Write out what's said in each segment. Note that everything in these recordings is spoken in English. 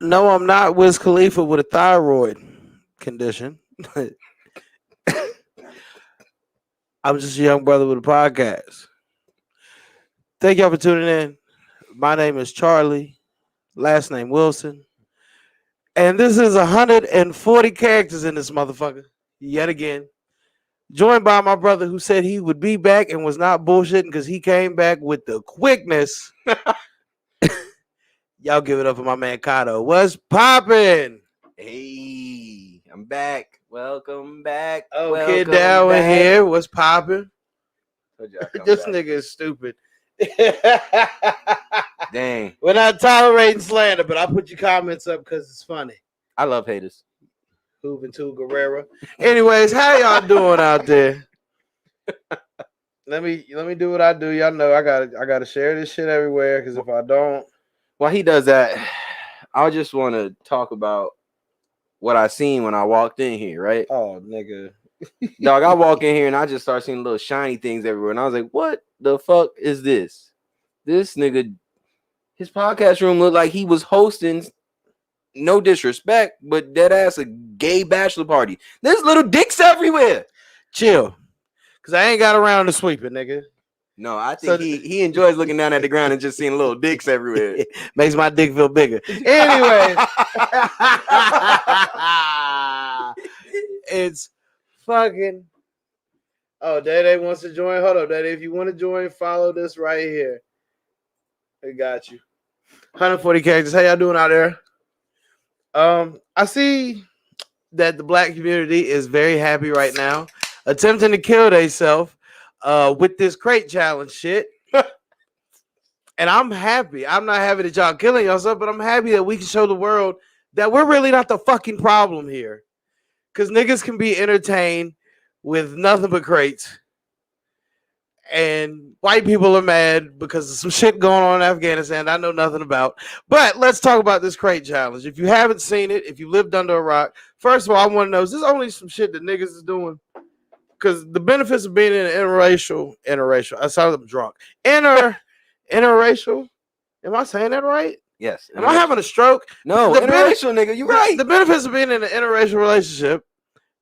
No, I'm not Wiz Khalifa with a thyroid condition. I'm just a young brother with a podcast. Thank y'all for tuning in. My name is Charlie, last name Wilson. And this is 140 characters in this motherfucker. Yet again. Joined by my brother who said he would be back and was not bullshitting because he came back with the quickness. Y'all give it up for my man Kato. What's poppin'? Hey, I'm back. Welcome back. Oh, Welcome Kid Dow in back. here. What's poppin'? This back. nigga is stupid. Dang. We're not tolerating slander, but I put your comments up because it's funny. I love haters. Juventud Guerrera. Anyways, how y'all doing out there? Let me do what I do. Y'all know I gotta share this shit everywhere because if I don't, While he does that, I just want to talk about what I seen when I walked in here, right? Oh, nigga. Dog, I walk in here and I just start seeing little shiny things everywhere. And I was like, what the fuck is this? This nigga, his podcast room looked like he was hosting, no disrespect, but dead ass a gay bachelor party. There's little dicks everywhere. Chill. Because I ain't got around to sweep it, nigga. No, I think he enjoys looking down at the ground and just seeing little dicks everywhere. Makes my dick feel bigger. Anyway. It's fucking. Oh, Dede wants to join. Hold up, Dede. If you want to join, follow this right here. I got you. 140 characters. How y'all doing out there? I see that the black community is very happy right now, attempting to kill themselves with this crate challenge shit. And I'm happy. I'm not happy that y'all killing yourself, but I'm happy that we can show the world that we're really not the fucking problem here. Because niggas can be entertained with nothing but crates. And white people are mad because of some shit going on in Afghanistan I know nothing about. But let's talk about this crate challenge. If you haven't seen it, if you lived under a rock, first of all, I want to know, is this only some shit that niggas is doing? Because the benefits of being in an interracial, I sound drunk. Interracial? Am I saying that right? Yes. Am I having a stroke? No, interracial nigga, you're right. The benefits of being in an interracial relationship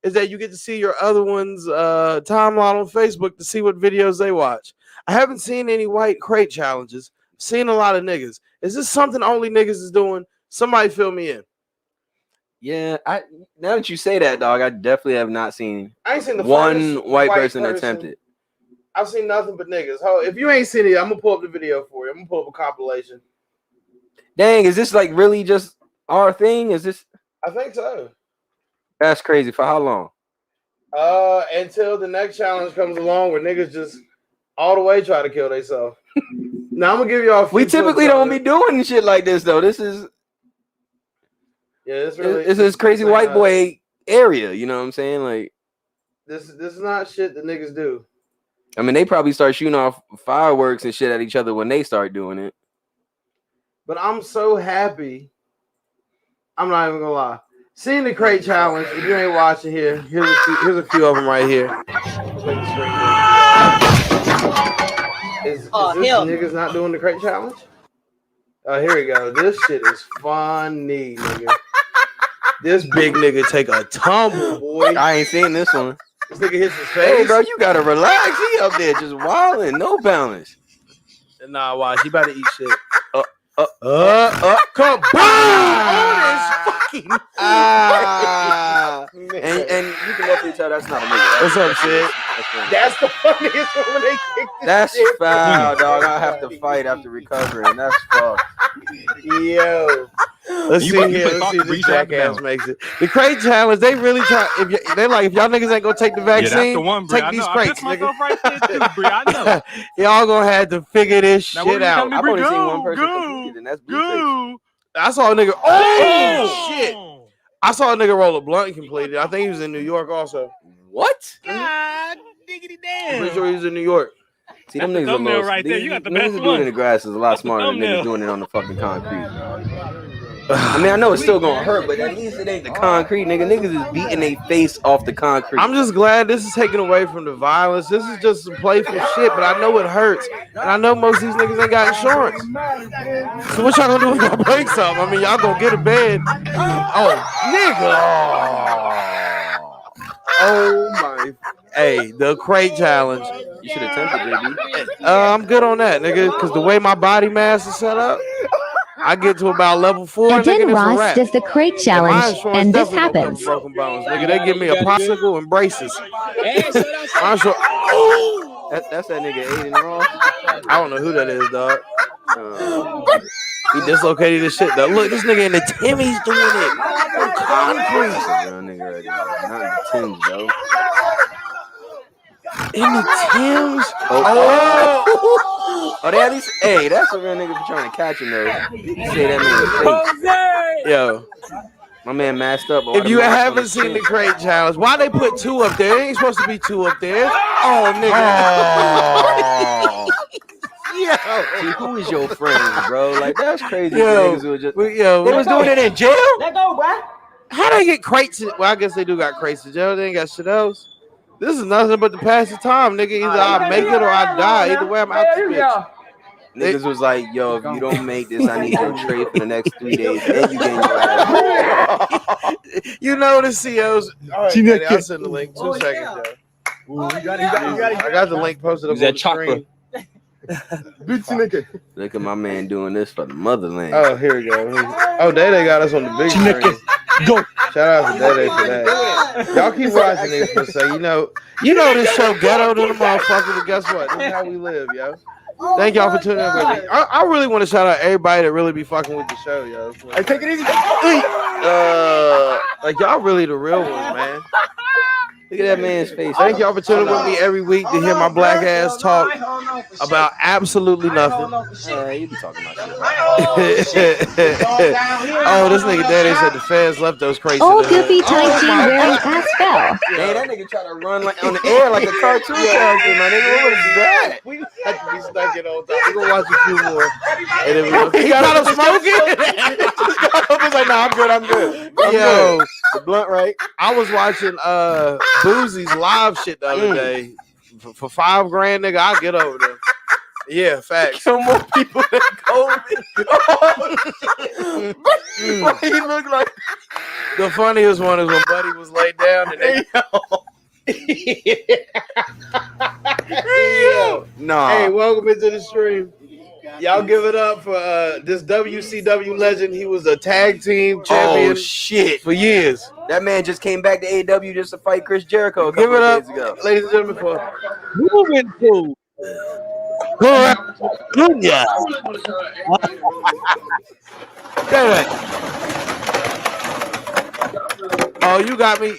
is that you get to see your other one's timeline on Facebook to see what videos they watch. I haven't seen any white crate challenges. I've seen a lot of niggas. Is this something only niggas is doing? Somebody fill me in. Yeah, now that you say that, dog, I definitely have not seen. I ain't seen the one white person attempt it. I've seen nothing but niggas. If you ain't seen it, I'm gonna pull up the video for you. I'm gonna pull up a compilation. Dang, is this like really just our thing? Is this? I think so. That's crazy. For how long? Until the next challenge comes along where niggas just all the way try to kill themselves. Now I'm gonna give y'all. We typically don't be doing shit like this though. This is. Yeah, this is crazy white boy area. You know what I'm saying? Like this is not shit that niggas do. I mean, they probably start shooting off fireworks and shit at each other when they start doing it. But I'm so happy. I'm not even gonna lie. Seeing the crate challenge, if you ain't watching here, here's a few of them right here. Is this niggas not doing the crate challenge? Oh, here we go. This shit is funny, nigga. This big nigga take a tumble, boy. I ain't seen this one. This nigga hits his face. Hey, bro, you gotta relax. He up there just wilding, no balance. Nah, watch. He about to eat shit. Come on, fucking. And you can definitely tell that's not a nigga. What's up, shit? That's the funniest one when they kick this. That's shit. foul, dog. I have to fight after recovering. That's fucked. Yo. Let's see here. Let's see if this jackass makes it. The crate challenge, they really try. If y'all niggas ain't gonna take the vaccine, the one, take these crates, nigga. Right there too, I know. Y'all gonna have to figure this now, shit out. I've only seen one person complete it, and that's Blueface. I saw a nigga. Oh shit! I saw a nigga roll a blunt and complete it. I think he was in New York also. What? God diggity damn! I'm pretty sure he was in New York. See, them niggas are lost. Right there. You got the best niggas doing it in the grass is a lot smarter than niggas doing it on the fucking concrete. I mean, I know it's still gonna hurt, but at least it ain't the concrete, nigga. Niggas is beating their face off the concrete. I'm just glad this is taken away from the violence. This is just some playful shit, but I know it hurts. And I know most of these niggas ain't got insurance. So what y'all gonna do when y'all break something? I mean, y'all gonna get a bed. Oh, nigga. Oh my. Hey, the crate challenge. You should attempt it, JB. I'm good on that, nigga, because the way my body mass is set up, I get to about level 4, Again, nigga, it's a Ross wrap. does the crate challenge, and this happens. Broken bones, nigga. They give me a popsicle and braces. My insurance, That's that nigga Aiden Ross. I don't know who that is, dog. He dislocated his shit, though. Look, this nigga in the Timmy's doing it on concrete. That's a real nigga right there. Not in the Timbs, though. In the Timbs? Oh, they at least. Hey, that's a real nigga for trying to catch him, though. You say that nigga face. Yo. My man masked up. If you haven't seen the crate challenge, why they put 2 up there? It ain't supposed to be 2 up there. Oh, nigga. Yo. See, who is your friend, bro? Like, that's crazy. Yo, niggas were just, yo, they was doing it in jail? Let go, bro. How they get crates? Well, I guess they do got crates in jail. They ain't got shit else. This is nothing but to pass the time, nigga. Either I make it or I die. Either way, I'm out this bitch. Niggas was like, yo, if you don't make this, I need your tray for the next 3 days. And you getting your ass. You know the COs. All right, Daddy, I'll send the link. 2 seconds, yo. I got the link posted up on the screen. Look at my man doing this for the motherland. Oh, here we go. Oh, Day got us on the big screen. Go. Shout out to Day for that. Y'all keep watching this for say, you know this show ghetto to the motherfucker, but guess what? This is how we live, yo. Thank y'all for tuning in with me. I really want to shout out everybody that really be fucking with the show, yo. Hey, take it easy. Like y'all really the real ones, man. Look at that man's face. Thank y'all for tuning with me every week to hear my black ass talk about absolutely nothing. You be talking about shit. Oh, this nigga Daddy said the fans left those crates. Oh, goofy tight jean wearing ass fell. Hey, that nigga try to run like on the air like a cartoon character, my nigga. What was that? We have to be stuck in on time. We're gonna watch a few more. And then he got him smoking. I was like, nah, I'm good. I'm Yo, good. The blunt, right? I was watching Boozy's live shit the other day. For $5 grand, nigga, I'll get over there. Yeah, facts. Some more people than Kobe. What he look like? The funniest one is when Buddy was laid down and they. Nah. Hey, welcome into the stream. Y'all give it up for this WCW legend. He was a tag team champion. Oh shit! For years. That man just came back to AEW just to fight Chris Jericho. Give it up, days ago. ladies and gentlemen, for Moving to Junior. Oh, you got me.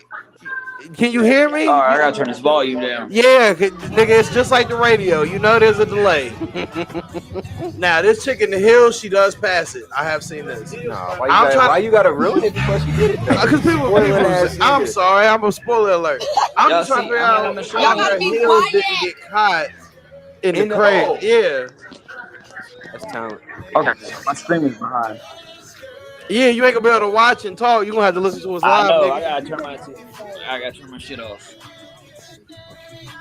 Can you hear me? all right, I gotta turn this volume down. Yeah, nigga, it's just like the radio. You know there's a delay. Now, this chick in the hills, she does pass it. I have seen this. Nah, why you gotta ruin it before she did it? Because people I'm sorry, I'm a spoiler alert. I'm just trying to figure out how the hills didn't get caught in the crate. hole. Yeah. That's talent. Okay, my screen is behind. Yeah, you ain't gonna be able to watch and talk. You're gonna have to listen to us I live. know. Nigga. I gotta turn my shit off.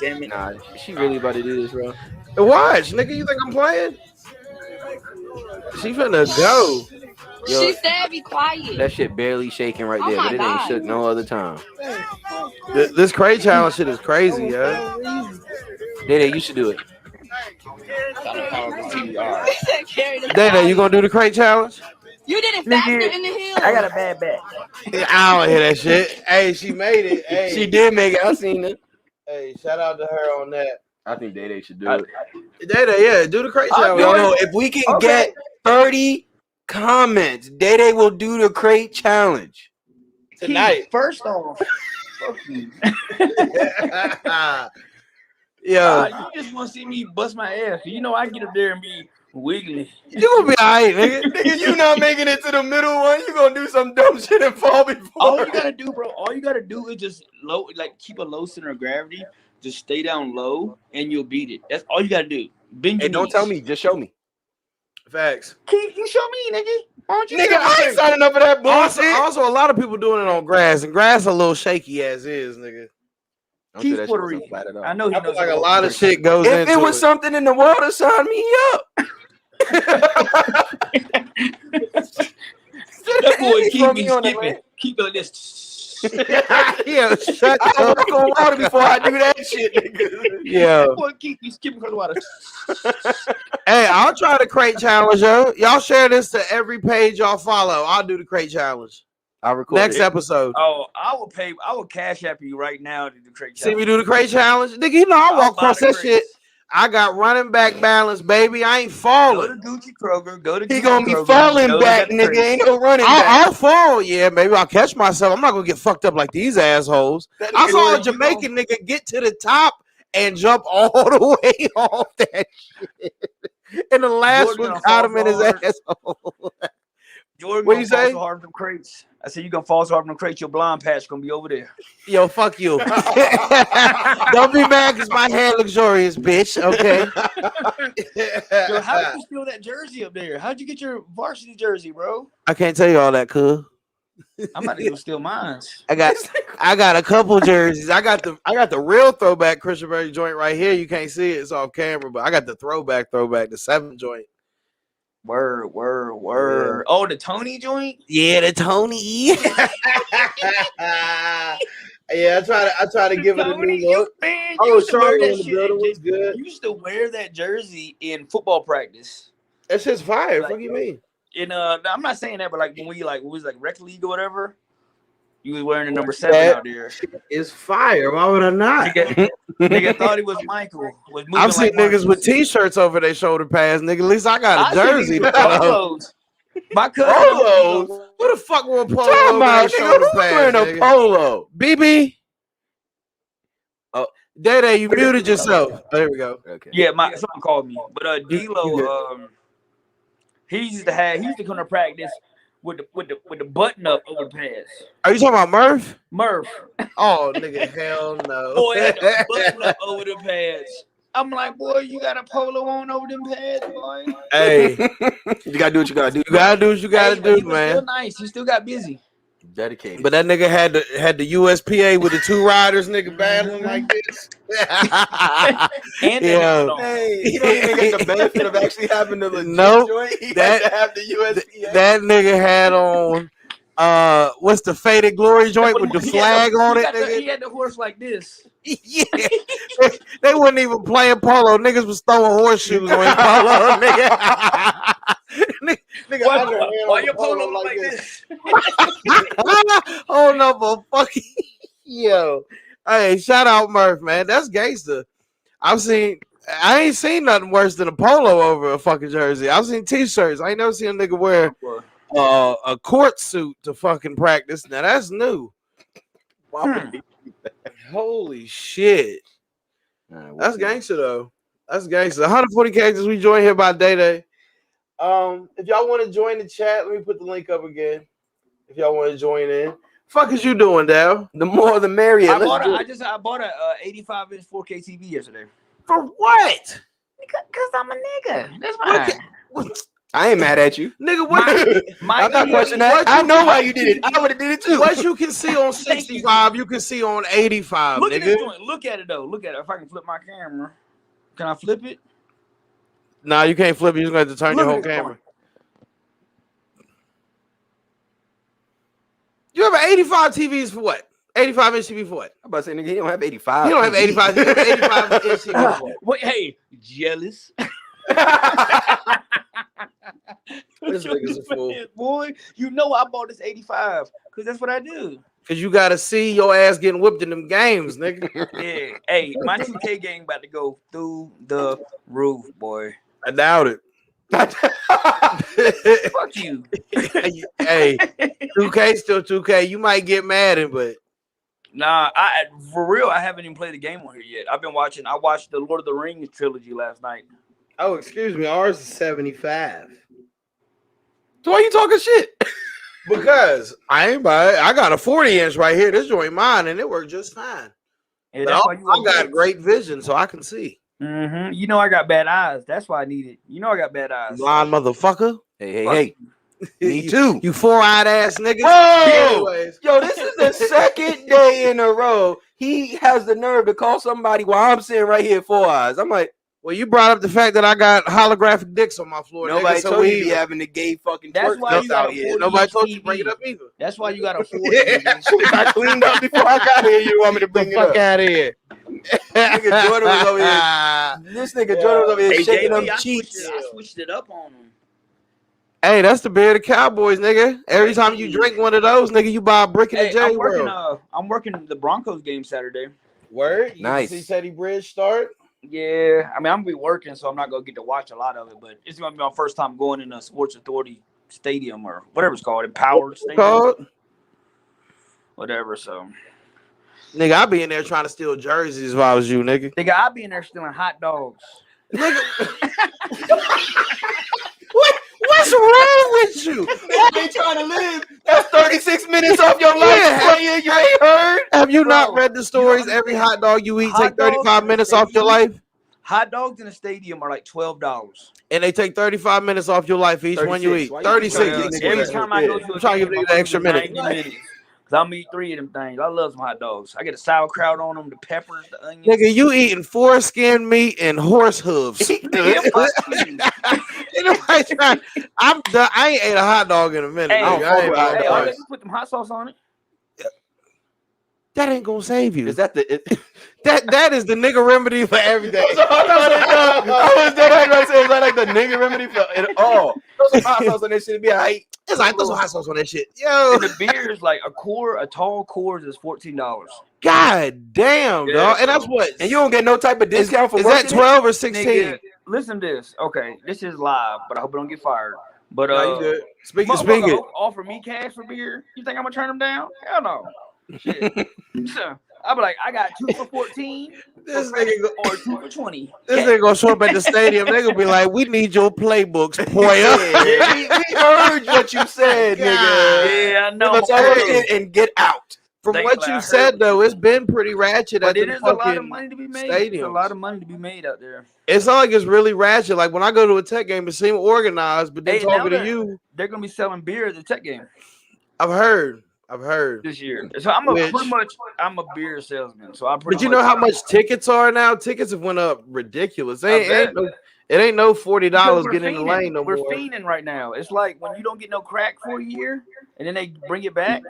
Damn it! Nah, is she really about to do this, bro? Watch, nigga. You think I'm playing? She finna go. Yo, She said be quiet. that shit barely shaking right there, Oh but it my ain't God. shook no other time. This crate challenge shit is crazy, yo. Dede, you should do it. Dana, you gonna do the crate challenge? You did it faster in the hill. I got a bad back. I don't hear that shit. Hey, she made it. Hey, She did make it. I seen it. Hey, shout out to her on that. I think Dede should do it. Dana, yeah, do the crate challenge. Yo, if we can get 30 comments, Dede will do the crate challenge tonight. First off, fuck you. Yo, You just want to see me bust my ass. You know I get up there and be wiggly. you gonna be alright, nigga. Nigga, you not making it to the middle one. You gonna do some dumb shit and fall before. All you gotta do, bro. All you gotta do is just keep a low center of gravity. Just stay down low, and you'll beat it. That's all you gotta do. Bend your Hey, don't knees. tell me. Just show me. Facts. Keith, you show me, nigga. Why don't you? Nigga, I ain't signing up for that bullshit. Also, a lot of people doing it on grass, and grass a little shaky as is, nigga. I'm sure Keith that shit Puerto wasn't Rican. flat at all. I know he I feel knows like a about lot of Puerto shit goes into If it was something in the water, sign me up. That boy Throw keep me me on the skipping. land. Keep it like this. Yeah, shut I up. work on water before I do that shit, nigga. Yeah. That boy keep me skipping across the water. Hey, I'll try the crate challenge, yo. Y'all share this to every page y'all follow. I'll do the crate challenge. I'll record Next it. episode. Oh, I will cash app you right now to do crate See challenge. me do the crate challenge? Nigga, you know I I'll walk buy across the that crates. shit. I got running back balance, baby. I ain't Go to falling. Gucci Kroger. Go to He Gucci gonna be Kroger. falling Know they back, got the nigga. crates. Ain't no running back. I'll fall. Yeah, maybe I'll catch myself. I'm not gonna get fucked up like these assholes. That I nigga saw a Jordan, you Jamaican nigga get to the top and jump all the way off that shit. And the last Jordan one gonna got fall him in his so hard. asshole. Jordan What gonna you fall say? so hard from them crates. I said you gonna fall so hard from them crates. Your blind patch gonna be over there. Yo, fuck you. Don't be mad because my hair luxurious, bitch. Okay. Yo, how did you steal that jersey up there? How'd you get your varsity jersey, bro? I can't tell you all that, cool. I'm about to go steal mine. I got a couple jerseys. I got the real throwback Christian Berry joint right here. You can't see it, it's off camera, but I got the throwback, the 7 joint. Word. Yeah. Oh, the Tony joint? Yeah, the Tony. Yeah, I try to give it a new look. Man, Oh, you used to wear Charlotte that in the shit. building was good. You used to wear that jersey in football practice. That shit's fire. Like, What you mean? In I'm not saying that, but like when we was like rec league or whatever, you was wearing the number 7 out there. It's fire. Why would I not? Nigga thought he was Michael. Was moving I've seen like niggas with Marcus. T-shirts over their shoulder pads. Nigga, at least I got a I seen jersey. niggas with polos. My cousin. Polos? Who the fuck wore polo Time over out, their nigga. shoulder Who's wearing pads? a Nigga? polo? BB. Oh, Day, you muted yourself. Oh, there we go. Okay. Yeah, someone called me, but D-Lo, he used to come to practice with the button up over the pads. Are you talking about Murph? Murph, Oh, nigga, hell no. boy, had the button up over the pads. I'm like, boy, you got a polo on over them pads, boy. Hey, You gotta do what you gotta do. you gotta do what you gotta Hey, do, he was man. still nice. He still got busy. Dedicated. But that nigga had the USPA with the 2 riders, nigga, battling like this. And Yeah. Hey, he don't even get the benefit of actually having the legit Nope. joint. He That- had to have the USPA. That nigga had on what's the Faded Glory joint with the flag on it, nigga? He had the horse like this. Yeah. They wouldn't even playing polo. Niggas was throwing horseshoes on his polo, nigga. Nigga, Why your polo look like this? Oh no, but fucking yo. Hey, shout out Murph, man. That's gangster. I ain't seen nothing worse than a polo over a fucking jersey. I've seen T-shirts. I ain't never seen a nigga wear a court suit to fucking practice. Now that's new. Holy shit. That's gangster though. That's gangster. 140 cases. We joined here by Day. If y'all want to join the chat, let me put the link up again. If y'all want to join in. Fuck is you doing, Dal? The more the merrier. I bought a 85-inch 4K TV yesterday. For what? Because I'm a nigga. That's why. I ain't mad at you. Nigga, what? I'm not questioning that. I know why you did it. I would have did it too. What you can see on 65, you can see on 85, Look at nigga. this joint. Look at it though. Look at it. If I can flip my camera, can I flip it? Nah, you can't flip it. You're going to have to turn Look your at whole this camera. joint. You have an 85 TVs for what? 85-inch TV for what? I'm about to say, nigga, he don't have 85. You don't have 85. You have 85-inch TV for what? Wait, hey, jealous. This nigga's a fool. Boy, you know I bought this 85 because that's what I do. Because you got to see your ass getting whipped in them games, nigga. Yeah. Hey, my 2K game about to go through the roof, boy. I doubt it. Fuck you. Hey, 2K still 2K. You might get mad at, but Nah, for real, I haven't even played the game on here yet. I watched the Lord of the Rings trilogy last night. oh, excuse me, ours is 75. So why you talking shit? Because I ain't buy it. I got a 40-inch right here. This joint mine, and it worked just fine. And But that's I why you got great vision, so I can see. Mm-hmm. You know I got bad eyes. That's why I need it. You know I got bad eyes. Blind motherfucker. Hey. Me too. You 4-eyed ass nigga. Whoa! Yo, this is the second day in a row he has the nerve to call somebody while I'm sitting right here 4 eyes. I'm like, well, you brought up the fact that I got holographic dicks on my floor. nobody nigga, so told you be having the gay fucking That's twerk why you nuts got out a here. 40 Nobody told you to TV. bring it up either. That's why you got a 40. nigga. Shit, I cleaned up before I got here. You want me to bring The it up? fuck out of here. Nigga Jordan was over here. This nigga Jordan was over here Hey, shaking JB, them I cheeks. switched it up on him. Hey, that's the beer of the Cowboys, nigga. Every time you drink one of those, nigga, you buy a brick in the Hey, J I'm working. World. I'm working the Broncos game Saturday. Word? You Nice. see Teddy Bridge start? Yeah, I mean I'm gonna be working, so I'm not gonna get to watch a lot of it. But it's gonna be my first time going in a Sports Authority Stadium or whatever it's called, Empowered Stadium, Called? whatever. So, Nigga, I'd be in there trying to steal jerseys if I was you, nigga. nigga, I'll be in there stealing hot dogs. Nigga. What's wrong with you? They trying to live. That's 36 minutes off your life. Yeah. You ain't heard? Have you Bro, not read the stories? you Every hot dog you eat hot take 35 dogs in minutes the off your stadium? life? Hot dogs in the stadium are like $12. And they take 35 minutes off your life each one you 36. eat. Why you 36. keep you trying niggas to Every say. time I go to a I'm trying to game, give I'm niggas the extra gonna do minute. 90 minutes. Cause I'm gonna eat 3 of them things. I love some hot dogs. I get a sauerkraut on them, the peppers, the onions. Nigga, you eating foreskin meat and horse hooves. Nigga, fuck you. You know, I'm done. I ain't ate a hot dog in a minute. Hey, nigga. I ain't fuck with gonna Hey, hot all lie. you gotta do is put them hot sauce on it. That ain't gonna save you. Is that the? That is the nigga remedy for everything. I was dead about to say, is that like the nigga remedy for it all? Throw some hot sauce on this shit. Be alright. It's like throw some hot sauce on that shit. Yo, And the beer is like a tall Coors is $14. god damn, Yeah, dog. And that's bro. what. And you don't get no type of discount for Is that working 12 or 16? Nigga, listen to this. Okay, this is live, but I hope I don't get fired. But No, you good. Speak motherfucker it. offer me cash for beer. You think I'm gonna turn them down? Hell no. Shit. So, I'll be like, I got 2 for 14 This for nigga, or 2 for 20. this nigga gonna show up at the stadium. They gonna be like, "We need your playbooks, boy." Yeah, we heard what you said, nigga. Yeah, I know. Let's I'm all afraid. in and get out. From Thank what you, I you heard said, what though, you it's been pretty ratchet But at it the is a lot of fucking money to be made. There's a stadiums. lot of money to be made out there. It's not like it's really ratchet. Like when I go to a Tech game, it seems organized. But then Hey, now talking to that- you, They're gonna be selling beer at the Tech game I've heard. this year. So I'm a beer salesman. So I pretty But you know much- how much tickets are now? Tickets have went up ridiculous. I It ain't no $40 Because we're getting in the fiending. lane no We're more. fiending right now. It's like when you don't get no crack for a year and then they bring it back.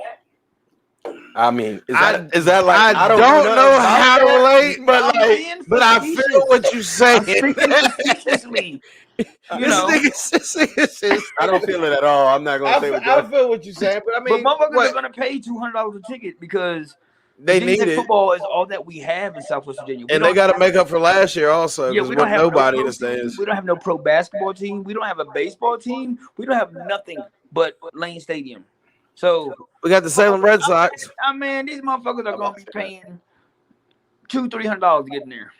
I mean, is I that like I don't don't nothing know about how to that, relate, but I'm like, being but I facetious. feel what you I'm saying. speaking facetiously. You This know, nigga, I don't feel it at all. I'm not gonna say what I feel what you're saying, but I mean, but motherfuckers what- are gonna pay $200 a ticket because they Virginia need Tech it, football is all that we have in Southwest Virginia. We and they don't got to have- make up for last year also. Yeah, Because we don't have nobody no in the pro team. stands. We don't have no pro basketball team. We don't have a baseball team. We don't have nothing but Lane Stadium. So We got the Salem Red Sox. I mean, these motherfuckers are gonna be paying $200-300 to get in there.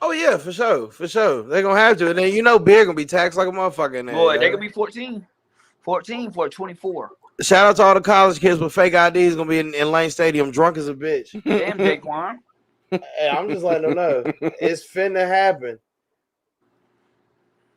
Oh yeah, for sure, for sure. They're gonna have to, and then you know, beer gonna be taxed like a motherfucker in there. Boy, yo. they could be 14 for a 24. Shout out to all the college kids with fake IDs gonna be in Lane Stadium, drunk as a bitch. Damn, Daquan. Hey, I'm just letting them know it's finna happen.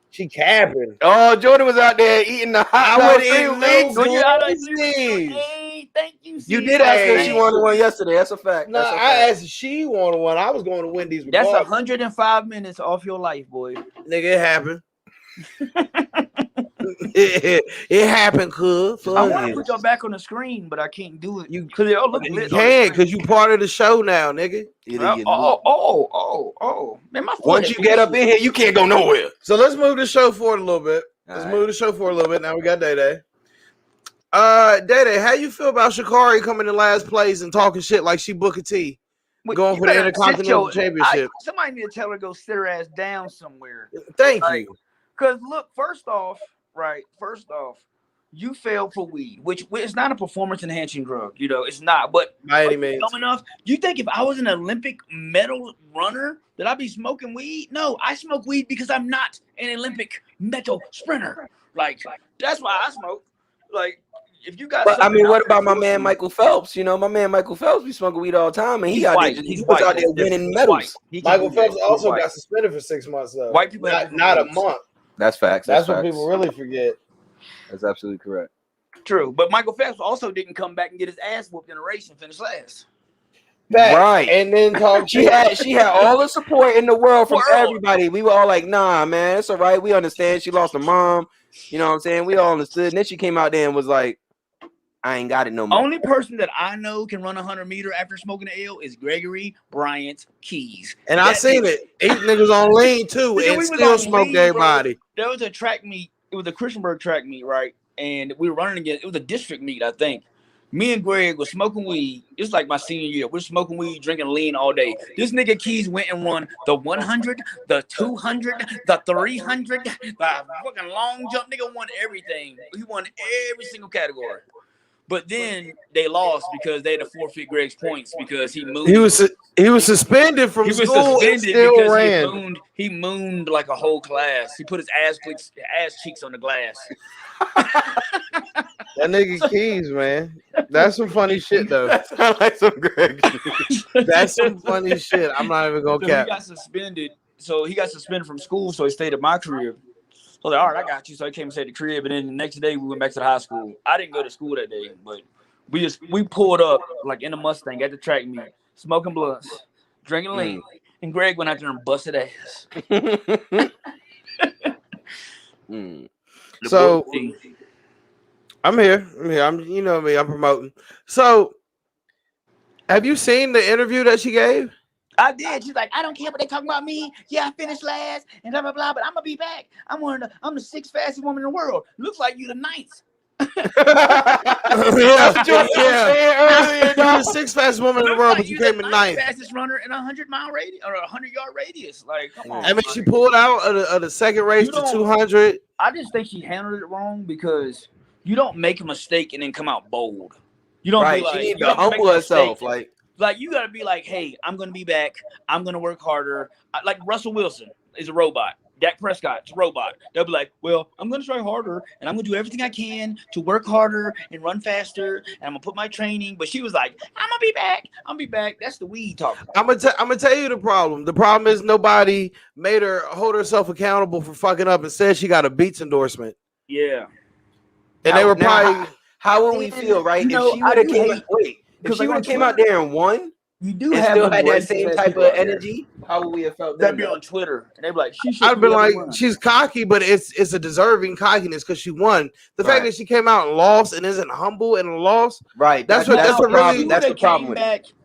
She capping. Oh, Jordan was out there eating the hot I dog would eat free no weeks. When you out of glazed. Hey, thank you. You C. did ask her if Hey. she wanted one yesterday. That's a fact. No, That's a I fact. asked if she wanted one. I was going to Wendy's. That's regardless. 105 minutes off your life, boy. Nigga, it happened. it happened, cuz. I want to put y'all back on the screen, but I can't do it. You- Because they all look You lit. can't, because you part of the show now, nigga. Oh. Man, my Once you get up in here, you can't go nowhere. So let's move the show forward a little bit. Let's All move the show forward a little bit. Now we got Day Day. Day Day, how you feel about Sha'Carri coming in last place and talking shit like she Booker T? Going you for the better Intercontinental sit Championship. Somebody need to tell her to go sit her ass down somewhere. Thank Like, you. Because look, first off, you failed for weed, which is not a performance enhancing drug. You know, it's not. But By any means. dumb enough. You think if I was an Olympic medal runner that I'd be smoking weed? No, I smoke weed because I'm not an Olympic medal sprinter. Like that's why I smoke. Like if you got, But I mean, something what out about my there, man Michael Phelps? You know, my man Michael Phelps be smoking weed all the time, and he he's out white. there, He's he was white. out there That's winning different. medals. He can Michael do Phelps that. He's also white. got suspended for 6 months though. White people have different not a rules. month. That's facts. That's what facts. people really forget. That's absolutely correct. True, but Michael Phelps also didn't come back and get his ass whooped in a race and finish last. Facts. Right. And then talk. She had all the support in the world from World. everybody. We were all like, nah, man, it's all right. We understand. She lost her mom. You know what I'm saying? We all understood. And then she came out there and was like, I ain't got it no more. Only person that I know can run 100-meter after smoking an L is Gregory Bryant Keys. And I seen it. These niggas on lean too, Nigga, and we was still on smoked lean, everybody. bro. There was a track meet. It was a Christiansburg track meet, right? And we were running against. It was a district meet, I think. Me and Greg was smoking weed. It's like my senior year. We're smoking weed, drinking lean all day. This nigga Keys went and won the 100, the 200, the 300, the fucking long jump. Nigga won everything. He won every single category. But then they lost because they had to forfeit Greg's points because he moved. He was suspended from school and still ran. He mooned like a whole class. He put his ass cheeks on the glass. That nigga Keys, man. That's some funny shit though. That sounds like some Greg. That's some funny shit. I'm not even gonna cap. He got suspended. So he got suspended from school. So he stayed at my crib. So I was like, all right, I got you. So I came and stayed at the crib. And then the next day we went back to the high school. I didn't go to school that day, but we pulled up like in a Mustang at the track meet, smoking blunts, drinking lean, and Greg went out there and busted ass. So I'm here. You know me. I'm promoting. So, have you seen the interview that she gave? I did. She's like, I don't care what they talking about me. Yeah, I finished last and blah blah blah. But I'm gonna be back. I'm the 6th fastest woman in the world. Looks like you the 9th. You're the 6th fastest woman in the world, but you came in 9th. Fastest runner in 100-mile radius or 100-yard radius. Like, come on. I mean, she pulled out of the second race to 200. I just think she handled it wrong because you don't make a mistake and then come out bold. You don't be like, she need to humble herself. Like you gotta be like, hey, I'm gonna be back. I'm gonna work harder. Like Russell Wilson is a robot. Dak Prescott's a robot. They'll be like, well, I'm gonna try harder and I'm gonna do everything I can to work harder and run faster and I'm gonna put my training. But she was like, I'm gonna be back. I'm be back. That's the weed talk. I'm gonna tell you the problem. The problem is nobody made her hold herself accountable for fucking up and said she got a Beats endorsement. Yeah. And they were probably how would we feel, right? If she would have came out there and won, you do and have still had that same type of energy, how would we have felt? That'd be on Twitter. And they'd be like, I'd be like, she's cocky, but it's a deserving cockiness because she won. The fact that she came out and lost and isn't humble in a loss, right? That's the problem.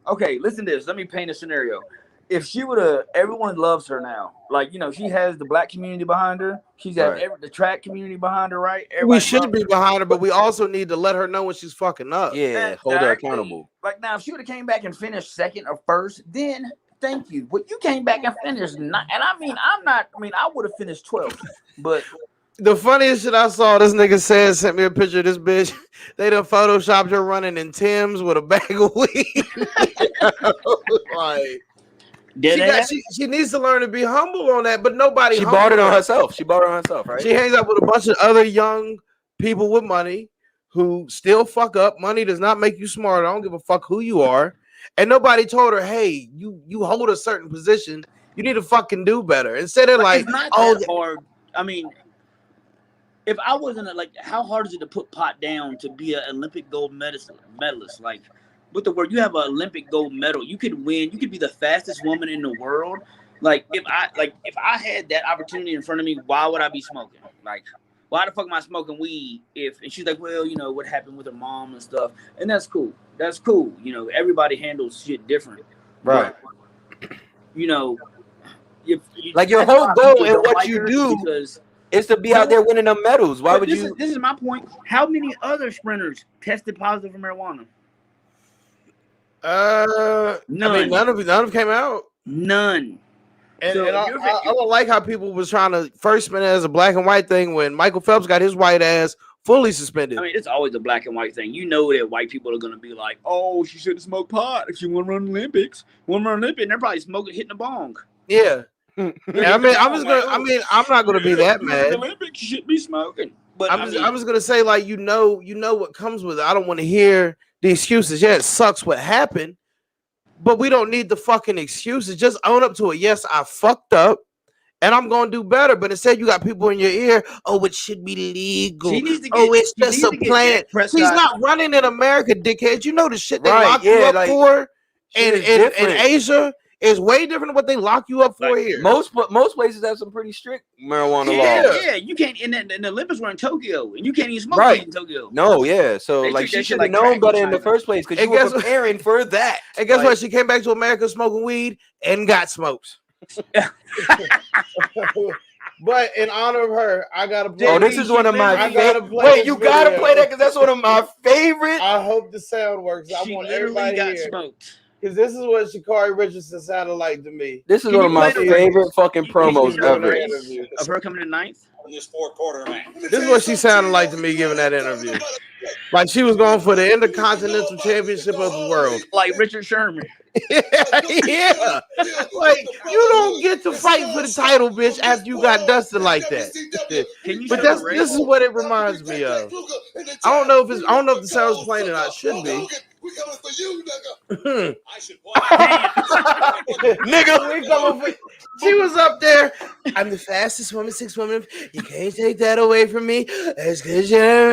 Okay, listen to this. Let me paint a scenario. If she would have, everyone loves her now. Like, you know, she has the black community behind her. She's got the track community behind her, right? We should be behind her, but we also need to let her know when she's fucking up. Yeah, hold her accountable. Like, now, if she would have came back and finished 2nd or 1st, then thank you. But you came back and finished 9th. And I would have finished 12th. But the funniest shit I saw, this nigga sent me a picture of this bitch. They done photoshopped her running in Tim's with a bag of weed. Like, she needs to learn to be humble on that, but nobody. She bought it on herself. She bought it on herself, right? She hangs out with a bunch of other young people with money who still fuck up. Money does not make you smart. I don't give a fuck who you are. And nobody told her, hey, you hold a certain position. You need to fucking do better. Instead of like, it's not that hard. I mean, if I wasn't how hard is it to put pot down to be an Olympic gold medalist? Like, with the word, you have an Olympic gold medal. You could win. You could be the fastest woman in the world. Like, if I had that opportunity in front of me, why would I be smoking? Like, why the fuck am I smoking weed? And she's like, well, you know what happened with her mom and stuff, and that's cool. That's cool. You know, everybody handles shit different, right? But, you know, like your whole goal and what you do is to be out there winning them medals. Why would you? This is my point. How many other sprinters tested positive for marijuana? None. I mean, none of them came out. None. And I don't like how people was trying to first spin it as a black and white thing when Michael Phelps got his white ass fully suspended. I mean, it's always a black and white thing. You know that white people are going to be like, oh, she shouldn't smoke pot if she want to run Olympics. And they're probably smoking, hitting a bong. Yeah. I'm not going to be that mad. Olympics, you should be smoking. But I'm just gonna say, like, you know what comes with it. I don't want to hear the excuses. Yeah, it sucks what happened, but we don't need the fucking excuses. Just own up to it. Yes, I fucked up, and I'm gonna do better. But instead, you got people in your ear. Oh, it should be legal. she needs to get. Oh, it's she just needs a to get plan. Dak Prescott. He's not running in America, dickheads. You know the shit they Right, lock you yeah, up like, for shit in is different. Asia is way different than what they lock you up for Like, here. Most places have some pretty strict marijuana Yeah, laws. yeah, you can't. And the Olympics were in Tokyo, and you can't even smoke Right. weed in Tokyo. No, yeah. So They like treat she that shit should have like known crack in better in the China. first place because And you were guess what- preparing for that. And guess Like, what? She came back to America smoking weed and got smoked. But in honor of her, I gotta play. Oh, this is one of my I gotta favorite. play Wait, this you gotta video. play that because that's one of my favorite. I hope the sound works. I She want literally everybody got here smoked. because this is what Sha'Carri Richardson sounded like to me. This is Can one you of my play the favorite fucking You promos can ever. do ever. the race of her coming to ninth. In this fourth quarter, man. This is what she sounded like to me giving that interview. Like she was going for the Intercontinental Championship of the world. Like Richard Sherman. Yeah. Like, you don't get to fight for the title, bitch, after you got dusted like that. Can you But show the race? this is what it reminds me of. I don't know if the sound is playing or not. It should be. Nigga, we coming for. She was up there. I'm the fastest woman, 6 women. You can't take that away from me. It's because you're.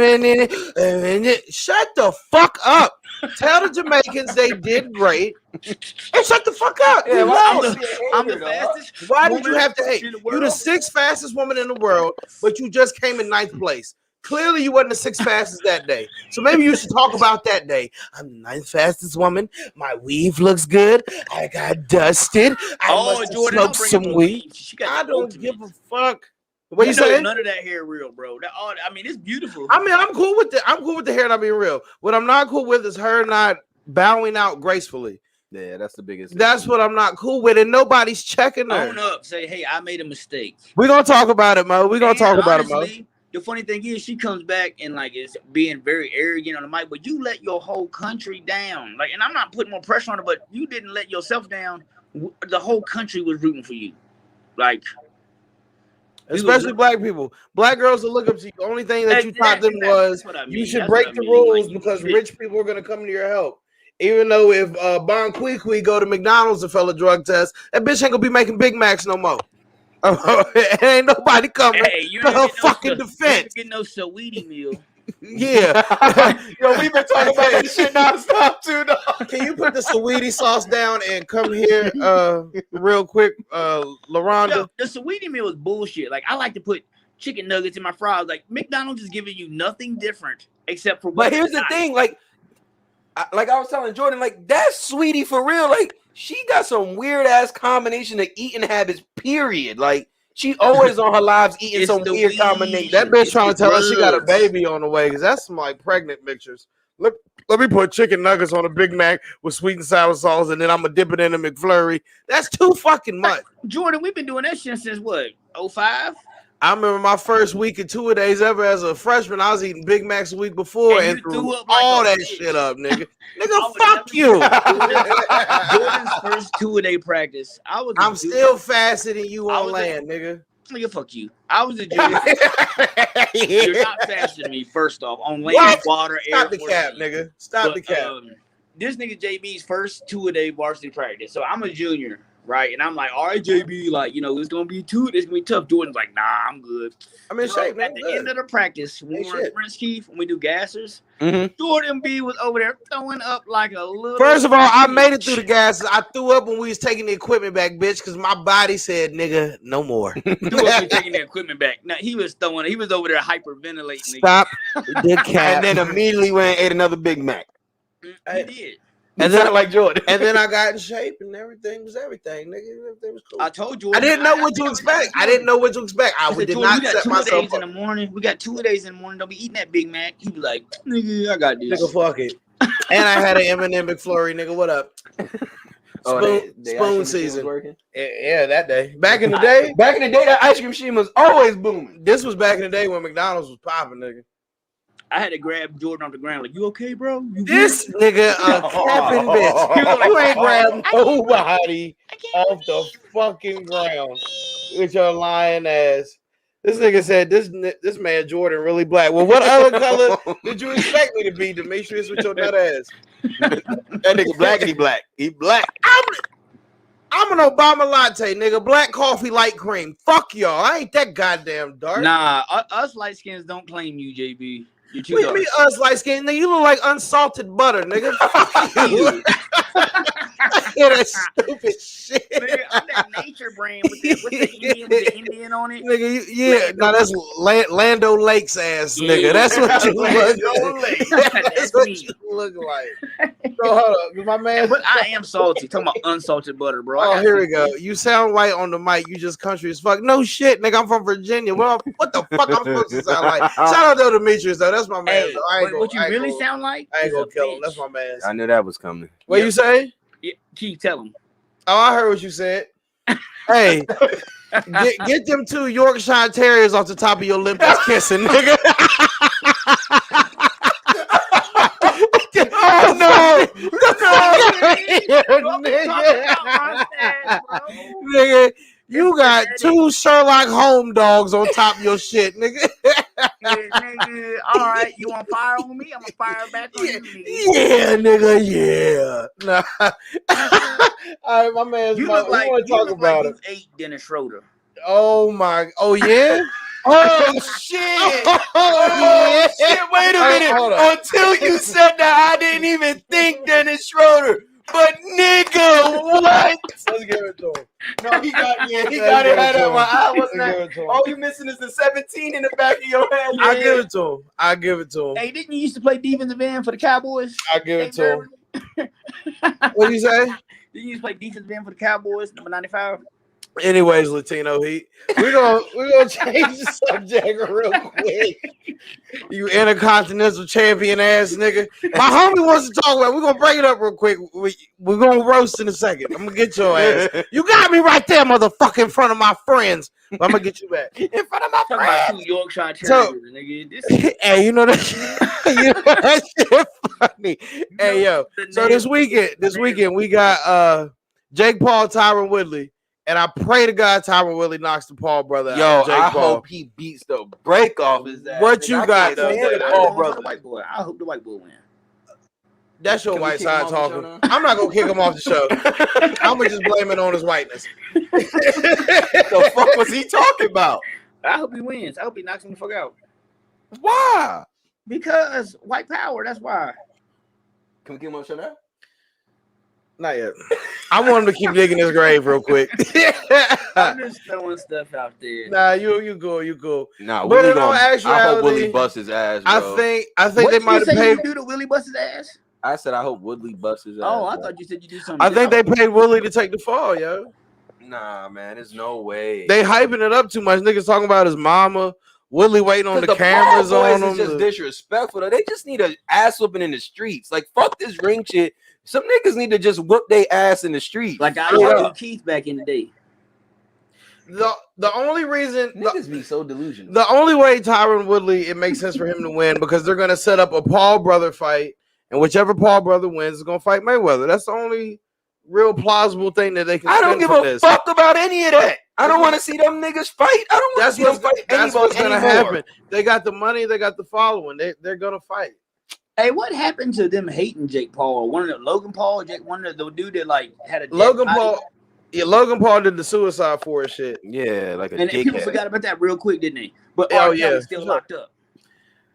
Shut the fuck up. Tell the Jamaicans they did great. And shut the fuck up. Yeah, We well, lost. I'm the fastest. Why did you woman have to hate? in the You're the world. 6th fastest woman in the world, but you just came in 9th place. Clearly, you wasn't the 6th fastest that day. So maybe you should talk about that day. I'm the 9th fastest woman. My weave looks good. I got dusted. I must have Jordan, smoked don't bring some up no weed. weave. She got I the don't ultimate. give a fuck. What you know saying? None of that hair real, bro. I mean, it's beautiful. I mean, I'm cool with the hair not being real. What I'm not cool with is her not bowing out gracefully. Yeah, that's the biggest. That's what I'm not cool with, and nobody's checking her. Own up. Say, hey, I made a mistake. We're gonna talk about it, Mo. We're gonna talk about it, Mo. Honestly, the funny thing is, she comes back and like is being very arrogant on the mic, but you let your whole country down. Like, and I'm not putting more pressure on her, but you didn't let yourself down. The whole country was rooting for you. Like, Especially black people. Black girls will look up to you. The only thing that you taught them was you should That's break what I the mean. rules Like, because rich people are going to come to your help. Even though if Bon Qui go to McDonald's and fail a drug test, that bitch ain't going to be making Big Macs no more. Ain't nobody coming Hey, you to didn't her get no fucking defense. You didn't get no Saweetie meal. Yeah. Yo, we've been talking about that shit nonstop too, dog. Can you put the Saweetie sauce down and come here real quick, LaRonda? Yo, the Saweetie meal is bullshit. Like, I like to put chicken nuggets in my fries. Like, McDonald's is giving you nothing different except for what. But here's the thing, like I was telling Jordan, like that's Sweetie for real. Like she got some weird ass combination of eating habits. Period. Like she always on her lives eating It's some the weird weed. combination. That bitch It's trying to the tell us she got a drugs. baby on the way because that's some like pregnant pictures. Let me put chicken nuggets on a Big Mac with sweet and sour sauce, and then I'm gonna dip it in a McFlurry. That's too fucking much. Jordan, we've been doing that shit since what? 05? I remember my first week and 2 days ever as a freshman. I was eating Big Macs a week before And and you threw threw up like all a that bitch. shit up, nigga. I Nigga, would fuck never- you. Jordan's first 2-a-day practice. I'm still faster than you I on was land, nigga. Nigga, fuck you. I was a junior. You're not faster than me, first off. On land, What? water, air. Stop the cap, nigga. Stop the cap. This nigga JB's first 2-a-day varsity practice. So I'm a junior, right? And I'm like, all right, JB, like, you know, it's gonna be 2. It's gonna be tough. Jordan's like, nah, I'm good. I'm in Bro, shape, man. at the end of the practice, when we're in French Keith, when we do gassers, Mhm. Jordan B was over there throwing up like a little. First of all, I made it through the gases. I threw up when we was taking the equipment back, bitch, because my body said, nigga, no more. Threw up and taking the equipment back. Now he was over there hyperventilating. Stop the cap. And then immediately went and ate another Big Mac. He did. And then like Jordan. And then I got in shape and everything was everything, nigga. Everything was cool. I told you. I didn't know what to expect. I didn't know what to expect. I said, did Jordan, not we got set 2 myself days in the up. morning. We got 2 days in the morning. Don't be eating that Big Mac. He be like, nigga, I got this. Nigga, fuck it. And I had an M&M McFlurry, nigga. What up? Spoon season. Yeah, that day. Back in the day, Back in the day, that ice cream machine was always booming. this was back in the day when McDonald's was popping, nigga. I had to grab Jordan off the ground. Like, you okay, bro? You This nigga a capping bitch. You ain't grabbed nobody off the fucking ground with your lying ass. This nigga said this man Jordan really black. Well, what other color did you expect me to be, Demetrius, with your nut ass? That nigga black and he black. He black. I'm an Obama latte, nigga. Black coffee, light cream. Fuck y'all. I ain't that goddamn dark. Nah, us light skins don't claim you, JB. You're too What dark. you mean us light skin? Nigga, you look like unsalted butter, nigga. Fuck you. I hear that stupid shit. Nigga, I'm that nature brand with the Indian on it. Nigga, yeah, no, that's Lando Lakes ass, nigga. That's what you look like. That's what you look like. So hold up, my man. But I am salty. Talking about unsalted butter, bro. Oh, here we go. You sound white on the mic. You just country as fuck. No shit, nigga. I'm from Virginia. Well, what the fuck I'm supposed to sound like? Shout out to Demetrius, though. That's my man. Hey, so I ain't what you really gonna, sound like? I ain't gonna is a kill him. bitch. That's my man. I knew that was coming. What you say? Yeah, Keith, tell him. Oh, I heard what you said. Hey, get them 2 Yorkshire Terriers off the top of your lip that's kissing, nigga. Oh no! Nigga, you got 2 Sherlock Holmes dogs on top of your shit, nigga. Nigga, all right, you want to fire on me? I'm gonna fire back on you, nigga. Yeah, nigga, yeah. Nah. All right, my man. You look like want to talk about you it. ate Dennis Schroeder. Oh my! Oh yeah! Oh shit! Oh shit! Wait a minute! Hold on. Until you said that, I didn't even think Dennis Schroeder. But nigga, what? Let's give it to him. No, he got Let's it right give it at to my him. eye. Let's Wasn't give that? it to him. All you missing is the 17 in the back of your head. I give it to him. I give it to him. Hey, didn't you used to play defensive end for the Cowboys? I give it to him. What do you say? Didn't you used to play defensive end for the Cowboys, number 95? Anyways, Latino Heat, we're gonna change the subject real quick. You intercontinental champion ass nigga. My homie wants to talk about. We're gonna bring it up real quick. We're gonna roast in a second. I'm gonna get your ass. You got me right there, motherfucker, in front of my friends. But I'm gonna get you back in front of my Talking about friends. 2 Yorkshire So- Terriers, nigga. This Hey, you know that? You know that shit funny. Hey, yo. So this weekend we got Jake Paul, Tyron Woodley. And I pray to God Tyron Woodley knocks the Paul brother Yo, out. Jake I Paul. hope he beats the break off his ass. What Nigga, you I got, can't though? stand the I Paul hope brother. the white boy. I hope the white boy win. That's your Can we white kick him side off the show talking. now? I'm not gonna kick him off the show. I'm gonna just blame it on his whiteness. The fuck was he talking about? I hope he wins. I hope he knocks him the fuck out. Why? Because white power, that's why. Can we get him on the show now? Not yet. I want him to keep digging his grave real quick. I'm just throwing stuff out there. Nah, you cool. Nah, But Willie in all I hope actuality, Willie busts his ass, bro. I think they might have What did you say paid. you do to Willie bust his ass? I said I hope Woodley busts his ass. Oh, I bro. thought you said you do something. I think they paid Willie to take the fall, yo. Nah, man, there's no way. They hyping it up too much. Niggas talking about his mama. Willie waiting on the Paul cameras boys on him. is just disrespectful. Though. They just need an ass whooping in the streets. Like fuck this ring shit. Some niggas need to just whoop their ass in the street. like I used to do Keith back in the day. The only reason Niggas be so delusional. the only way Tyron Woodley it makes sense for him to win because they're gonna set up a Paul brother fight, and whichever Paul brother wins is gonna fight Mayweather. That's the only real plausible thing that they can. I don't spin give from a this. fuck about any of that. I don't want to see them niggas fight. I don't want to That's see them what's, fight that's what's gonna anymore. happen. They got the money. They got the following. They're gonna fight. Hey, what happened to them hating Jake Paul? One of the Logan Paul, one of the dude that like had a dead Logan body. Paul. Yeah, Logan Paul did the suicide forest shit. Yeah, like a And people dickhead. forgot about that real quick, didn't they? But Oh, R. yeah, Kelly's still sure. locked up.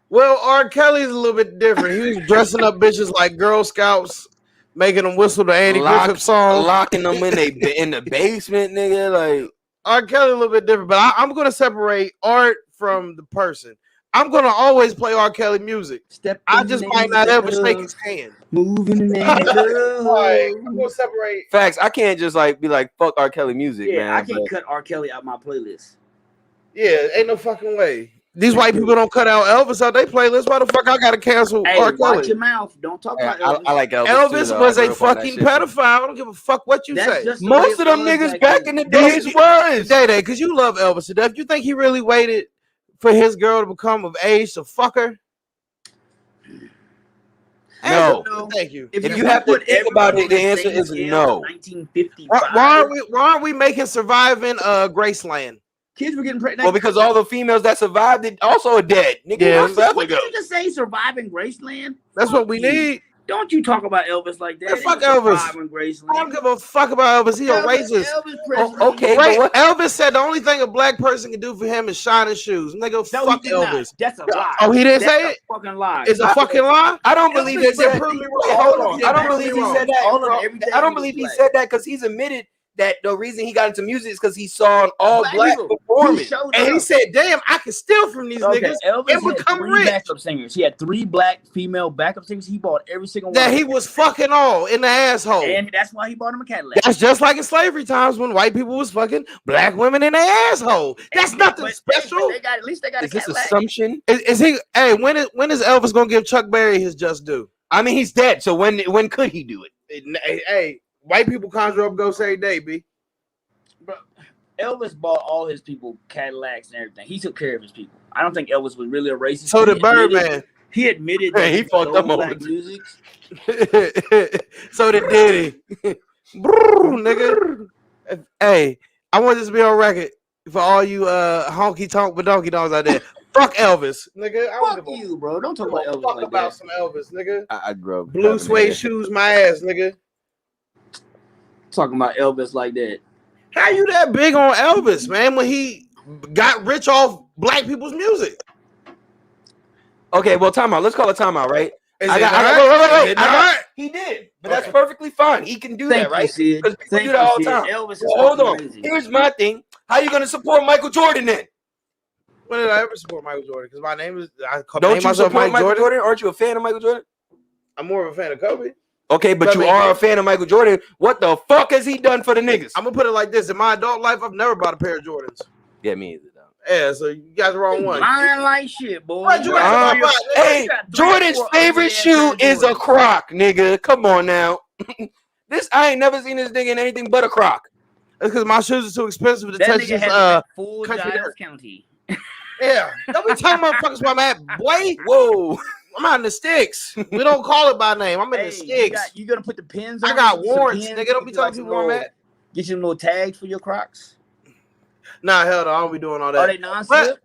Well, R. Kelly's a little bit different. He was dressing up bitches like Girl Scouts, making them whistle the Andy Griffith song. Locking them in the basement, nigga. Like R. Kelly a little bit different, but I'm going to separate art from the person. I'm going to always play R. Kelly music. I just might not ever shake his hand. Moving in Like, I'm going to separate. facts. I can't just like be like fuck R. Kelly music, Yeah, man. I can't but- cut R. Kelly out my playlist. Yeah, ain't no fucking way. These white people don't cut out Elvis out their playlist. Why the fuck I got to cancel Hey, R. watch Kelly? your mouth. Don't talk Yeah, about Elvis. I like Elvis. Elvis too, though. was I a grew up on that fucking shit, pedophile. I don't give a fuck what you That's say. just the Most way of them it was niggas back in the then. days was. Day, because you love Elvis to death. You think he really waited for his girl to become of age to fuck her? No. Thank you. If you have to put think about it, the everyone on answer same is scale no. of 1955. Why aren't we making Surviving Graceland? Kids were getting pregnant. Well, because all the females that survived it also are dead. Nigga, Yeah. What did you just say? Surviving Graceland? That's Fuck what we you. need. Don't you talk about Elvis like that? Man, fuck He was Elvis. surviving I Graceland. don't give a fuck about Elvis. He a racist. Elvis president. okay, Right? but what? Elvis said the only thing a black person can do for him is shine his shoes. Nigga, No, fuck he did not. Elvis. That's a lie. Oh, he didn't That's say a it? fucking lie. It's a fucking lie? I don't believe he Elvis said. prove me wrong. Wait, hold on. I don't Prove believe me he wrong. said that. All of bro. everything I don't was believe he black. said that because he's admitted that the reason he got into music is because he saw an all black people. performance. He showed And he up. said, damn, I can steal from these Okay, niggas Elvis and had become 3 rich. backup singers. He had 3 black female backup singers. He bought every single one. That of he them. was fucking all in the asshole. And that's why he bought him a Cadillac. That's just like in slavery times when white people was fucking black women in their asshole. That's nothing special. They got, at least they got Is a this Cadillac. assumption? Is he? Hey, when is Elvis gonna give Chuck Berry his just due? I mean, he's dead. So when could he do it? Hey, white people conjure up ghosts every day, B. Bro, Elvis bought all his people Cadillacs and everything. He took care of his people. I don't think Elvis was really a racist. So He did Birdman. He admitted Hey, that he he fucked stole them over black too. music. So did Diddy. Brrr, nigga. Hey, I want this to be on record for all you honky tonk badonky dongs out there. Fuck Elvis, nigga. I don't Fuck give a you, bro. Don't talk about Elvis fuck like about that. some Elvis, nigga. I grew up Blue having suede that. shoes, my ass, nigga. Talking about Elvis like that. How you that big on Elvis, man? When he got rich off black people's music? Okay, well, timeout. Let's call it timeout, right? Is I it got- not? wait. Is it not? He did, but that's Okay. perfectly fine. He can do Thank that, right? you, Sid. Because people Thank do that all the you, Sid. time. Elvis is Well, hold fucking on. crazy. Here's my thing. How you gonna support Michael Jordan then? When did I ever support Michael Jordan? Because my name is Don't name you myself support Mike Michael Jordan. Jordan? Aren't you a fan of Michael Jordan? I'm more of a fan of Kobe. Okay, but Let you me are a get- fan of Michael Jordan. What the fuck has he done for the niggas? I'm gonna put it like this: in my adult life, I've never bought a pair of Jordans. Yeah, me either. Yeah, so you got the wrong one. Lying like shit, boy. What, you got got three or- Hey, you got 3 or Jordan's 4 favorite ugly-ass shoe pair of is a Jordans. Croc, nigga. Come on now. This I ain't never seen this nigga in anything but a Croc. That's because my shoes are too expensive to That touch nigga this. has full country Giles dirt. County. Yeah, don't be telling motherfuckers where I'm at, boy. Whoa. I'm out in the sticks. We don't call it by name. I'm in the Hey, sticks. you gonna put the pins I on? got Get some warrants, pins, nigga. Don't be get telling some people where I'm little- at. Get you some little tags for your Crocs. Nah, hell no, I don't be doing all Are that. they non-slip?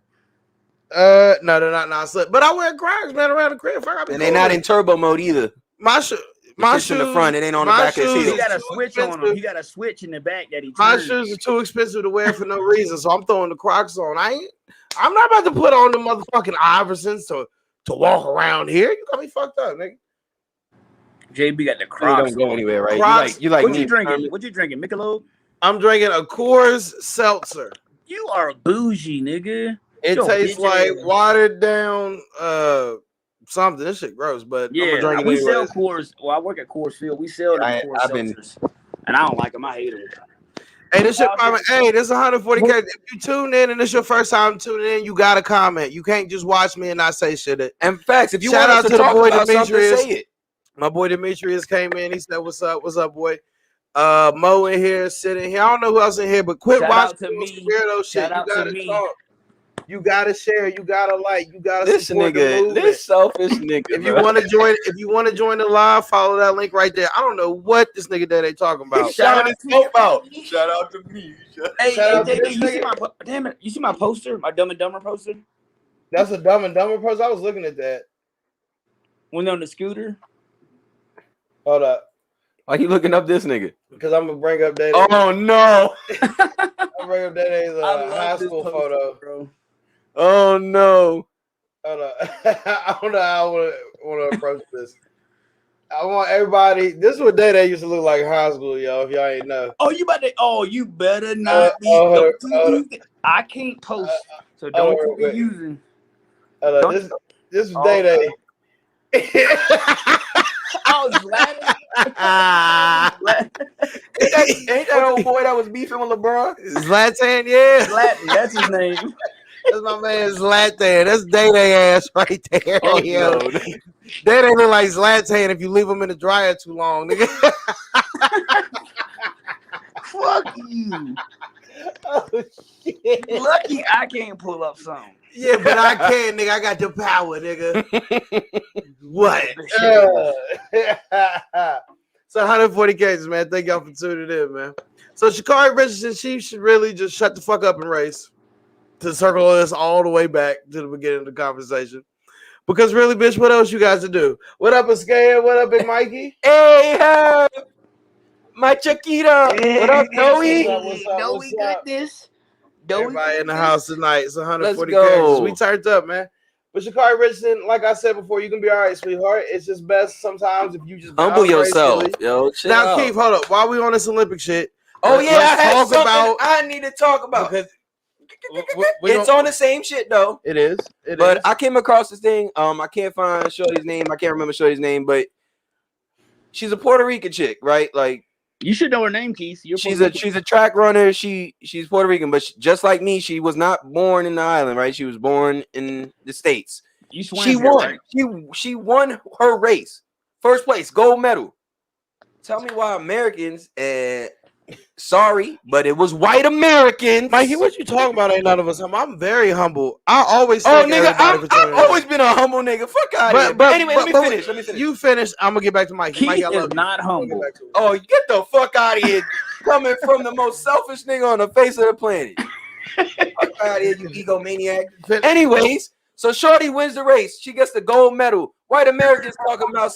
No, they're not non-slip. But I wear Crocs, man, around the crib. Fuck, I be And they're not cool. in turbo mode either. my shoe. My My shoes in shoes the front. It ain't on the my back of his shoes He heel. got a too switch on him. expensive. He got a switch in the back that he My turns. shoes are too expensive to wear for no reason, so I'm throwing the Crocs on. I'm not about to put on the motherfucking Iversons to walk around here. You got me fucked up, nigga. JB got the They Crocs. don't go anywhere, right? Crocs. You like What me, you drinking? Herman? What you drinking? Michelob? I'm drinking a Coors Seltzer. You are bougie, nigga. It Yo, tastes DJ. like watered down something. This shit gross, but Yeah, I'm gonna drink it we sell anyways. Coors. Well, I work at Coors Field. We sell them Coors I've been- seltzers, and I don't like them. I hate them. Hey, this shit, hey, this 140K. If you tune in and this your first time tuning in, you gotta comment. You can't just watch me and not say shit. And facts, if you Shout want out us to to the talk boy about something, Demetrius. say it. My boy Demetrius came in. He said, "What's up? What's up, boy?" Mo in here, sitting here. I don't know who else in here, but quit Shout watching out to this me. weirdo shit. Shout out You to gotta me. talk. You gotta share. You gotta like. You gotta This support the nigga, movement. this selfish nigga. If you bro. want to join the live, follow that link right there. I don't know what this nigga that they talking about. Shout out out. Shout out to me. Hey, Shout out to JB, this you see nigga. damn it, you see my poster, my Dumb and Dumber poster? That's a Dumb and Dumber post. I was looking at that. When they're on the scooter. Hold up, Why you looking up this nigga? because I'm gonna bring up that. Oh no. I'll bring up that as I a love high this school poster, photo. bro. Oh no. Hold up. I don't know how I want to approach this. I want everybody. This is what Day used to look like in high school, y'all. If y'all ain't know. Oh, you better not be. hold don't use I can't post, so don't you be wait. using. Hold up. Don't- This is Oh, Day. I was laughing. Ain't that old boy that was beefing with LeBron? Zlatan, yeah. Laughing. That's his name. That's my man Zlatan. That's Day ass right there. Oh, yo. no. They look like Zlatan if you leave him in the dryer too long, nigga. Fuck you. Oh, shit. Lucky I can't pull up something. Yeah, but I can, nigga. I got the power, nigga. What? So 140 cases, man. Thank y'all for tuning in, man. So Sha'Carri Richardson, she should really just shut the fuck up and race. to circle us all the way back to the beginning of the conversation. Because really, bitch, what else you guys to do? What up, Escaya? What up, Big Mikey? Hey, my Chiquita. What up, Joey? What's up? Doey goodness. Everybody in the house tonight. It's 140 Let's characters. go. We turned up, man. But Shakari Richardson, like I said before, you can be all right, sweetheart. It's just best sometimes if you just Humble bow yourself, gracefully. yo. Chill Now, out. Keith, hold up. While we on this Olympic shit, Oh yeah, let's I had talk something about I need to talk about. because It's on the same shit though. It is. But I came across this thing. I can't find Shorty's name. I can't remember Shorty's name, but she's a Puerto Rican chick, right? Like You should know her name, Keith. she's a track runner. She's Puerto Rican, but just like me, she was not born in the island, right? She was born in the States. You swam She here, won. right? She won her race, first place, gold medal. Tell me why Americans? Sorry, but it was white Americans. Mikey, what you talking about? Ain't none of us. I'm very humble. I always Oh, thank nigga, everybody for I've tuning in. always been a humble nigga. Fuck out of here. But anyway, let me finish. You finish. I'm gonna get back to Mikey. Keith Mikey, I is love you. not humble. Oh, get the fuck out of here. Coming from the most selfish nigga on the face of the planet. Fuck out of here, you egomaniac. Anyways, so Shorty wins the race. She gets the gold medal. White Americans talking about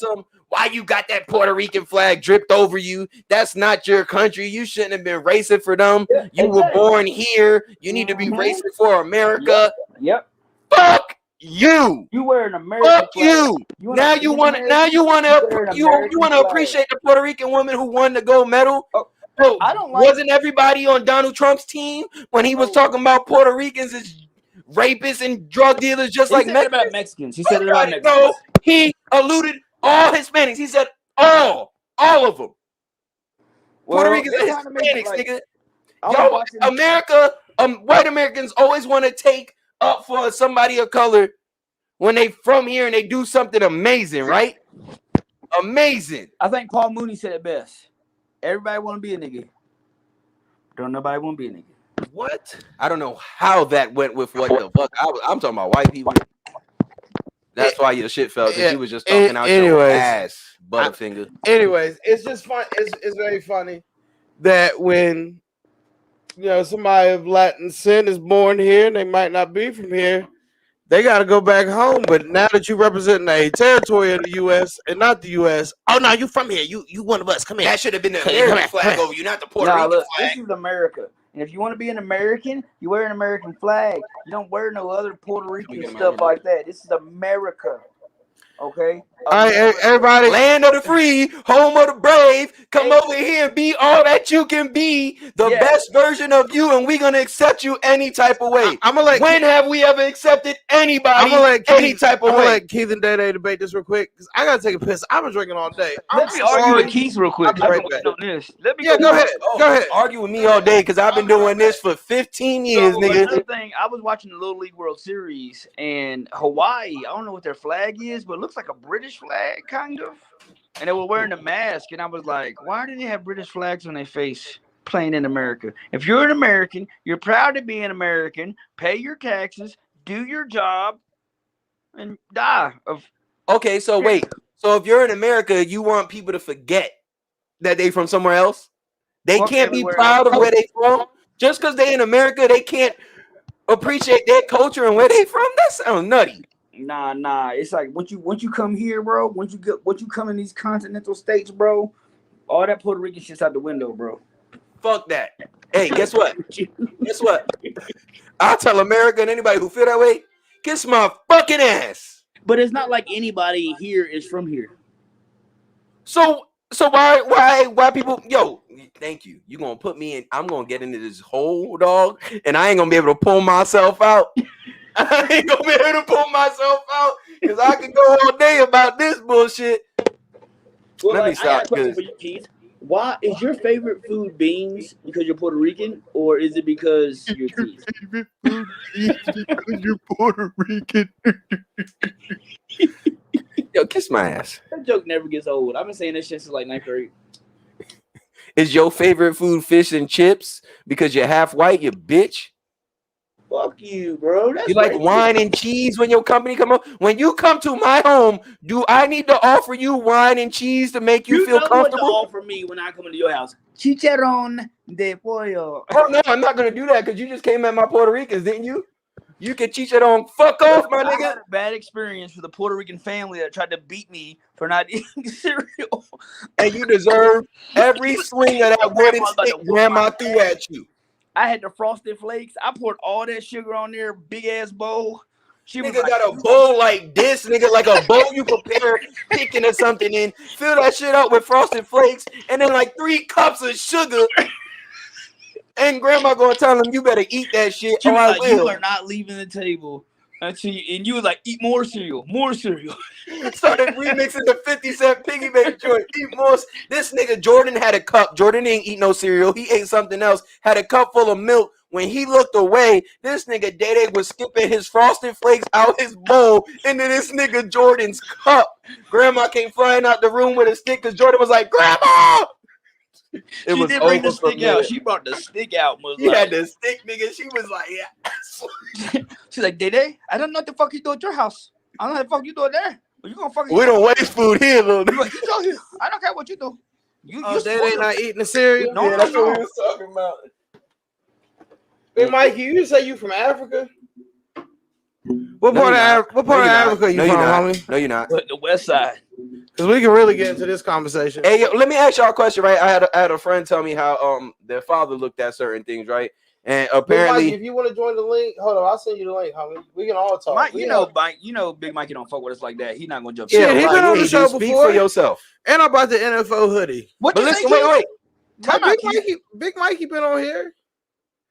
why you got that Puerto Rican flag dripped over you? That's not your country. You shouldn't have been racing for them. You were born here. You need to be racing for America. Yep. Fuck you. You wear an American Fuck flag. you. Now you want to appreciate the Puerto Rican woman who won the gold medal. Oh, I don't like. Wasn't everybody on Donald Trump's team when he was talking about Puerto Ricans as rapists and drug dealers just He like said it about Mexicans. He said it about Mexicans. No, he alluded all Hispanics. He said all of them. Puerto Ricans and Hispanics, nigga. Yo, America, white Americans always want to take up for somebody of color when they from here and they do something amazing, right? Amazing. I think Paul Mooney said it best. Everybody want to be a nigga. Don't nobody want to be a nigga. What? I don't know how that went with what the fuck. I'm talking about white people. That's why your shit fell. Because you was just talking out your ass, Butterfinger. Anyways, it's just fun. It's very funny that when somebody of Latin descent is born here and they might not be from here, they got to go back home. But now that you represent a territory in the U.S. and not the U.S., oh no, you from here. You one of us. Come here. That should have been the American flag over you, not the Puerto Rican flag. This is America. And if you want to be an American, you wear an American flag. You don't wear no other Puerto Rican stuff like that. This is America. Okay? All right, everybody. Land of the free, home of the brave. Come over here and be all that you can be. The best version of you, and we're going to accept you any type of way. When have we ever accepted anybody any type of way? I'm going to let Keith and Day debate this real quick because I got to take a piss. I've been drinking all day. Let me argue with Keith real quick. I'll be right back. On this. Let me go ahead. Go ahead. Argue with me all day because I've been doing this for 15 years, nigga. Another thing, I was watching the Little League World Series, and Hawaii, I don't know what their flag is, but it looks like a British flag, kind of. And they were wearing a mask, and I was like, why do they have British flags on their face playing in America? If you're an American, you're proud to be an American, pay your taxes, do your job, and die. Okay, so wait. So if you're in America, you want people to forget that they from somewhere else? They can't be proud of where they from? Just because they in America, they can't appreciate their culture and where they from? That sounds nutty. Nah. It's like once you come here, bro. Once you come in these continental states, bro, all that Puerto Rican shit's out the window, bro. Fuck that. Hey, guess what? Guess what? I'll tell America and anybody who feel that way, kiss my fucking ass. But it's not like anybody here is from here. So why people? Yo, thank you. You gonna put me in? I'm gonna get into this hole, dog, and I ain't gonna be able to pull myself out. I ain't gonna be able to pull myself out because I can go all day about this bullshit. Well, let me stop. I got a question for you, Keith. Why is your favorite food beans because you're Puerto Rican, or is it because you're Keith? Favorite food beans because you're Puerto Rican. Yo, kiss my ass. That joke never gets old. I've been saying this shit since like 9th grade. Is your favorite food fish and chips because you're half white, you bitch? Fuck you, bro. That's you like wine and cheese when your company come up? When you come to my home, do I need to offer you wine and cheese to make you feel comfortable? You know what to offer me when I come into your house? Chicharrón de pollo. Oh, no, I'm not going to do that because you just came at my Puerto Ricans, didn't you? You can teach it on fuck off, my I nigga. had a bad experience with a Puerto Rican family that tried to beat me for not eating cereal. And you deserve every swing of that wooden Grandma's about stick to whoop grandma my threw ass. at you. I had the Frosted Flakes. I poured all that sugar on there, big ass bowl. She was Nigga like, got a bowl like this, nigga, like a bowl you prepare chicken or something in. Fill that shit up with Frosted Flakes and then like 3 cups of sugar. And grandma gonna tell him you better eat that shit she or was I like, will. you are not leaving the table until you, and you was like, eat more cereal, more cereal. Started remixing the 50-cent piggy bank joint. Eat more. This nigga Jordan had a cup. Jordan didn't eat no cereal. He ate something else. Had a cup full of milk. When he looked away, this nigga Day was skipping his Frosted Flakes out his bowl into this nigga Jordan's cup. Grandma came flying out the room with a stick because Jordan was like, Grandma! It She was did bring the over from stick there. out. She brought the stick out. Was He like, had the stick, nigga. She was like, yeah. she's like, Dede, I don't know what the fuck you do at your house. I don't know what the fuck you do there. But you gonna fucking We don't waste food here, little you nigga. gonna eat out here. I don't care what you do. You They ain't not eating the cereal. No, Yeah, that's no, what we no. was talking about. Hey, Mikey, you say you from Africa? What No, part of you're not. What part No, of you're not. Africa you No, from, you're not. homie? No, you're not. But the West Side. Because we can really get into this conversation. Hey, yo, let me ask y'all a question, right? I had a friend tell me how their father looked at certain things, right? And But apparently, Mikey, if you want to join the link, hold on, I'll send you the link, homie. We can all talk. Mike, We you can know, all- Big Mikey don't fuck with us like that. He not gonna jump. Yeah, in. he been on the he show do. Speak before. for yourself. And I bought the NFO hoodie. What But you listen, say, wait. Time out, Keith. Big Mikey been on here.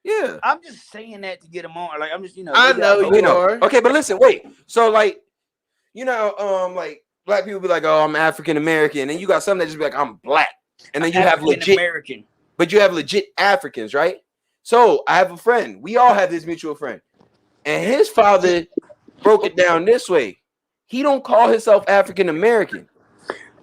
Yeah. I'm just saying that to get him on. Like I'm just, I maybe know I'll- you are. Okay, but listen, wait. So like, like black people be like, oh, I'm African American, and you got some that just be like, I'm black, and then you have legit, American. but you have legit Africans, right? So I have a friend. We all have this mutual friend, and his father broke it down this way. He don't call himself African American.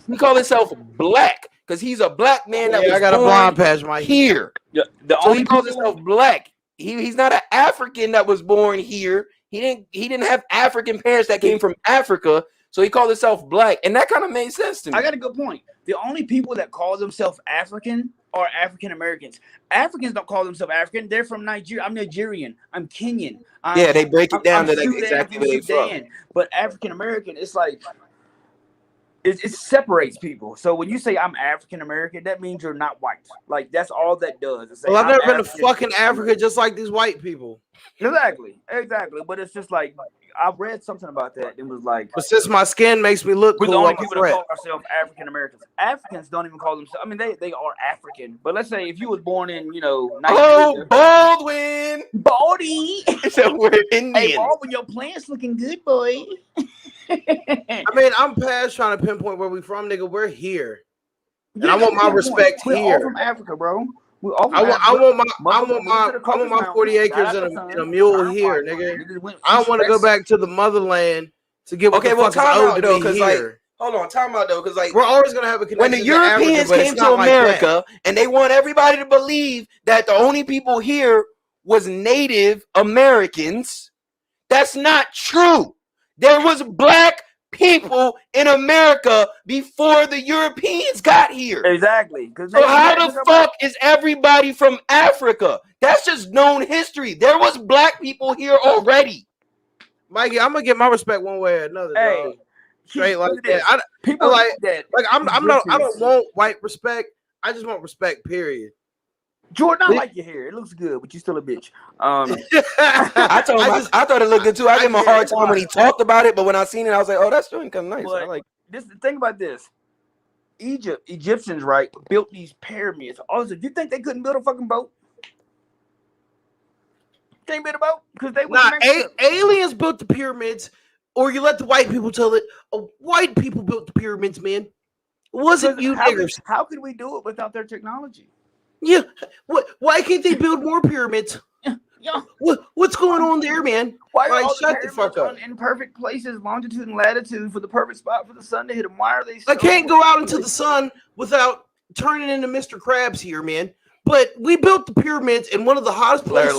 He call himself black because he's a black man that was I got a born blind patch, Mikey. here. Yeah, the So only he calls people- himself black. He's not an African that was born here. He didn't have African parents that came from Africa. So he called himself black, and that kind of made sense to me. I got a good point. The only people that call themselves African are African Americans. Africans don't call themselves African. They're from Nigeria. I'm Nigerian. I'm Kenyan. Yeah, they break it down I'm to like Sudan, exactly I'm where they from. Sudan. But African American, it's like it separates people. So when you say I'm African American, that means you're not white. Like that's all that does. It's Well, I've I'm never been to African. fucking Africa just like these white people. Exactly. But it's just like I read something about that. It was like But since my skin makes me look we're the cool, only I'm a people that threat. call ourselves African Americans. Africans don't even call themselves. I mean, they are African. But let's say if you was born in, Oh, Nigeria, Baldwin! Baldy. So we're Hey, Indian. Baldwin, your plants looking good, boy. I mean, I'm past trying to pinpoint where we from, nigga. We're here. And I want my respect We're all here. from Africa, bro. We're all from I Africa. want my 40 acres and a mule here, nigga. I don't want to go back to the motherland to get what Okay, the well, fuck is time owed out, to though, me because, like, here. hold on, time out, though, because, like, We're always going to have a connection when the to Europeans Africa, but it's came to not like that. America and they want everybody to believe that the only people here was Native Americans, that's not true. There was black people in America before the Europeans got here. Exactly. So how the fuck is everybody from Africa? That's just known history. There was black people here already. Mikey, I'm gonna get my respect one way or another. Hey, dog. Straight like look at that. this. People like think that like I don't Egyptians- want white respect. I just want respect. Period. Jordan, I like your hair. It looks good, but you still a bitch. I told him I thought it looked good too. I gave him a hard time when he talked about it, but when I seen it, I was like, "Oh, that's doing kind of nice." But I like. this. Think about this. Egyptians, right, built these pyramids. Also, you think they couldn't build a fucking boat? Can't build a boat because they Nah, aliens built the pyramids, or you let the white people tell it. White people built the pyramids, man. It wasn't you niggers. How could we do it without their technology? Yeah. Why can't they build more pyramids? Yeah. What's going on there, man? Why are Like, all shut the the fuck pyramids up. on imperfect places, longitude and latitude for the perfect spot for the sun to hit them? Why are they? I can't go out into the sun without turning into Mr. Krabs here, man. But we built the pyramids in one of the hottest places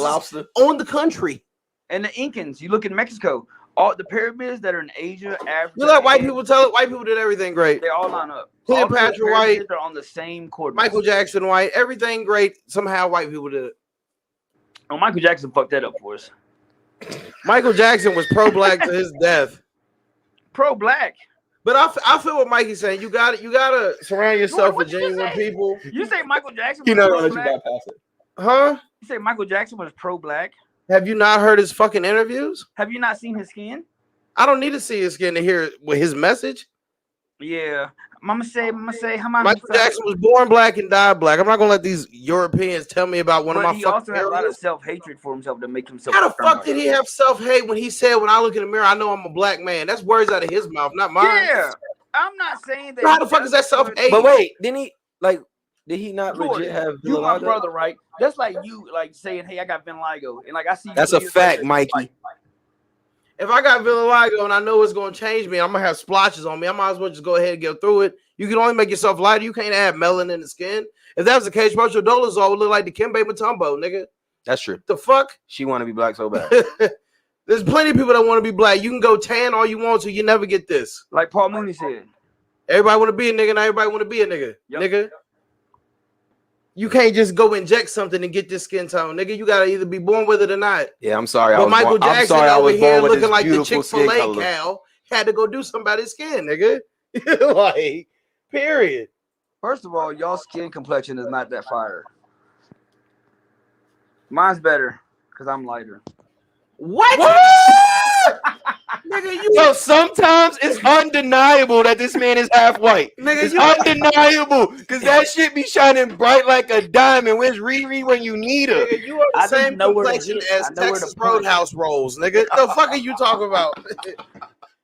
on the country. And the Incans, you look in Mexico, all the pyramids that are in Asia, Africa. You let white people tell it. White people did everything great. They all line up. Cleopatra white. They're on the same coordinates. Michael Jackson white. Everything great. Somehow white people did it. Oh, Michael Jackson fucked that up for us. Michael Jackson was pro-black to his death. Pro-black. But I feel what Mikey's saying. You gotta surround yourself with genuine people. You say Michael Jackson You was know, let you pro-black? bypass it. Huh? You say Michael Jackson was pro-black? Have you not heard his fucking interviews? Have you not seen his skin? I don't need to see his skin to hear his message. Yeah. Mama say, how much? Michael Jackson was born black and died black. I'm not gonna let these Europeans tell me about one of my he fucking also had a lot of areas. self-hatred for himself to make himself. How the fuck did he have self-hate when he said, "When I look in the mirror, I know I'm a black man"? That's words out of his mouth, not mine. Yeah. I'm not saying that. How the fuck is that self-hate? But wait, did he not legit have you my vitiligo? brother, right? That's like you like saying, "Hey, I got vitiligo," and like I see. That's a fact, Mikey. If I got vitiligo and I know it's gonna change me, I'm gonna have splotches on me. I might as well just go ahead and get through it. You can only make yourself lighter. You can't add melanin in the skin. If that was the case, Dolezal would look like the Kimbe Mutombo, nigga. That's true. The fuck? She want to be black so bad. There's plenty of people that want to be black. You can go tan all you want to. You never get this. Like Paul Mooney said. Everybody want to be a nigga. Now everybody want to be a nigga. Yep. Nigga. You can't just go inject something and get this skin tone, nigga. You gotta either be born with it or not. Yeah, I'm sorry. But Michael Jackson over here looking like the beautiful skin Chick-fil-A color. cow had to go do something about his skin, nigga. Like, period. First of all, y'all skin complexion is not that fire. Mine's better because I'm lighter. What? Nigga, you Yo, sometimes it's undeniable that this man is half white. Nigga, It's you undeniable because that shit be shining bright like a diamond. Where's Riri when you need her? nigga, you are the I just same know where to complexion hit. as I know where to Texas point. Roadhouse rolls, nigga. The fuck are you talking about?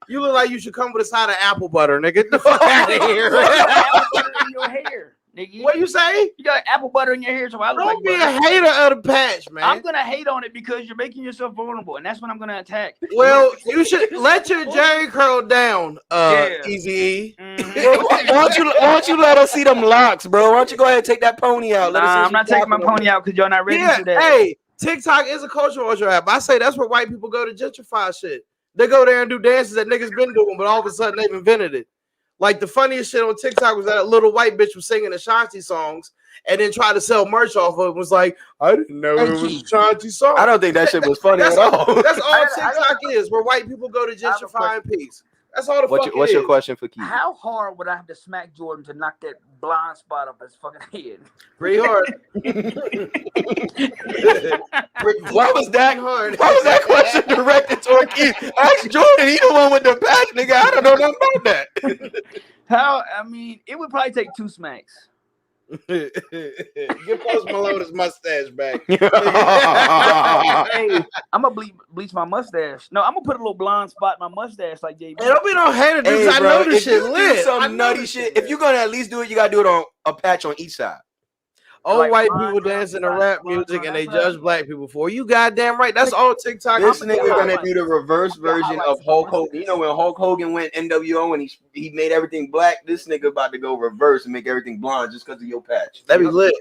You look like you should come with a side of apple butter, nigga. Get the fuck out of here. Apple butter in your hair, nigga. What you say? You got apple butter in your hair, so I look Don't like be butter. a hater of the patch, man. I'm gonna hate on it because you're making yourself vulnerable, and that's what I'm gonna attack. Well, you should let your Jerry curl down, Yeah. Easy E. Mhm. Why don't you let us see them locks, bro? Why don't you go ahead and take that pony out? Let us see Nah, what I'm not you taking my popping pony out because y'all not ready Yeah, for that. hey, TikTok is a cultural app. I say that's where white people go to gentrify shit. They go there and do dances that niggas been doing, but all of a sudden they've invented it. Like the funniest shit on TikTok was that a little white bitch was singing Ashanti songs and then tried to sell merch off of it. Was like, I didn't know it was a Ashanti song. I don't think that shit was funny That's at all. That's all TikTok is, where white people go to gentrify in peace. That's all the fuck What's it your is. question for Keith? How hard would I have to smack Jordan to knock that blind spot up his fucking head? Pretty hard. Why was that hard? Why was that question directed toward Keith? Ask Jordan. He the one with the patch, nigga. I don't know nothing about that. How? I mean, it would probably take 2 smacks. Get Post Malone his mustache back. Hey, I'm gonna bleach my mustache. No, I'm gonna put a little blonde spot in my mustache like JB. Hey, don't be no hater. Hey, I bro, know this if shit you do lit. I some know nutty this shit. If you're gonna at least do it, you gotta do it on a patch on each side. Old Like, white blonde people girl, dancing to blonde rap girl, music and they blonde girl. judge black people for it. You goddamn right. That's all TikTok. This I'm nigga gonna gonna do the reverse version of Hulk Hogan. You know when Hulk Hogan went NWO and he made everything black, this nigga about to go reverse and make everything blonde just because of your patch. That'd be lit.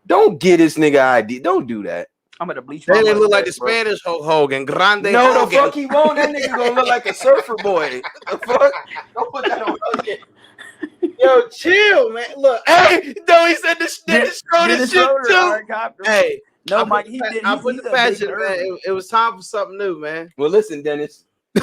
Don't get this nigga ID. Don't do that. I'm gonna bleach my They mustache. look like the bro. Spanish Hulk Hogan. Grande No, the Hogan. fuck he won't. That nigga gonna look like a surfer boy. The fuck? Don't put that on Hogan. Yo, chill, man. Look, Hey, no, he said this Dennis shit Schroeder, too. alright, copter. hey, No, I Mike, put he the- did. I put he's the a patch big in, man. early. It was time for something new, man. Well, listen, Dennis. Yo,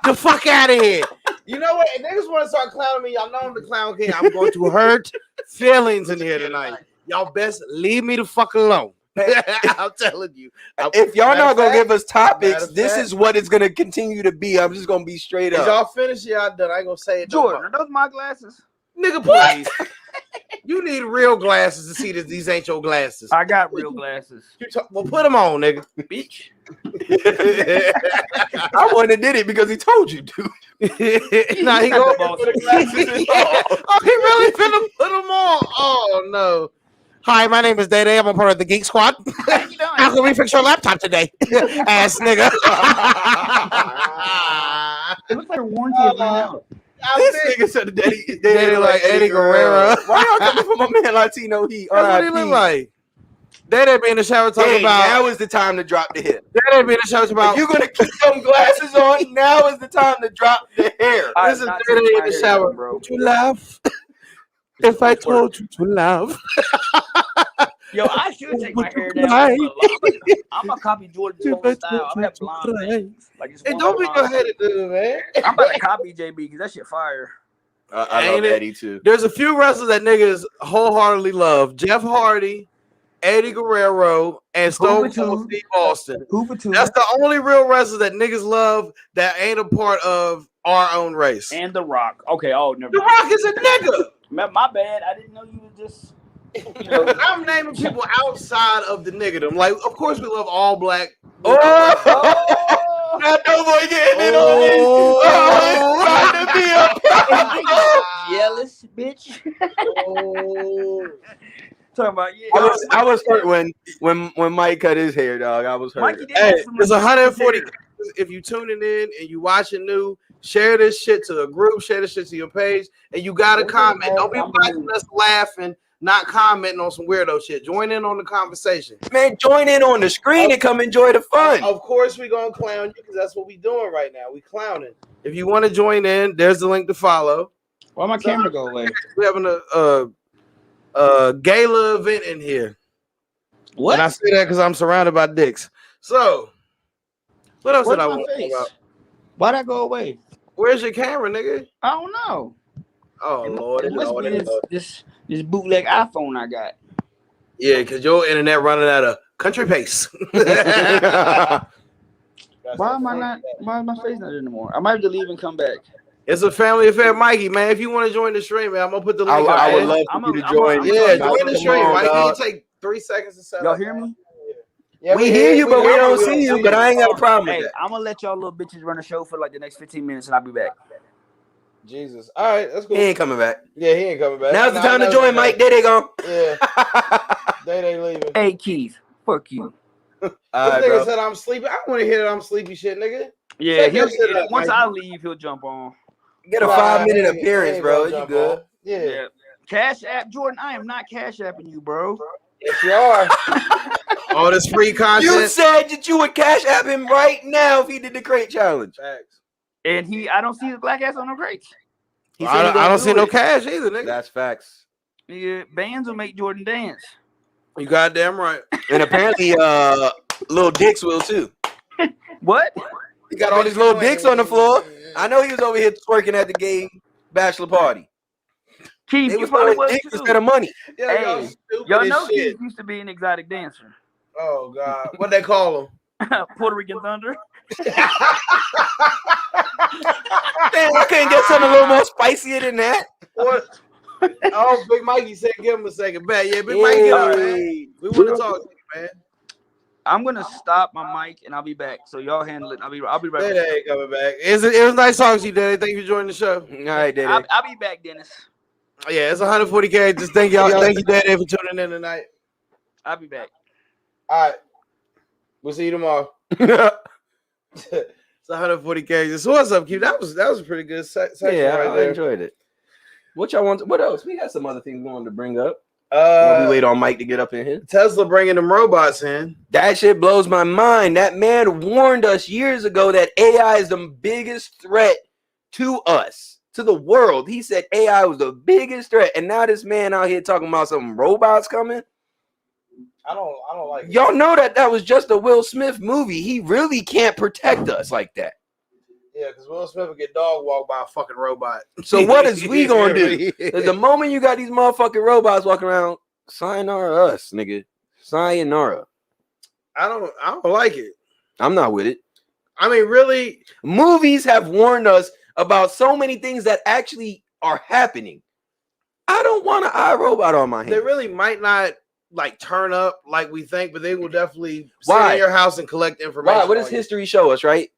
the fuck out of here. You know what? If niggas want to start clowning me, y'all know I'm the clown king. I'm going to hurt feelings in here tonight. Y'all best leave me the fuck alone. I'm telling you. If y'all Matter not of gonna fact- give us topics, matter of this fact- is what it's gonna continue to be. I'm just gonna be straight Is up. y'all finished? Y'all done. I ain't gonna say it. no Jordan, more. are those my glasses? Nigga, please. You need real glasses to see that these ain't your glasses. I got real glasses. Well, put them on, nigga. Bitch. I wouldn't have did it because he told you to. Nah, he not the gonna boss. put the glasses on. Oh, he really finna put them on. Oh no. Hi, my name is Day Day. I'm a part of the Geek Squad. How you doing? How can we fix your laptop today? Ass nigga. It looks like a warranty is running out. This nigga said Daddy Daddy like Eddie Guerrero. Why y'all coming from my man Latino Heat? That's what he look like. Day be in the shower talking Hey, about. now is the time to drop the hip. Day be in the shower talking about. If you're gonna keep them glasses on, now is the time to drop the hair. I This is have not Day taken in my the hair shower. down, bro. Would you laugh if I told you to laugh? Yo, I should take my hair down. I'm gonna copy Jordan's whole style. I'm gonna have blonde bangs. Like it's Hey, one don't be blonde. your headed dude, man. I'm about to copy JB because that shit fire. I love Ain't it? Eddie too. There's a few wrestlers that niggas wholeheartedly love: Jeff Hardy, Eddie Guerrero, and Stone Cold Steve Austin. Who for two? That's the only real wrestlers that niggas love that ain't a part of our own race. And The Rock. Okay, oh, never The mind. Rock is a nigga. My bad. I didn't know you was just. You know. I'm naming people outside of the niggerdom. Like, of course, we love all black. Oh, that no boy getting in on this. Oh, it's about to be a Jealous bitch. Talking about I was hurt when Mike cut his hair, dog. I was hurt. Mikey did Hey, have some there's nice 140. hair. If you tuning in and you watching new, share this shit to a group, share this shit to your page, and you gotta comment. Don't be watching us laughing, not commenting on some weirdo shit. Join in on the conversation. Man, join in on the screen and come enjoy the fun. Of course, we gonna clown you because that's what we doing right now. We clowning. If you want to join in, there's the link to follow. Why my camera go away? We're having a gala event in here. What? And I say that because I'm surrounded by dicks. So, what else Where's did I my want to face? talk about? Why'd I go away? Where's your camera, nigga? I don't know. Oh, Lord. It must Lord, be Lord. this bootleg iPhone I got. Yeah, because your internet running at a country pace. Why am my face not anymore? I might have to leave and come back. It's a family affair, Mikey, man. If you want to join the stream, man, I'm gonna put the link. I would up, love I'm for you a- to join. I'm a- Yeah, Come join the stream, on, Mikey. dog. It take 3 seconds to set Y'all up. hear me? Yeah, We hear you, but we don't see you. But I ain't got a problem with Hey, that. I'm gonna let y'all little bitches run the show for like the next 15 minutes, and I'll be back. Jesus. All right, that's cool. He ain't coming back. Yeah, he ain't coming back. Now's the time to join, Mike. There they go. Yeah, they leaving. Hey, Keith, fuck you. This All right, nigga bro. said I'm sleepy. I want to hear that I'm sleepy shit, nigga. Yeah, Shut that shit up, once Mikey. I leave, he'll jump on. Get a Nah, 5-minute he ain't appearance, gonna bro. You jump good? on. Yeah. Yeah. Cash App, Jordan. I am not Cash Apping you, bro. Yes, you are. All this free content. You said that you would cash app him right now if he did the crate challenge. Facts. And I don't see his black ass on no crates. He said he I gonna don't do see no it. cash either, nigga. That's facts. Yeah, bands will make Jordan dance. You goddamn right. And apparently, little dicks will too. What? He got all these little dicks on the floor. I know he was over here twerking at the gay bachelor party. Keith, They you was probably throwing was dicks too. instead of money. Yeah, Hey, y'all stupid y'all as know shit. Keith used to be an exotic dancer. Oh God, what they call him? Puerto Rican Thunder. Damn, I couldn't get something a little more spicier than that. What? Oh, Big Mikey said, "Give him a second back." Yeah, Big Mikey, get up, man. We want to talk to you, man. I'm gonna stop my mic and I'll be back. So y'all handle it. I'll be right Daddy back. ain't coming back. It was nice talking to you, Daddy. Thank you for joining the show. All right, Daddy. I'll be back, Dennis. Yeah, it's 140K. Just thank y'all. Thank you, Daddy, for tuning in tonight. I'll be back. All right, we'll see you tomorrow. It's 140K. So what's up, Q? That was a pretty good section Yeah, right I there. enjoyed it. What y'all want? What else? We got some other things we wanted to bring up. While we wait on Mike to get up in here. Tesla bringing them robots in. That shit blows my mind. That man warned us years ago that AI is the biggest threat to us, to the world. He said AI was the biggest threat, and now this man out here talking about some robots coming. I don't like it. Y'all know that was just a Will Smith movie. He really can't protect us like that. Yeah, because Will Smith will get dog walked by a fucking robot. So what is we gonna do? Because the moment you got these motherfucking robots walking around, sayonara us, nigga. Sayonara. I don't like it. I'm not with it. I mean, really, Movies have warned us about so many things that actually are happening. I don't want an iRobot on my they hand. really might not like turn up like we think, but they will definitely sit Why? in your house and collect information. Why? What does on you. history show us, right?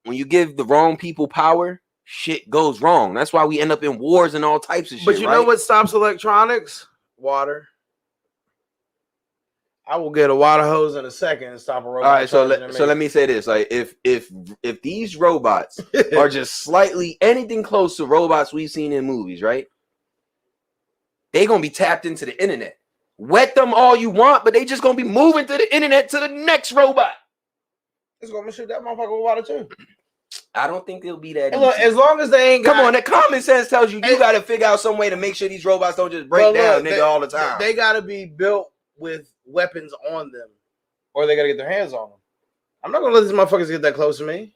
When you give the wrong people power, shit goes wrong. That's why we end up in wars and all types of shit. But you know what stops electronics? Water. I will get a water hose in a second and stop a robot. All right, so charging let me say this: like, if these robots are just slightly anything close to robots we've seen in movies, right? They're gonna be tapped into the internet. Wet them all you want, but they just gonna be moving to the internet to the next robot. It's gonna shoot that motherfucker with water too. I don't think it'll be that. And look, as long as they ain't Come got, on, the common sense tells you got to figure out some way to make sure these robots don't just break but down, look, nigga, all the time. They gotta be built with weapons on them, or they gotta get their hands on them. I'm not gonna let these motherfuckers get that close to me.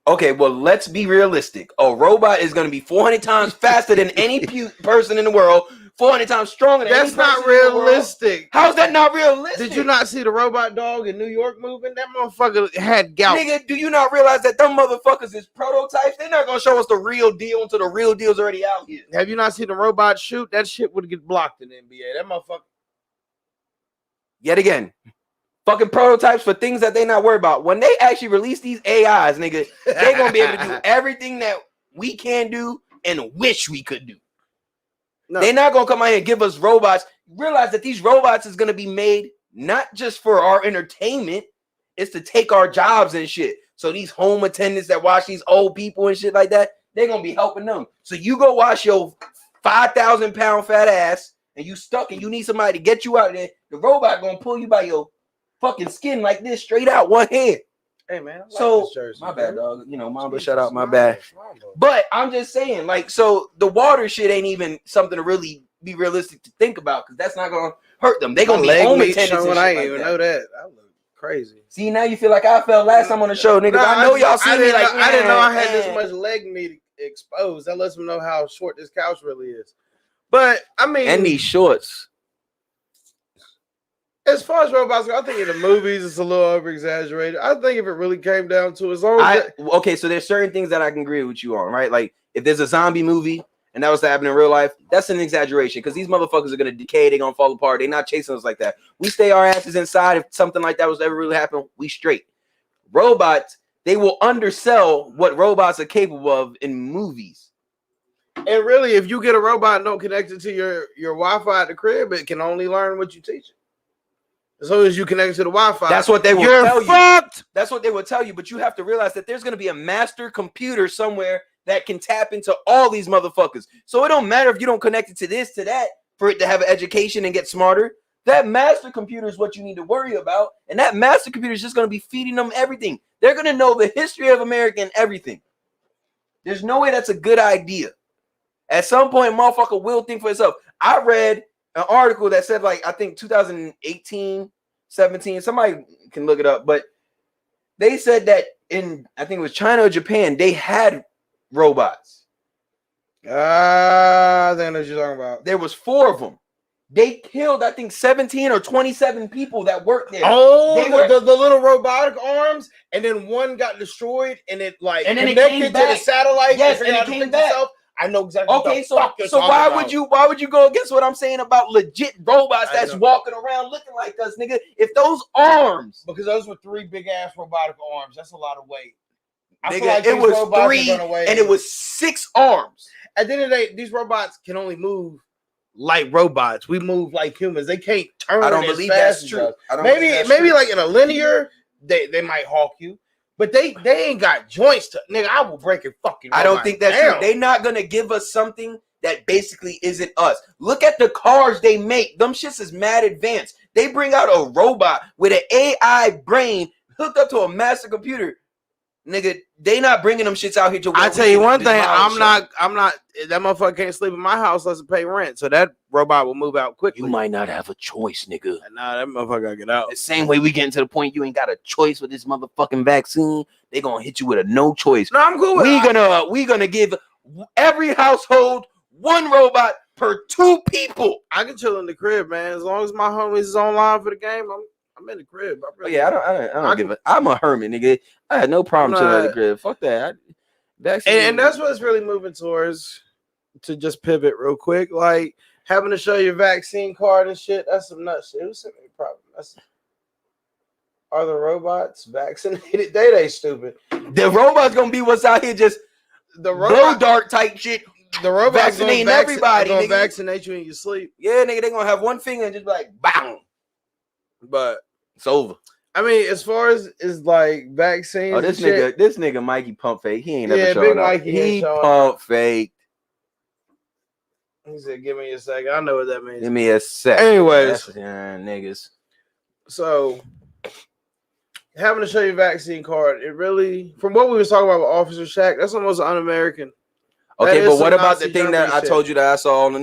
Okay, well, let's be realistic. A robot is going to be 400 times faster than any person in the world, 400 times stronger than any person That's not in the world. realistic. How's that not realistic? Did you not see the robot dog in New York moving? That motherfucker had gout. Nigga, do you not realize that them motherfuckers is prototypes? They're not going to show us the real deal until the real deal's already out here. Have you not seen the robot shoot? That shit would get blocked in the NBA. That motherfucker. Yet again. Fucking prototypes for things that they not worried about. When they actually release these AIs, nigga, they're gonna be able to do everything that we can do and wish we could do. No. They're not gonna come out here and give us robots. Realize that these robots is gonna be made not just for our entertainment, it's to take our jobs and shit. So these home attendants that watch these old people and shit like that, they're gonna be helping them. So you go wash your 5,000 pound fat ass and you stuck and you need somebody to get you out of there. The robot gonna pull you by your fucking skin like this, straight out one hand. Hey man, so my bad, dog. You know, Mamba, shout out, my bad. But I'm just saying, like, so the water shit ain't even something to really be realistic to think about because that's not gonna hurt them. They gonna be home attendants. I didn't even know that. I look crazy. See, now you feel like I felt last time on the show, nigga. I know y'all see me like I didn't know I had this much leg meat exposed. That lets me know how short this couch really is. But I mean, and these shorts. As far as robots go, I think in the movies it's a little over exaggerated. I think if it really came down to as long as okay, so there's certain things that I can agree with you on, right? Like if there's a zombie movie and that was to happen in real life, that's an exaggeration because these motherfuckers are gonna decay, they're gonna fall apart. They're not chasing us like that. We stay our asses inside. If something like that was to ever really happen, we straight. Robots, they will undersell what robots are capable of in movies. And really, if you get a robot and don't connect it to your Wi-Fi at the crib, it can only learn what you teach it. As long as you connect to the Wi-Fi, that's what they will tell fucked. You. That's what they will tell you. But you have to realize that there's going to be a master computer somewhere that can tap into all these motherfuckers. So it don't matter if you don't connect it to this, to that, for it to have an education and get smarter. That master computer is what you need to worry about. And that master computer is just going to be feeding them everything. They're going to know the history of America and everything. There's no way that's a good idea. At some point, motherfucker will think for itself. I read an article that said, like, I think 2018, 17, somebody can look it up, but they said that in, I think it was China or Japan, they had robots. I think that's what you're talking about. There was 4 of them. They killed, I think, 17 or 27 people that worked there. Oh, they were the little robotic arms, and then one got destroyed, and it like and then connected it came to the satellite. Yes, and it came back. Itself. I know exactly. Okay, so why would you go against what I'm saying about legit robots that's walking around looking like us, nigga? If those arms, because those were 3 big ass robotic arms, that's a lot of weight. Nigga, like it was 3 and it was 6 arms. At the end of the day, these robots can only move like robots. We move like humans. They can't turn. I don't believe that's true. Maybe like in a linear, they might hawk you. But they ain't got joints to, nigga. I will break your fucking. I don't think that's true. They're not gonna give us something that basically isn't us. Look at the cars they make. Them shits is mad advanced. They bring out a robot with an AI brain hooked up to a master computer. Nigga, they not bringing them shits out here to. I tell you one thing, I'm not. That motherfucker can't sleep in my house unless it pay rent. So that robot will move out quickly. You might not have a choice, nigga. Nah, that motherfucker gotta get out. The same way we getting to the point you ain't got a choice with this motherfucking vaccine. They gonna hit you with a no choice. No, I'm cool with it. We gonna give every household 1 robot per 2 people. I can chill in the crib, man. As long as my homies is online for the game, I'm in the crib. I don't give a. I'm a hermit, nigga. I had no problem chilling in the crib. Fuck that. And that's what it's really moving towards. To just pivot real quick, like having to show your vaccine card and shit. That's some nut shit. It was a problem. Are the robots vaccinated? They stupid. The robots gonna be what's out here just the blow dart type shit. The robots vaccinating everybody. Gonna vaccinate you in your sleep. Yeah, nigga, they gonna have one finger and just be like, bang. But it's over. I mean, as far as like vaccines. Oh, this nigga Mikey pump fake. He ain't never big showing up. He pump fake. He said, "Give me a second." I know what that means. Give me a second. Anyways, niggas. So having to show your vaccine card, it really, from what we was talking about with Officer Shaq, that's almost un-American. Okay, but what about the thing that I told you that I saw on the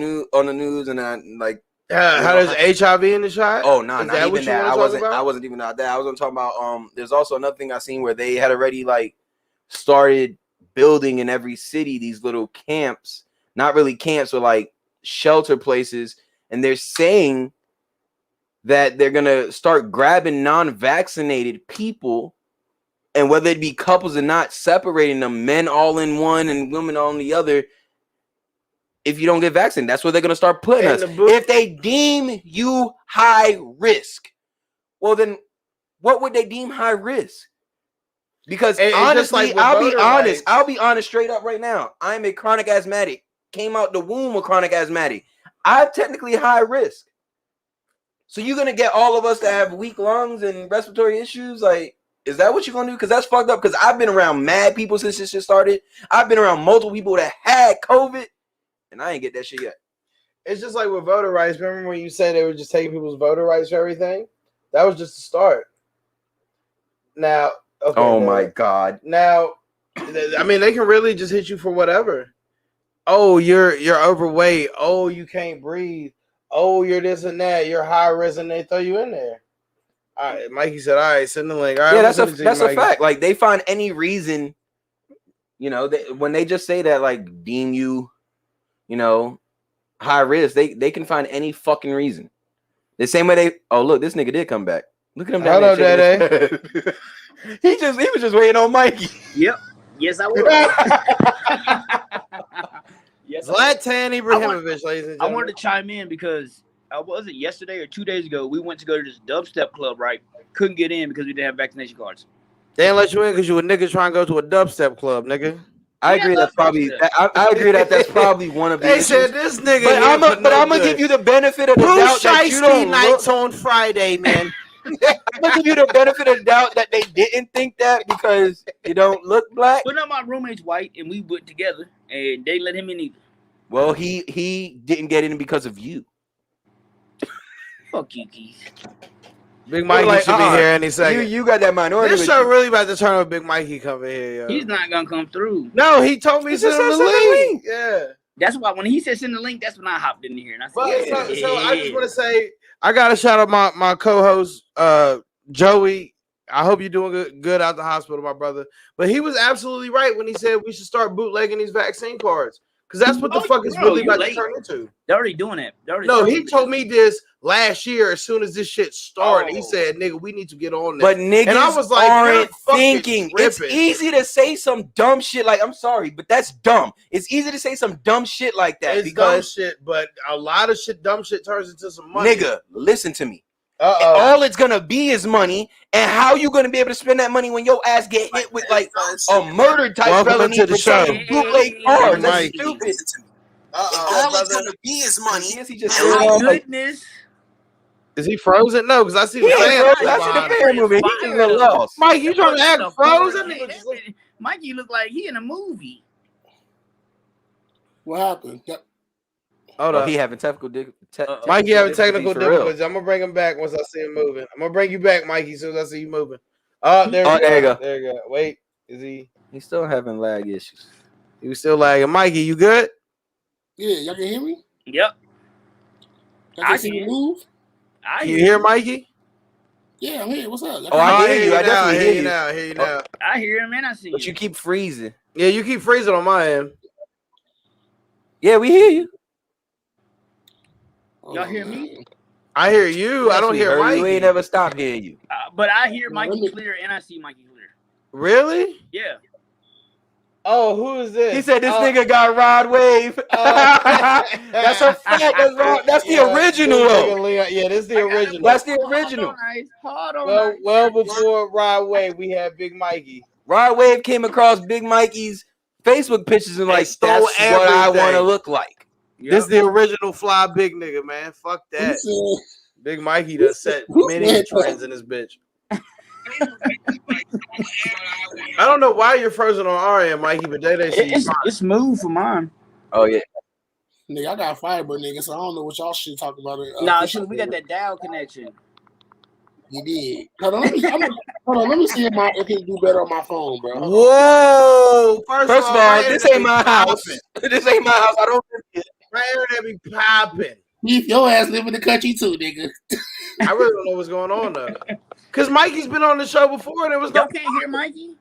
news and I like How does HIV in the shot? Oh no, Is not that what even you that. wanna I talk wasn't. about? I wasn't even about that. I was gonna talk about. There's also another thing I seen where they had already like started building in every city these little camps, not really camps, but like shelter places, and they're saying that they're gonna start grabbing non-vaccinated people, and whether it be couples or not, separating them, men all in one and women all in the other. If you don't get vaccinated, that's where they're gonna start putting us. If they deem you high risk, well then, what would they deem high risk? Because honestly, I'll be honest straight up right now. I'm a chronic asthmatic. Came out the womb a chronic asthmatic. I'm technically high risk. So you're gonna get all of us to have weak lungs and respiratory issues? Like, is that what you're gonna do? Because that's fucked up. Because I've been around mad people since this shit started. I've been around multiple people that had COVID, and I ain't get that shit yet. It's just like with voter rights. Remember when you said they were just taking people's voter rights for everything? That was just the start. Now, okay. Oh my God. Now, I mean, they can really just hit you for whatever. Oh, you're overweight. Oh, you can't breathe. Oh, you're this and that. You're high risk, and they throw you in there. All right, Mikey said, "All right, send the link." All right, yeah, that's a fact. Like they find any reason, you know, when they just say that, like deem you, you know, high risk, they can find any fucking reason. The same way they. Oh, look, this nigga did come back. Look at him down Hello, there. Daddy. He was just waiting on Mikey. Yep. Yes, I was. Yes, Zlatan Ibrahimovic, ladies and I gentlemen. wanted to chime in because was it yesterday or 2 days ago? We went to go to this dubstep club, right? Couldn't get in because we didn't have vaccination cards. They didn't let you in because you a nigga trying to go to a dubstep club, nigga. I agree. That's probably. I agree that's probably one of the They issues. said this nigga. But I'm gonna give you the benefit of the doubt that you don't nights on Friday, man. I'm gonna give you the benefit of the doubt that they didn't think that because you don't look black. But no, my roommate's white, and we went together, and they let him in either. Well, he didn't get in because of you. Fuck you, Keith. Big Mikey should be here any second. You got that minority. This show really about to turn with Big Mikey coming here, yo. He's not gonna come through. No, he told me send him the link. Yeah. That's why when he said send the link, that's when I hopped in here and I said, so I just want to say I gotta shout out my co-host Joey. I hope you're doing good out the hospital, my brother. But he was absolutely right when he said we should start bootlegging these vaccine cards. Because that's what the fuck is really about to turn into. They're already doing it. No, he told me this last year as soon as this shit started. He said, nigga, we need to get on this. But niggas and I was like, aren't thinking. It's easy to say some dumb shit like, I'm sorry, but that's dumb. It's easy to say some dumb shit like that. It's because dumb shit, but a lot of dumb shit turns into some money. Nigga, listen to me. All it's gonna be is money, and how you gonna be able to spend that money when your ass get hit with like a murder type felony to the show. Bootleg cards? That's stupid. All it's gonna be is money. Is he just goodness? Is he frozen? No, because I see the fan movie. He just lost. Mike, you trying to act frozen? Mikey look like he in a movie. What happened? He having technical difficulties. Mikey having technical difficulties. I'm gonna bring him back once I see him moving. I'm gonna bring you back, Mikey, as soon as I see you moving. There you go. There you go. Wait, is he? He's still having lag issues. He was still lagging. Mikey, you good? Yeah, y'all can hear me? Yep. I can move. Can you hear Mikey? Yeah, I'm here. What's up? I hear you. I definitely hear you now. I hear you now. I hear him and I see you. But you keep freezing. Yeah, you keep freezing on my end. Yeah, we hear you. Y'all hear me? I hear you. Yes, I don't hear Mikey. We ain't never stopped hearing you. But I hear Mikey clear and I see Mikey clear. Really? Yeah. Oh, who is this? He said this nigga got Rod Wave. That's a fact. That's the original. Yeah, this is the original. That's the original. Well before Rod Wave, we had Big Mikey. Rod Wave came across Big Mikey's Facebook pictures and like, that's what I want to look like. Yep. This is the original fly big nigga, man. Fuck that. Big Mikey done set many trends in this bitch. I don't know why you're frozen on our end, Mikey, but they see it's smooth for mine. Oh yeah. Nigga, I got fiber, nigga, so I don't know what y'all shit talk about. Nah, we got that dial connection. You did. Hold on, let me see if I can do better on my phone, bro. Whoa! First of all, this ain't my house. This ain't my house. I don't. My internet be popping. Keith, your ass live in the country too, nigga. I really don't know what's going on though. Cause Mikey's been on the show before, and it was Y'all can't hear Mikey?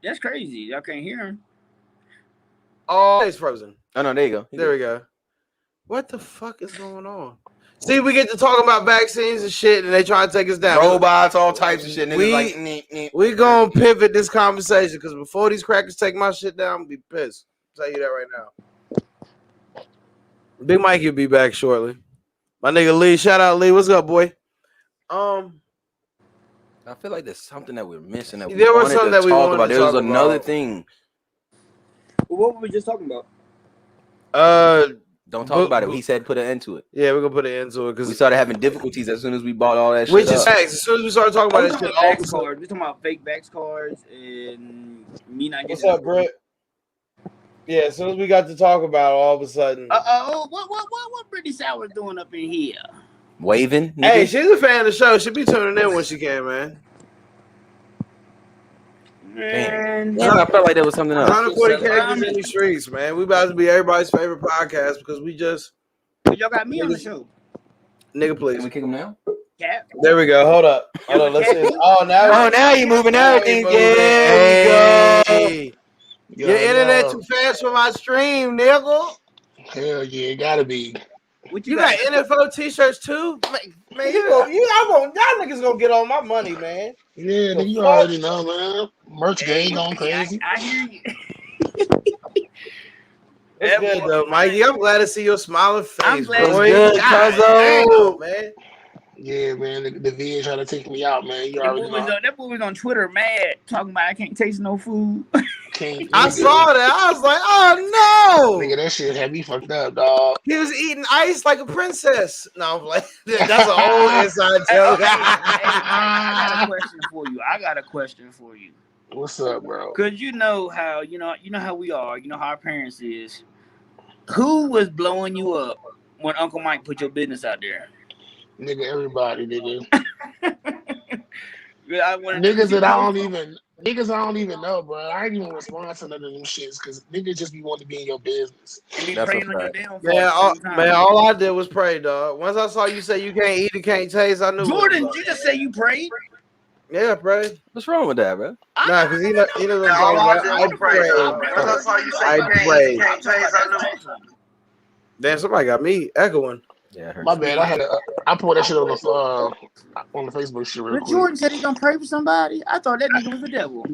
That's crazy. Y'all can't hear him. Oh, it's frozen. Oh no, there you go. There we go. What the fuck is going on? See, we get to talk about vaccines and shit, and they try to take us down. Robots, all types of shit. Niggas We gonna pivot this conversation because before these crackers take my shit down, I'm gonna be pissed. I'll tell you that right now. Big Mike will be back shortly. My nigga Lee, shout out Lee. What's up, boy? I feel like there's something that we're missing. That There was something that we wanted to talk about. There was another thing. Well, what were we just talking about? Don't talk about it. He said put an end to it. Yeah, we're gonna put an end to it because we started having difficulties as soon as we bought all that shit. Which is facts. As soon as we started talking about that shit, Vax cards. We're talking about fake Vax cards and me not getting. What's up, Brett? Yeah, as soon as we got to talk about it, all of a sudden. What Brittany Sowers doing up in here? Waving. Nigga. Hey, she's a fan of the show. She'll be tuning in when she can, man. Damn. I felt like there was something else. 140 characters in the streets, man. We about to be everybody's favorite podcast because we just. Y'all got me on the show. Nigga, please. Can we kick him now? Cap. There we go. Hold up. Let's see. Now you moving everything. Hey. Your internet too fast for my stream, nigga. Hell yeah, it gotta be. You got NFL t-shirts too? Man, y'all niggas gonna get on my money, man. Yeah, nigga, you already know, man. Merch game going crazy. I hear you. It's good though, Mikey. I'm glad to see your smiling face. I'm glad bro. It's good, cuzzo. Man. Yeah, man. The VA trying to take me out, man. You already know. That boy was on Twitter mad, talking about I can't taste no food. I saw that. I was like, oh no. Nigga, that shit had me fucked up, dog. He was eating ice like a princess. No, I'm like, that's an old inside joke. I got a question for you. What's up, bro? Cause you know how we are. You know how our parents is. Who was blowing you up when Uncle Mike put your business out there? Nigga, everybody, nigga. Niggas that I don't even know, bro. I ain't even respond to none of them shits because niggas just be wanting to be in your business. Man, all I did was pray, dog. Once I saw you say you can't eat, it can't taste, I knew. Jordan, you just say you prayed? Yeah, I prayed. What's wrong with that, bro? Nah, because he doesn't I prayed. Once I saw you say I prayed. Damn, somebody got me echoing. Yeah, my bad. I put that shit on the Facebook shit real quick. Jordan said he gonna pray for somebody. I thought that nigga was the devil.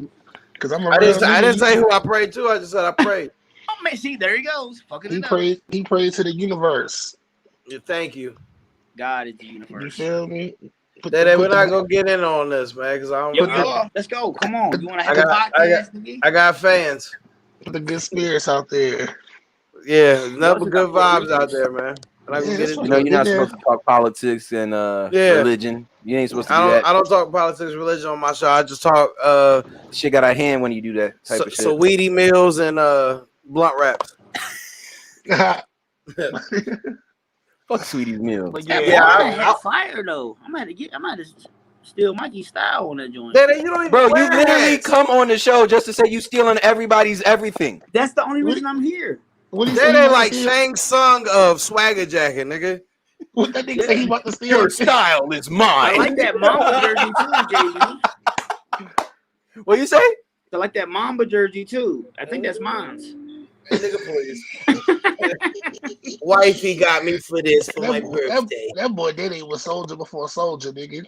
Because I didn't say who I prayed to. I just said I prayed. Oh man, see, there he goes. He prayed to the universe. Yeah, thank you. God is the universe. You feel me? We're not gonna get in on this, man, because I don't. Let's go. Come on. You want to have a podcast? I got fans. Put the good spirits out there. Yeah, nothing but good vibes out there, man. You're not supposed to talk politics and religion. You ain't supposed to do that. I don't talk politics, religion on my show. I just talk shit got out of hand when you do that type of shit. So weedy meals and blunt wraps. Fuck Sweetie's meal. I fire though. I'm gonna steal Mikey's style on that joint. You literally come on the show just to say you stealing everybody's everything. That's the only reason I'm here. They like Shang Tsung of Swagger Jacket, nigga. What that nigga say he about to steal? Your style is mine. I like that Mamba jersey too, JD. What you say? I like that Mamba jersey too. I think that's mine's. Hey, nigga, please. Wifey got me for this for my birthday. That boy Diddy was soldier before soldier, nigga.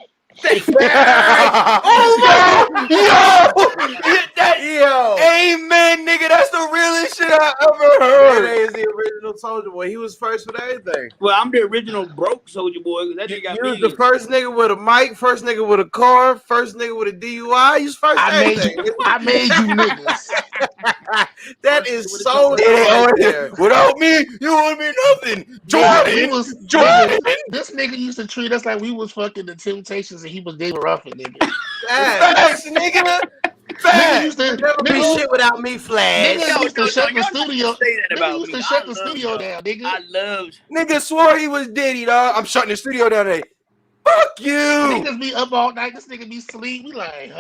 Yo, amen, nigga. That's the realest shit I ever heard. That is the original Soldier Boy. He was first with everything. Well, I'm the original broke Soldier Boy. That nigga got you was the first nigga with a mic, first nigga with a car, first nigga with a DUI. You was first. I made you niggas. That is so there. Without me, you wouldn't be nothing. Jordan. This nigga used to treat us like we was fucking the Temptations and he was David Ruffin, nigga. Facts, nigga. Nigga used to never be shit without me, Flash. Nigga used to shut the studio. Nigga used to shut the studio down, nigga. I loved. Nigga swore he was Diddy, dog. I'm shutting the studio down today. Fuck you. Niggas be up all night. This nigga be sleep. We like,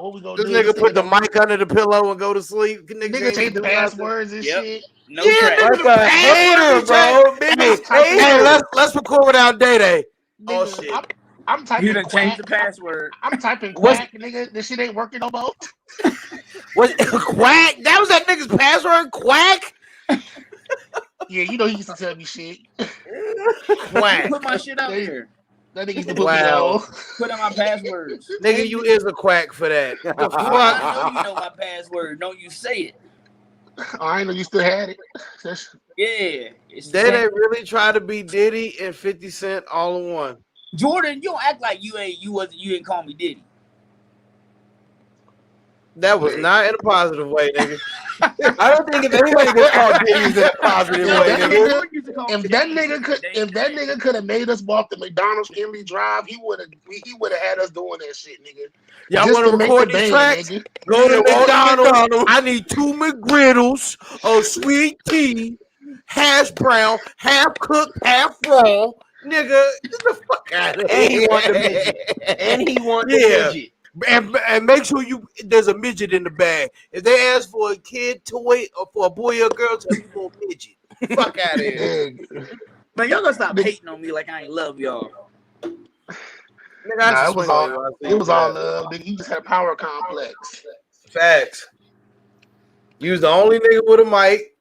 what we gonna do? This nigga put the mic under the pillow and go to sleep. Nigga change the passwords and shit. No Yeah, track. nigga, That's a hater, bro. Biggest hater. let's record without Day. Oh Nigga, shit. I'm You typing done changed quack. the password. I'm typing What's- quack, nigga. This shit ain't working no more. What? Quack? That was that nigga's password? Quack? Yeah, you know he used to tell me shit. Quack. Put my shit out there. That nigga used to put me Wow. on. Put in my passwords. Nigga, you is a quack for that. The I fuck? know you know my password. Don't you say it. Oh, I ain't know you still had it. Yeah. It's They really try to be Diddy and 50 Cent all in one. Jordan, you don't act like you didn't call me Diddy. That was not in a positive way, nigga. I don't think if anybody gets called Diddy's in a positive way, That nigga. nigga, if that nigga could have made us walk the McDonald's Emily Drive, he would have had us doing that shit, nigga. Y'all Just want to make record the these band, tracks? nigga. Go to McDonald's. McDonald's. I need 2 McGriddles, a sweet tea, hash brown, half cooked, half raw. Nigga, get the fuck out of here. And he want the midget. And he want the Yeah. midget. And make sure there's a midget in the bag. If they ask for a kid toy or for a boy or girl, tell them you want midget. Fuck out of here. Yeah. Man, y'all gonna stop hating on me like I ain't love y'all. Nigga, I Nah, just it was swing on you. I see It was that. all love, nigga. You just had a power complex. Facts. You was the only nigga with a mic,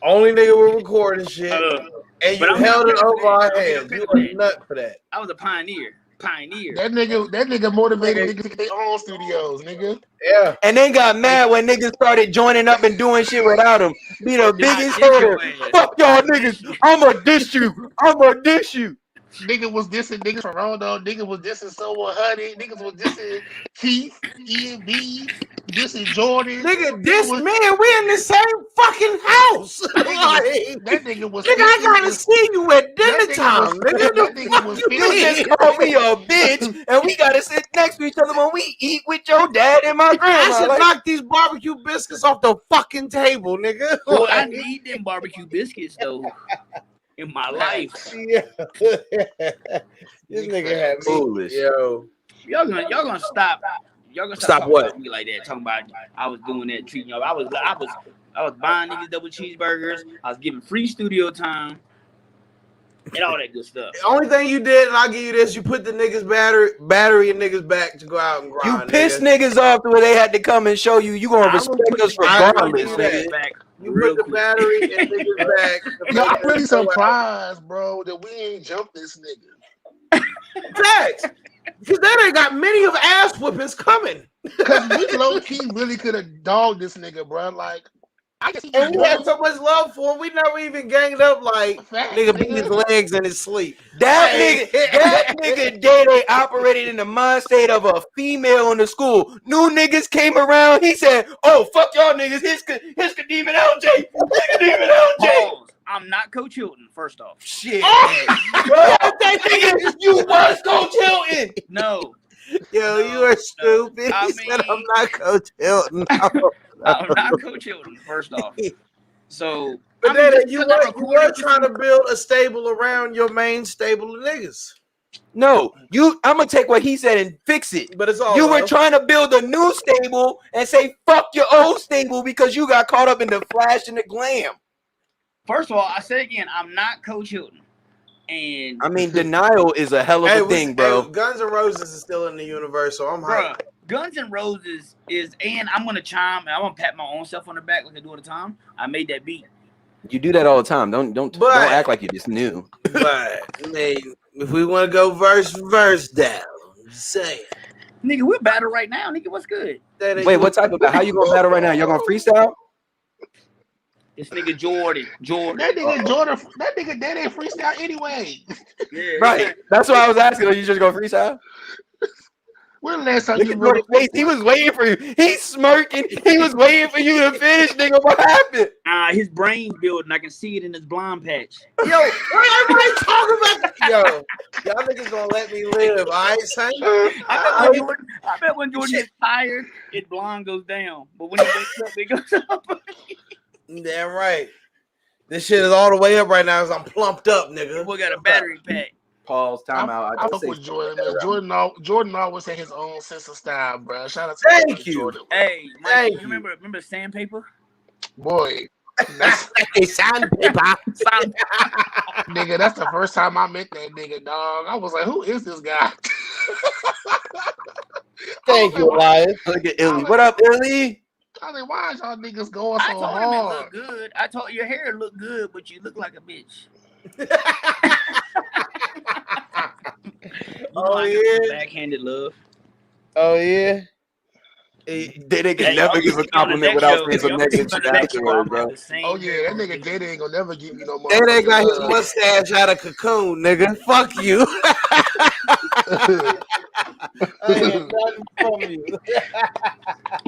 only nigga with recording shit, and but you I'm held it not over our I'm heads. not You gonna a nut for that. I was a pioneer. That nigga motivated niggas to get their own studios, nigga. Yeah. And they got mad when niggas started joining up and doing shit without him. Be the biggest diss hater. your ass. Fuck y'all niggas. I'ma diss you. I'ma diss you. Nigga was dissing niggas from Rondo. Nigga was dissing Someone Honey. Niggas was dissing Keith, Ian B, dissing Jordan. Nigga, this man, we in the same fucking house. That nigga was Nigga, I gotta see you at dinner time, nigga. That nigga was You just called me a bitch, and we gotta sit next to each other when we eat with your dad and my grandma. I should Like, knock these barbecue biscuits off the fucking table, nigga. Boy, I need them barbecue biscuits though in my life. Yeah. This nigga had me. Foolish. Yo. Y'all gonna stop. Y'all gonna Stop talking what? about me like that? Talking about I was doing that, treating y'all. I was buying niggas double cheeseburgers. I was giving free studio time and all that good stuff. The only thing you did, and I'll give you this, you put the niggas battery in niggas back to go out and grind. you pissed niggas off to where they had to come and show you. You gonna I will respect put us the regardless, battery nigga. back You real put the quick. battery in niggas back. Yo, I'm really surprised, bro, that we ain't jumped this nigga. Facts. Because they ain't got many of ass whoopings coming. Cause we low key really could have dogged this nigga, bro. Like, I guess he And we had so much love for him, we never even ganged up like Facts, nigga beat his nigga. legs in his sleep. That nigga Day operated in the mind state of a female in the school. New niggas came around. He said, "Oh fuck y'all niggas. Here's Kadeem and LJ. Kadeem and LJ." Pause. I'm not Coach Hilton. First off, Shit. Bro, that nigga, you was Coach Hilton. no, Yo, you are stupid. I He said, mean- I'm not Coach Hilton. I'm not Coach Hilton. First off, so But I mean, then just you because I were recorded trying to build a stable around your main stable of niggas. No, I'm gonna take what he said and fix it. But it's all You were love. trying to build a new stable and say fuck your old stable because you got caught up in the flash and the glam. First of all, I say again, I'm not Coach Hilton, and I mean, denial is a hell of a thing, bro. Guns N' Roses is still in the universe, so I'm bruh, hyped. Guns N' Roses is, and I'm gonna chime, and I'm gonna pat my own self on the back like I do all the time. I made that beat. You do that all the time. Don't act like you just knew. But I mean, if we want to go verse down, I'm just saying. Nigga, we're battle right now. Nigga, what's good? Wait, what type of how you gonna battle right now? Y'all gonna freestyle? This nigga Jordan. That nigga Daddy freestyle anyway. Yeah, Right. That's why I was asking. Are you just gonna freestyle? When the last time Look you at Jordan's face. He was waiting for you. He's smirking. He was waiting for you to finish, nigga. What happened? his brain's building. I can see it in his blonde patch. Yo, why everybody talking about that? Yo, y'all niggas gonna let me live, all right, son? I bet when Jordan gets tired, his blonde goes down. But when he wakes up, it goes up. Damn right. This shit is all the way up right now because I'm plumped up, nigga. We got a battery pack. Pause. Time out. I fuck with Jordan, man. Jordan always had his own sense of style, bro. Shout out to Thank you. Jordan. Hey, Mike, Thank you remember Sandpaper? Boy, that's Sandpaper. Nigga, that's the first time I met that nigga, dog. I was like, who is this guy? Thank you, Elias. Look at Illy. What up, Illy? I was like, why is y'all niggas going I so told him it hard? looked good. I told your hair looked good, but you look like a bitch. Oh, yeah. Backhanded love. Oh, yeah. They can never give a compliment without saying some negative shit afterwards, bro. Oh yeah, that nigga Diddy ain't gonna never give me no They money. got his mustache out of cocoon, nigga. Fuck you. I ain't nothing from you.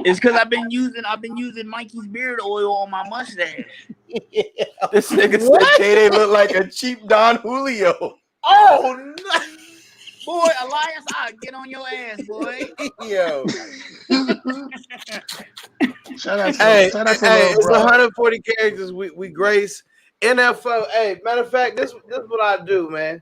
It's because I've been using Mikey's beard oil on my mustache. This nigga said Day look like a cheap Don Julio. Oh no. Boy, Elias, I'll get on your ass, boy. Yo. Shout out to Hey, little it's bro. 140 characters. We grace NFO. Hey, matter of fact, this what I do, man.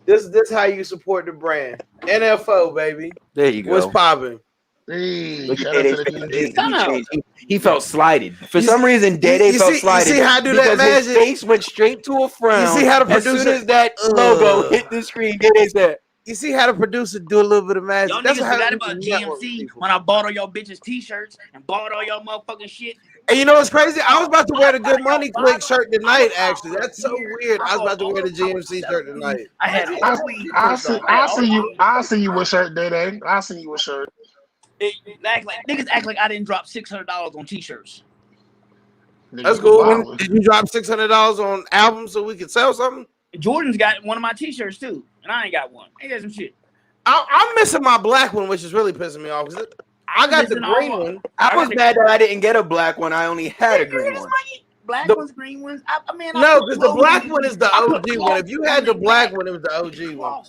This how you support the brand. NFO, baby. There you go. What's popping? Hey, Look shout at out to Day. the He felt slighted. For You some see- reason, Day you felt see- slighted. you see how I do that because his magic? face went straight to a frown. You see how the as soon producer- as that logo hit the screen, Day said, You see how the producer do a little bit of magic. Y'all That's niggas what forgot happens about when you network with GMC people. when I bought all y'all bitches t-shirts and bought all y'all motherfucking shit. And you know what's crazy? I was about to wear the Good Money Click shirt tonight, actually. That's so weird. I was about to wear the GMC shirt tonight. I had all weed. I'll see you with shirt, Day. I'll see you with shirt. Niggas act like I didn't drop $600 on t-shirts. That's cool. Did you drop $600 on albums so we could sell something? Jordan's got one of my t-shirts too, and I ain't got one. Ain't got some shit. I'm missing my black one, which is really pissing me off. I got the green one. I was mad that I didn't get a black one. I only had a green one. Black ones, green ones. No, because the black one is the OG one. If you had the black one, it was the OG one.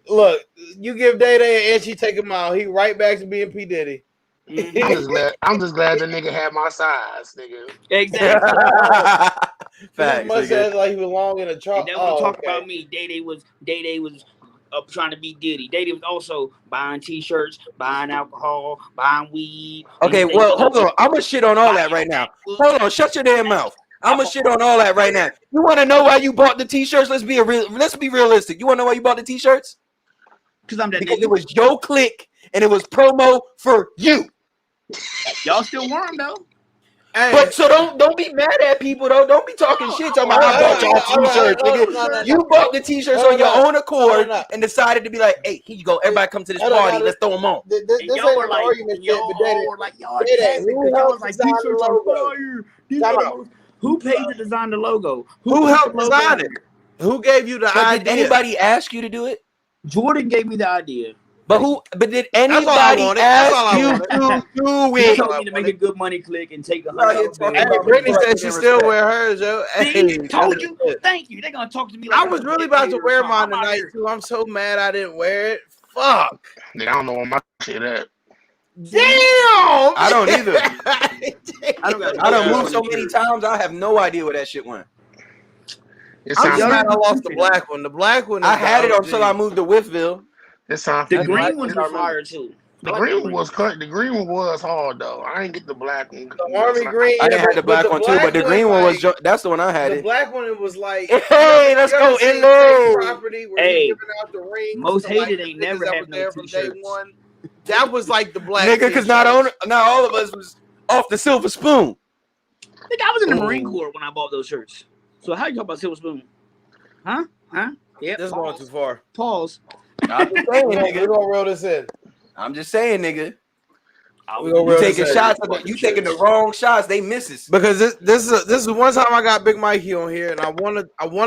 Look, you give Day Day and she take him out. He right back to being P. Diddy. I'm just glad the nigga had my size, nigga. Exactly. Facts, mustache like he belonged in a truck. They want to talk about me. Day Day was trying to be Diddy. Day Day was also buying t-shirts, buying alcohol, buying weed. Okay, well, hold on. I'm gonna shit on all that right now. Hold on, shut your damn mouth. I'm gonna shit on all that right now. You want to know why you bought the t-shirts? Let's be realistic. You want to know why you bought the t-shirts? Because I'm that because nigga. It was your clique and it was promo for you. Y'all still wear them though. Hey. But so don't be mad at people though. Don't be talking shit. Talking about I bought y'all t-shirts. Nigga. You bought the t-shirts on your own accord and decided to be like, hey, here you go. Everybody come to this party. Let's throw them on. This ain't an argument yet, but y'all was like t-shirts are fire. Who paid to design the logo? Who helped design it? Who gave you the idea? Did anybody ask you to do it? Jordan gave me the idea. But did anybody ask you to do it? He told me to make a Good Money Click and take $100. Hey, Brittany said she still wear hers, yo. Hey, told you. Thank you. They're gonna talk to me like I was really about to wear mine tonight too. I'm so mad I didn't wear it. Fuck. Nigga, I don't know where my shit at. Damn. I don't either. I don't move so many times. I have no idea where that shit went. I'm glad I lost the black one. The black one. I had it until I moved to Whitfield. The green ones were fire too. The green one was cut. The green one was hard though. I didn't get the black one. The army green. I didn't have the black one too, but the green one was. That's the one I had. The black one was like. Hey, let's go in low. Hey, most hated ain't never had no t-shirts. That was like the black. Nigga, because not all of us was off the silver spoon. Nigga, I was in the Marine Corps when I bought those shirts. So how you talk about silver spoon? Huh? Yeah. This is going too far. Pause. I'm just saying, nigga. We're gonna reel this in. I'm just saying, nigga. You taking shots. You taking the wrong shots. They misses. Because this is one time I got Big Mikey on here, and I want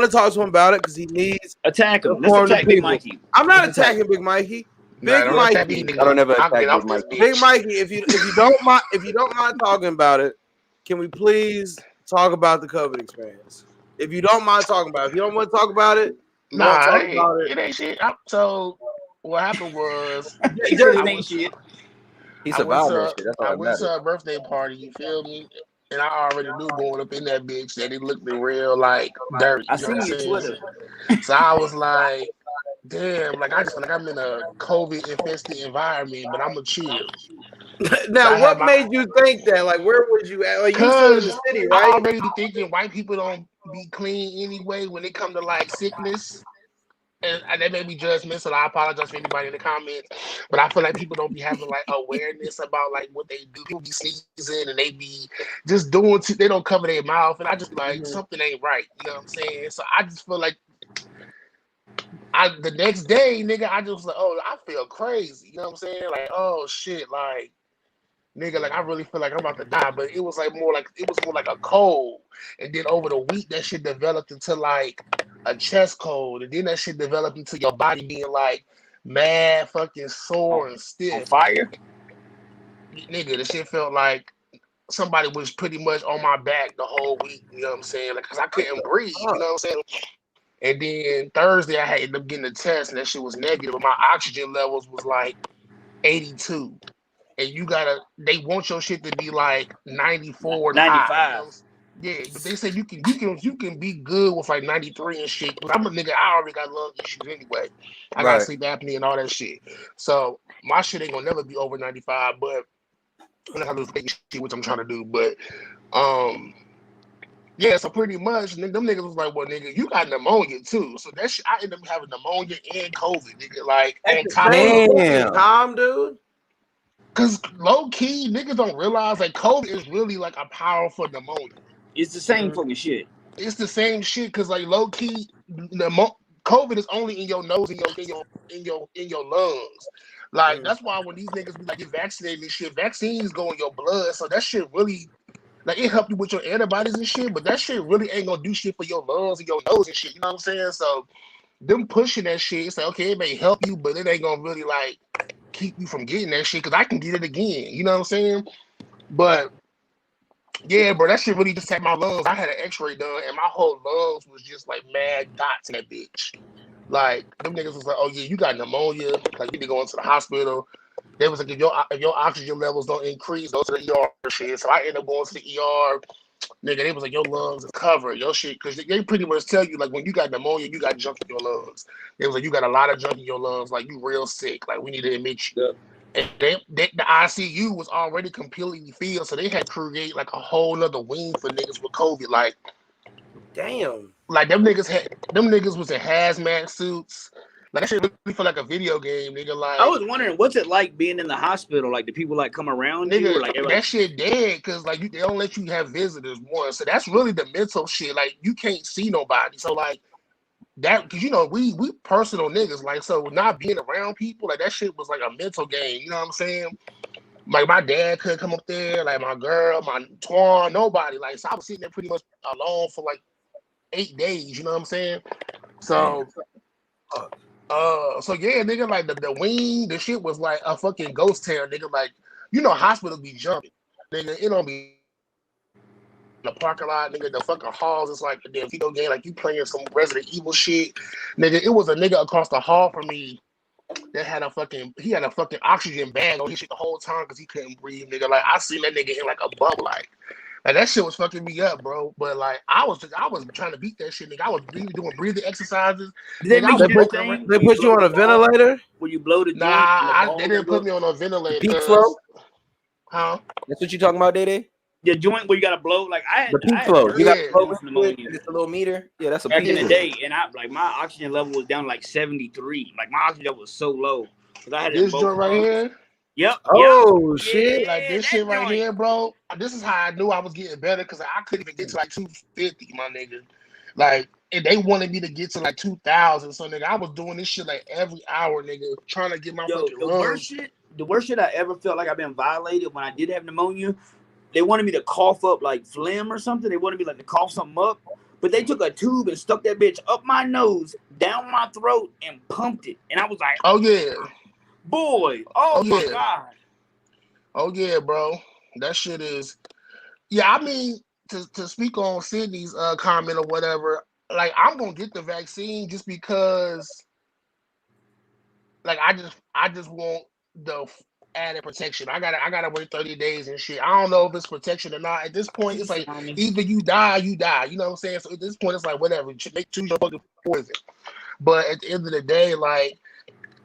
to talk to him about it because he needs attack him. Let's attack Big Mikey. I'm not attacking Big Mikey. Big Mikey. I don't ever attack Big Mikey. Big Mikey, if you don't mind talking about it, can we please talk about the COVID experience? If you don't mind talking about it, if you don't want to talk about it, nah, it ain't shit. So what happened was He's about that shit. That's all I that went matters. to a birthday party. You feel me? And I already knew going up in that bitch that it looked real like dirty. I see your Twitter. So I was like, damn, like I just like I'm in a COVID infested environment, but I'm a chill. Now, I had what made you think that? Like, where would you at? Like, you still in the cause city, I right? already be thinking white people don't be clean anyway when it come to like sickness. And that made me judgmental. I apologize for anybody in the comments, but I feel like people don't be having like awareness about like what they do. People be sneezing and they be just doing. They don't cover their mouth, and I just be like something ain't right. You know what I'm saying? So I just feel like the next day, nigga, I just was like, oh, I feel crazy. You know what I'm saying? Like, oh shit, like nigga, like I really feel like I'm about to die. But it was more like a cold, and then over the week that shit developed into like a chest cold, and then that shit developed into your body being like mad fucking sore and On stiff. fire. Nigga, the shit felt like somebody was pretty much on my back the whole week. You know what I'm saying? Like, cause I couldn't breathe. You know what I'm saying? And then Thursday I had ended up getting a test, and that shit was negative, but my oxygen levels was like 82. And they want your shit to be like 94 and high. You know 95. what I'm saying? Yeah, but they say you can be good with like 93 and shit. But I'm a nigga, I already got lung issues anyway. I got Right. sleep apnea and all that shit. So my shit ain't gonna never be over 95, but I'm not gonna do fake shit, which I'm trying to do. But yeah, so pretty much them niggas was like, well, nigga, you got pneumonia too. So that shit, I ended up having pneumonia and COVID, nigga, like At on the top same of fucking time, dude. Because low key, niggas don't realize like COVID is really like a powerful pneumonia. It's the same fucking shit. It's the same shit because like low key, COVID is only in your nose and in your lungs. Like that's why when these niggas be like get vaccinated and shit, vaccines go in your blood, so that shit really like it help you with your antibodies and shit. But that shit really ain't gonna do shit for your lungs and your nose and shit. You know what I'm saying? So them pushing that shit, it's like okay, it may help you, but it ain't gonna really like keep you from getting that shit because I can get it again. You know what I'm saying? But yeah, bro, that shit really just had my lungs. I had an X-ray done, and my whole lungs was just like mad dots in that bitch. Like them niggas was like, "Oh yeah, you got pneumonia. Like you need to go into the hospital." They was like, "If your oxygen levels don't increase, go to the ER shit." So I ended up going to the ER. Nigga, they was like, "Your lungs is covered, your shit," because they pretty much tell you like when you got pneumonia, you got junk in your lungs. They was like, "You got a lot of junk in your lungs. Like you real sick. Like we need to admit you." Yep. And the ICU was already completely filled, so they had to create like a whole nother wing for niggas with COVID. Like, Damn. like them niggas was in hazmat suits. Like that shit really feel like a video game, nigga. Like, I was wondering, what's it like being in the hospital? Like, do people like come around you, or nigga, like that everybody? shit dead because like they don't let you have visitors one. So that's really the mental shit. Like you can't see nobody. So like that because you know we personal niggas. Like so not being around people like that shit was like a mental game. You know what I'm saying? Like my dad couldn't come up there, like my girl, my Twan, nobody. Like so I was sitting there pretty much alone for like 8 days, you know what I'm saying? So so yeah, nigga, like the wing, the shit was like a fucking ghost town, nigga. Like, you know, hospitals be jumping. Nigga, it don't be in the parking lot, nigga, the fucking halls, it's like a damn video game, like you playing some Resident Evil shit. Nigga, it was a nigga across the hall from me that had a fucking oxygen bag on his shit the whole time because he couldn't breathe, nigga. Like I seen that nigga in like a bubble, like that shit was fucking me up, bro. But like I was trying to beat that shit, nigga. I was really doing breathing exercises. Did they Nigga, I make was you do walking around. thing? They put you on a ventilator? Where you blow the Nah, joint and the ball they didn't goes put me up? on a ventilator. Peak flow? Huh? That's what you talking about, Day? The joint where you gotta blow. Like I The peak had flow. You got Yeah. to blow induced into it, pneumonia and it's a little meter. Yeah, that's a back peak in the flow. day, and I like my oxygen level was down like 73. Like my oxygen level was so low because I had it in This both joint right lungs. here, Yep. Oh Yep. shit. Yeah, like this that shit right joint. here, bro. This is how I knew I was getting better because I couldn't even get to like 250, my nigga. Like, and they wanted me to get to like 2,000. So, nigga, I was doing this shit like every hour, nigga, trying to get my Yo, fucking lungs. the worst shit I ever felt like I've been violated when I did have pneumonia. They wanted me to cough up like phlegm or something. They wanted me like to cough something up, but they took a tube and stuck that bitch up my nose, down my throat, and pumped it. And I was like, Oh yeah, boy, oh my yeah, god. oh yeah, bro. That shit is. Yeah, I mean, to speak on Sydney's comment or whatever, like I'm gonna get the vaccine just because, like I just want the added protection. I gotta wait 30 days and shit. I don't know if it's protection or not. At this point, it's like either you die, you die. You know what I'm saying? So at this point, it's like whatever. They choose your fucking poison. But at the end of the day, like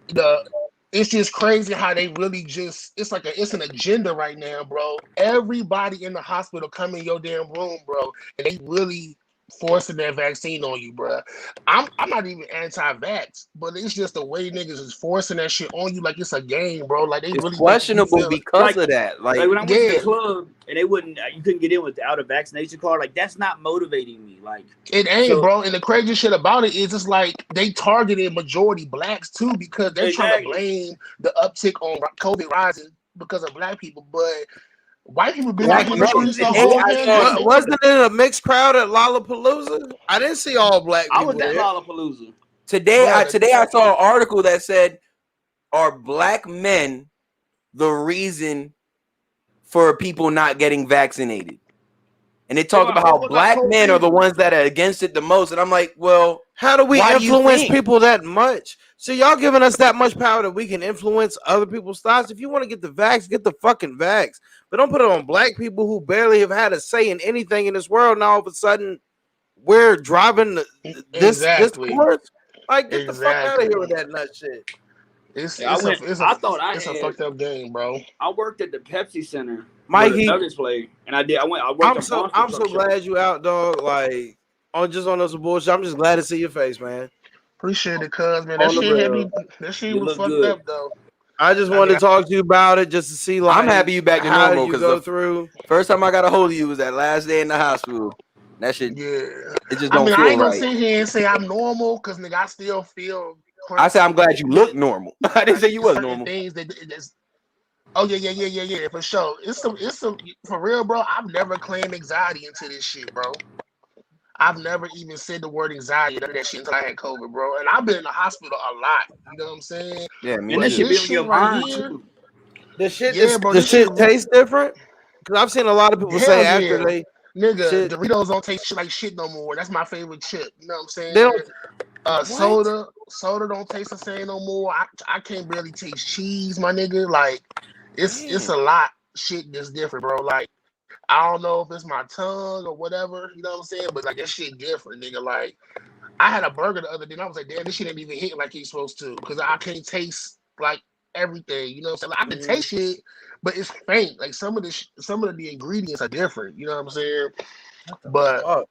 the it's just crazy how they really just it's an agenda right now, bro. Everybody in the hospital come in your damn room, bro, and they really forcing that vaccine on you, bro. I'm not even anti-vax, but it's just the way niggas is forcing that shit on you like it's a game, bro. Like they It's really making you questionable feel because of that. Like when I went to the yeah. club and they wouldn't, you couldn't get in without a vaccination card. Like that's not motivating me. Like It ain't, so- bro. And the crazy shit about it is it's like they targeted majority blacks too because they're trying to blame the uptick on COVID rising because of black people. But white people been out here in the streets the whole pandemic. Wasn't it a mixed crowd at Lollapalooza? I didn't see all black people. I was at there. Lollapalooza. Today I saw an article that said, "Are black men the reason for people not getting vaccinated?" And they talk about how black men are the ones that are against it the most. And I'm like, well, how do we influence people that much? So y'all giving us that much power that we can influence other people's thoughts. If you want to get the vax, get the fucking vax. But don't put it on black people who barely have had a say in anything in this world. Now all of a sudden we're driving this course. Like, get the fuck out of here with that nut shit. It's I a fucked up game, bro. I worked at the Pepsi Center, Mikey, where the Nuggets play, and I worked. I'm so glad you out, dog. Like on some bullshit. I'm just glad to see your face, man. Appreciate it, cuz man. That shit was fucked up though. I just wanted to talk to you about it just to see. Like, I'm happy you back to how normal you because go through. First time I got a hold of you was that last day in the hospital. That shit, yeah. It just don't feel I ain't gonna right. sit here and say I'm normal because nigga, I still feel. I said I'm glad you look normal. I didn't say you was normal. Things that oh yeah, for sure. It's for real, bro. I've never claimed anxiety into this shit, bro. I've never even said the word anxiety, none of that shit until I had COVID, bro. And I've been in the hospital a lot. You know what I'm saying? Yeah, me and too. that shit be on your mind too. The shit, bro, the shit tastes different. Because I've seen a lot of people say after they Doritos don't taste shit like shit no more. That's my favorite chip. You know what I'm saying? They don't. Soda don't taste the same no more. I can't barely taste cheese, my nigga. Like it's a lot shit that's different, bro. Like I don't know if it's my tongue or whatever, you know what I'm saying? But like that shit different, nigga. Like I had a burger the other day and I was like, damn, this shit ain't even hit like it's supposed to. Cause I can't taste like everything, you know what I'm saying? Like, I can taste shit, but it's faint. Like some of the ingredients are different, you know what I'm saying? But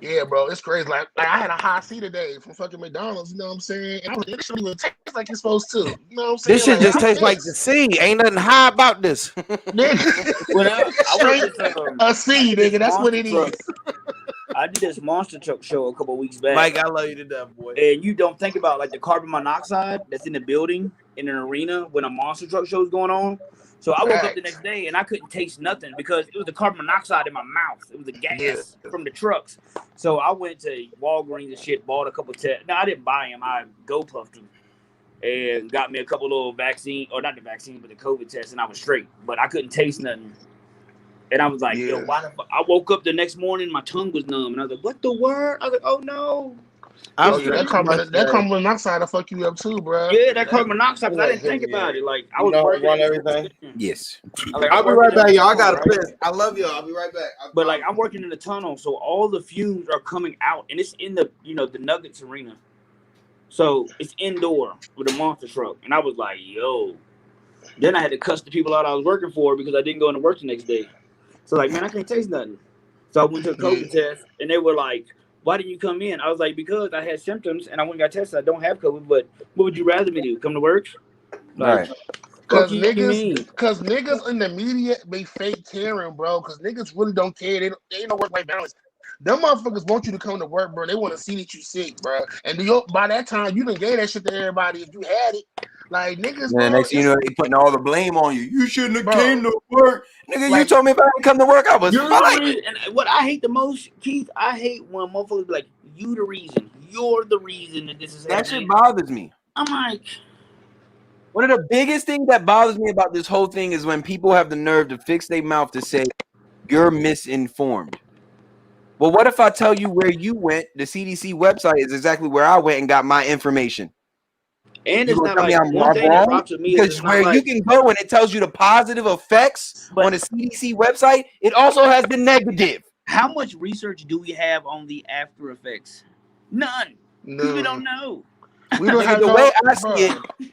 yeah, bro, it's crazy. Like I had a high C today from fucking McDonald's, you know what I'm saying? And I was like, this shit don't even taste like it's supposed to. You know what I'm saying? This shit just tastes like the C. Ain't nothing high about this. Nigga, straight a C, nigga. That's what it is. I did this monster truck show a couple of weeks back. Mike, I love you to death, boy. And you don't think about like the carbon monoxide that's in the building in an arena when a monster truck show is going on. So I woke up the next day and I couldn't taste nothing because it was the carbon monoxide in my mouth. It was the gas from the trucks. So I went to Walgreens and shit, bought a couple tests. No, I didn't buy them. I go puffed them and got me a couple little vaccine, or not the vaccine, but the COVID test, and I was straight. But I couldn't taste nothing. And I was like, yo, why the fuck? I woke up the next morning, my tongue was numb. And I was like, what the word? I was like, oh no. That carbon monoxide will fuck you up too, bro. Yeah, that carbon monoxide, because I didn't think about it. Like, I was working on everything. Yes. I'll be right back, y'all. I got to piss. I love y'all. I'll be right back. But like, I'm working in the tunnel, so all the fumes are coming out, and it's in the, the Nuggets arena. So it's indoor with a monster truck. And I was like, yo. Then I had to cuss the people out I was working for because I didn't go into work the next day. So like, man, I can't taste nothing. So I went to a COVID test, and they were like, why didn't you come in? I was like, because I had symptoms, and I went and got tested. I don't have COVID, but what would you rather me do? Come to work? Like, right. Because niggas in the media, they fake caring, bro. Because niggas really don't care. They ain't no work-life balance. Them motherfuckers want you to come to work, bro. They want to see that you sick, bro. And by that time, you done gave that shit to everybody if you had it. Like, niggas, bro. Next thing you know, they putting all the blame on you. You shouldn't have came to work. Nigga, like, you told me if I didn't come to work, I was fine. And what I hate the most, Keith, I hate when motherfuckers be like, you the reason. You're the reason that this is happening. That shit bothers me. I'm like... One of the biggest things that bothers me about this whole thing is when people have the nerve to fix their mouth to say, you're misinformed. Well, what if I tell you where you went? The CDC website is exactly where I went and got my information. And it's not like one thing that rocks with me because where you can go and it tells you the positive effects on the CDC website, it also has the negative. How much research do we have on the after effects? None. People don't know. We don't Nigga, have the no. way I see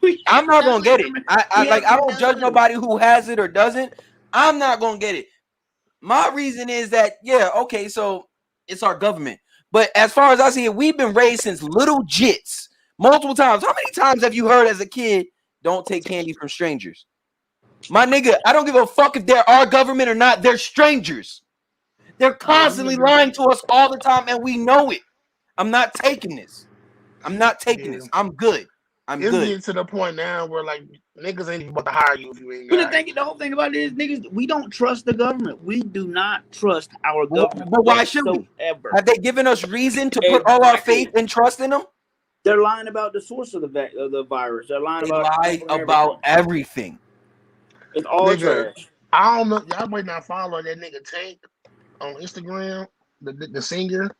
it, I'm not gonna get it. I have don't judge none. nobody who has it or doesn't. I'm not gonna get it. My reason is that okay, so it's our government. But as far as I see it, we've been raised since little jits multiple times. How many times have you heard as a kid, don't take candy from strangers? My nigga, I don't give a fuck if they're our government or not. They're strangers. They're constantly lying to us all the time, and we know it. I'm not taking this. I'm not taking this. I'm good. It's getting to the point now where like niggas ain't even about to hire you if you ain't got it. The whole thing about it is, niggas, we don't trust the government. We do not trust our government. But why should we? Have they given us reason to put all our faith and trust in them? They're lying about the source of the virus. They're lying about everything. It's all trash. I don't know. Y'all might not follow that nigga Tank on Instagram, the singer,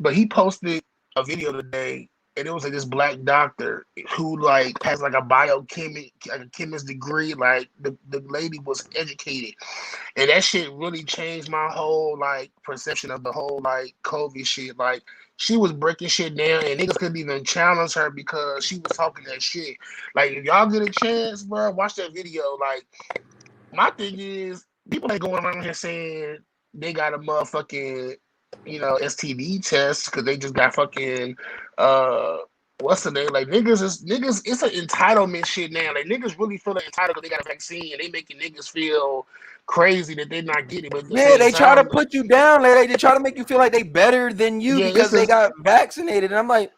but he posted a video today, and it was like this black doctor who like has like a chemist degree. Like the lady was educated, and that shit really changed my whole like perception of the whole like COVID shit. Like she was breaking shit down, and niggas couldn't even challenge her because she was talking that shit. Like if y'all get a chance, bro, watch that video. Like my thing is, people ain't going around here saying they got a motherfucking, STD test because they just got fucking, what's the name? Like niggas, it's an entitlement shit now. Like niggas really feel entitled because they got a vaccine, and they making niggas feel crazy that they're not getting it. But they try to put you down. Like they try to make you feel like they better than you because they got vaccinated. And I'm like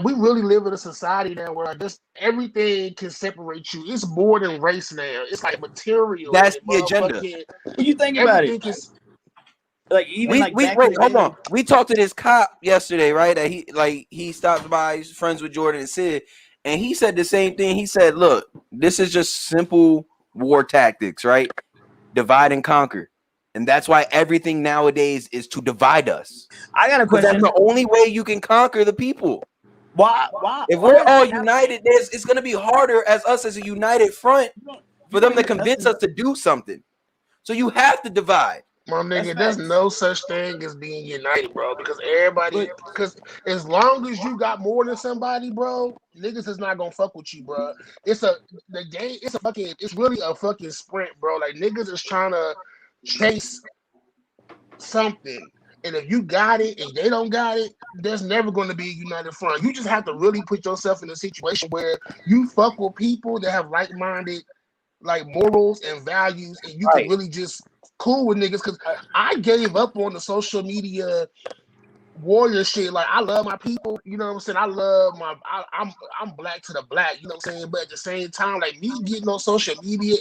we really live in a society now where just everything can separate you. It's more than race now. It's like material. That's the agenda. You think about it. Like even wait, hold on. We talked to this cop yesterday, right? That he stopped by, he's friends with Jordan and Sid, and he said the same thing. He said, "Look, this is just simple war tactics, right? Divide and conquer." And that's why everything nowadays is to divide us. I got a question. That's the only way you can conquer the people. Why? If we're all united, it's going to be harder as a united front for them to convince us to do something. So you have to divide. My nigga, there's no such thing as being united, bro. Because because as long as you got more than somebody, bro, niggas is not gonna fuck with you, bro. It's really a fucking sprint, bro. Like niggas is trying to chase something. And if you got it and they don't got it, there's never going to be a united front. You just have to really put yourself in a situation where you fuck with people that have like-minded, like morals and values, and you can really just cool with niggas. Because I gave up on the social media warrior shit. Like I love my people, you know what I'm saying? I'm black to the black, you know what I'm saying? But at the same time, like me getting on social media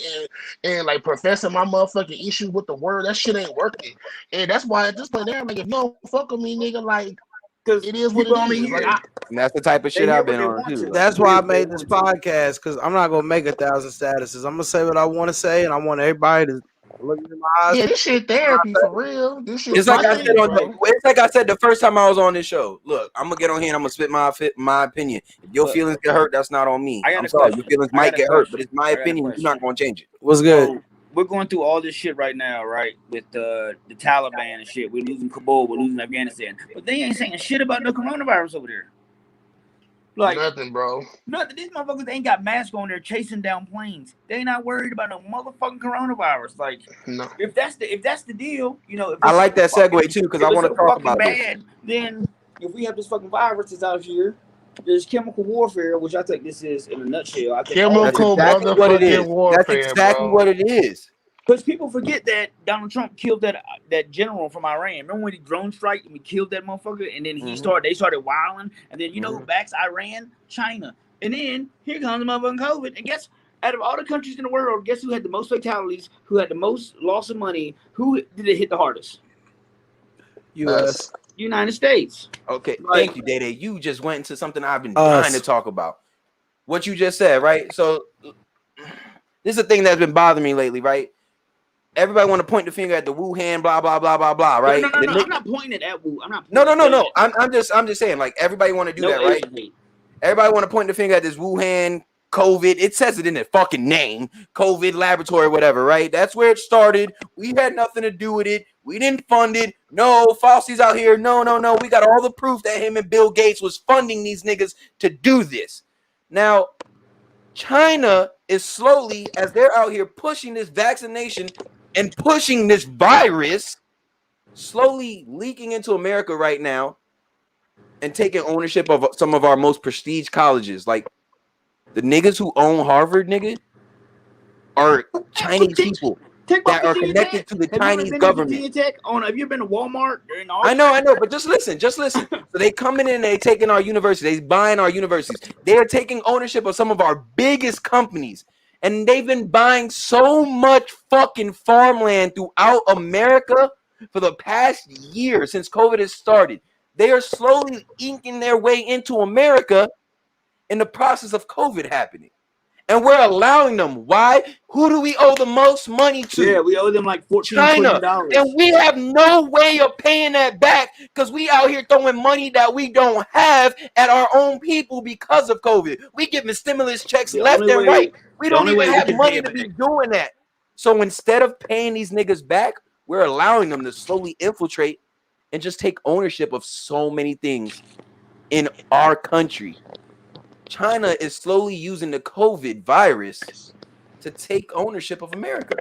and like professing my motherfucking issues with the word, that shit ain't working. And that's why at this point now, like if you don't fuck with me, nigga, like because it is what it is. Like and that's the type of shit I've been on too. That's why I made this podcast, because I'm not gonna make 1,000 statuses. I'm gonna say what I want to say, and I want everybody to look in my eyes. Yeah, this shit therapy for real. This shit. It's like I said the first time I was on this show. Look, I'm gonna get on here and I'm gonna spit my opinion. If your feelings get hurt, that's not on me. I'm sorry, your feelings might get hurt, but it's my opinion. You're not gonna change it. What's good? So, we're going through all this shit right now, right? With the Taliban and shit. We're losing Kabul, we're losing Afghanistan, but they ain't saying shit about the coronavirus over there. Like nothing, bro. Nothing. These motherfuckers ain't got masks on there chasing down planes. They ain't not worried about no motherfucking coronavirus. Like, no. If that's the deal, if I like that segue too because I want to talk about bad, this. Then if we have this fucking virus that's out here, there's chemical warfare, which I think this is in a nutshell. I think chemical exactly what it is. Warfare, that's exactly what it is. Because people forget that Donald Trump killed that general from Iran. Remember when he drone strike and we killed that motherfucker, and then they started wilding, and then who backs Iran? China. And then here comes the motherfucking COVID. And guess out of all the countries in the world, guess who had the most fatalities? Who had the most loss of money? Who did it hit the hardest? U.S. United States. Okay, thank you, Day. You just went into something I've been trying to talk about. What you just said, right? So this is a thing that's been bothering me lately, right? Everybody want to point the finger at the Wuhan, blah blah blah blah blah, right? No. I'm not pointing it at Wu. I'm not. No. I'm just saying, like everybody want to do that, right? Everybody want to point the finger at this Wuhan COVID. It says it in the fucking name, COVID laboratory, whatever, right? That's where it started. We had nothing to do with it. We didn't fund it. No, Fauci's out here. No. We got all the proof that him and Bill Gates was funding these niggas to do this. Now, China is slowly, as they're out here pushing this vaccination and pushing this virus, slowly leaking into America right now and taking ownership of some of our most prestige colleges. Like the niggas who own Harvard, nigga, are Chinese people that are connected to the Chinese government. Have you been to Walmart? I know, but just listen. So they coming in and they taking our universities, they buying our universities. They're taking ownership of some of our biggest companies. And they've been buying so much fucking farmland throughout America for the past year since COVID has started. They are slowly inking their way into America in the process of COVID happening. And we're allowing them. Why? Who do we owe the most money to? Yeah, we owe them like China. And we have no way of paying that back because we out here throwing money that we don't have at our own people because of COVID. We giving stimulus checks left and right. We don't even have money to be doing that. So instead of paying these niggas back, we're allowing them to slowly infiltrate and just take ownership of so many things in our country. China is slowly using the COVID virus to take ownership of America.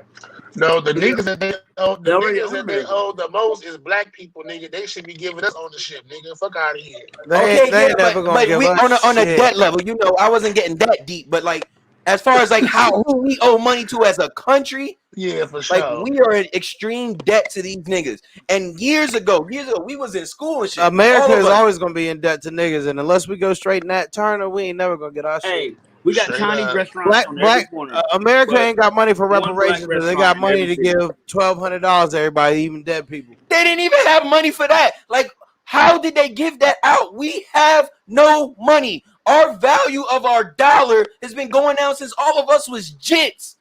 No, the niggas that they owe the most is black people, nigga. They should be giving us ownership, nigga. Fuck out of here. But we on a debt level, you know, I wasn't getting that deep, but like as far as like who we owe money to as a country, yeah, for sure. Like we are in extreme debt to these niggas. And years ago, we was in school and shit. America is always gonna be in debt to niggas, and unless we go straight in that Turner, we ain't never gonna get our shit. Hey, we got Chinese restaurants on every corner. America ain't got money for reparations, but they got money to give $1,200 to everybody, even dead people. They didn't even have money for that. Like, how did they give that out? We have no money. Our value of our dollar has been going down since all of us was jits.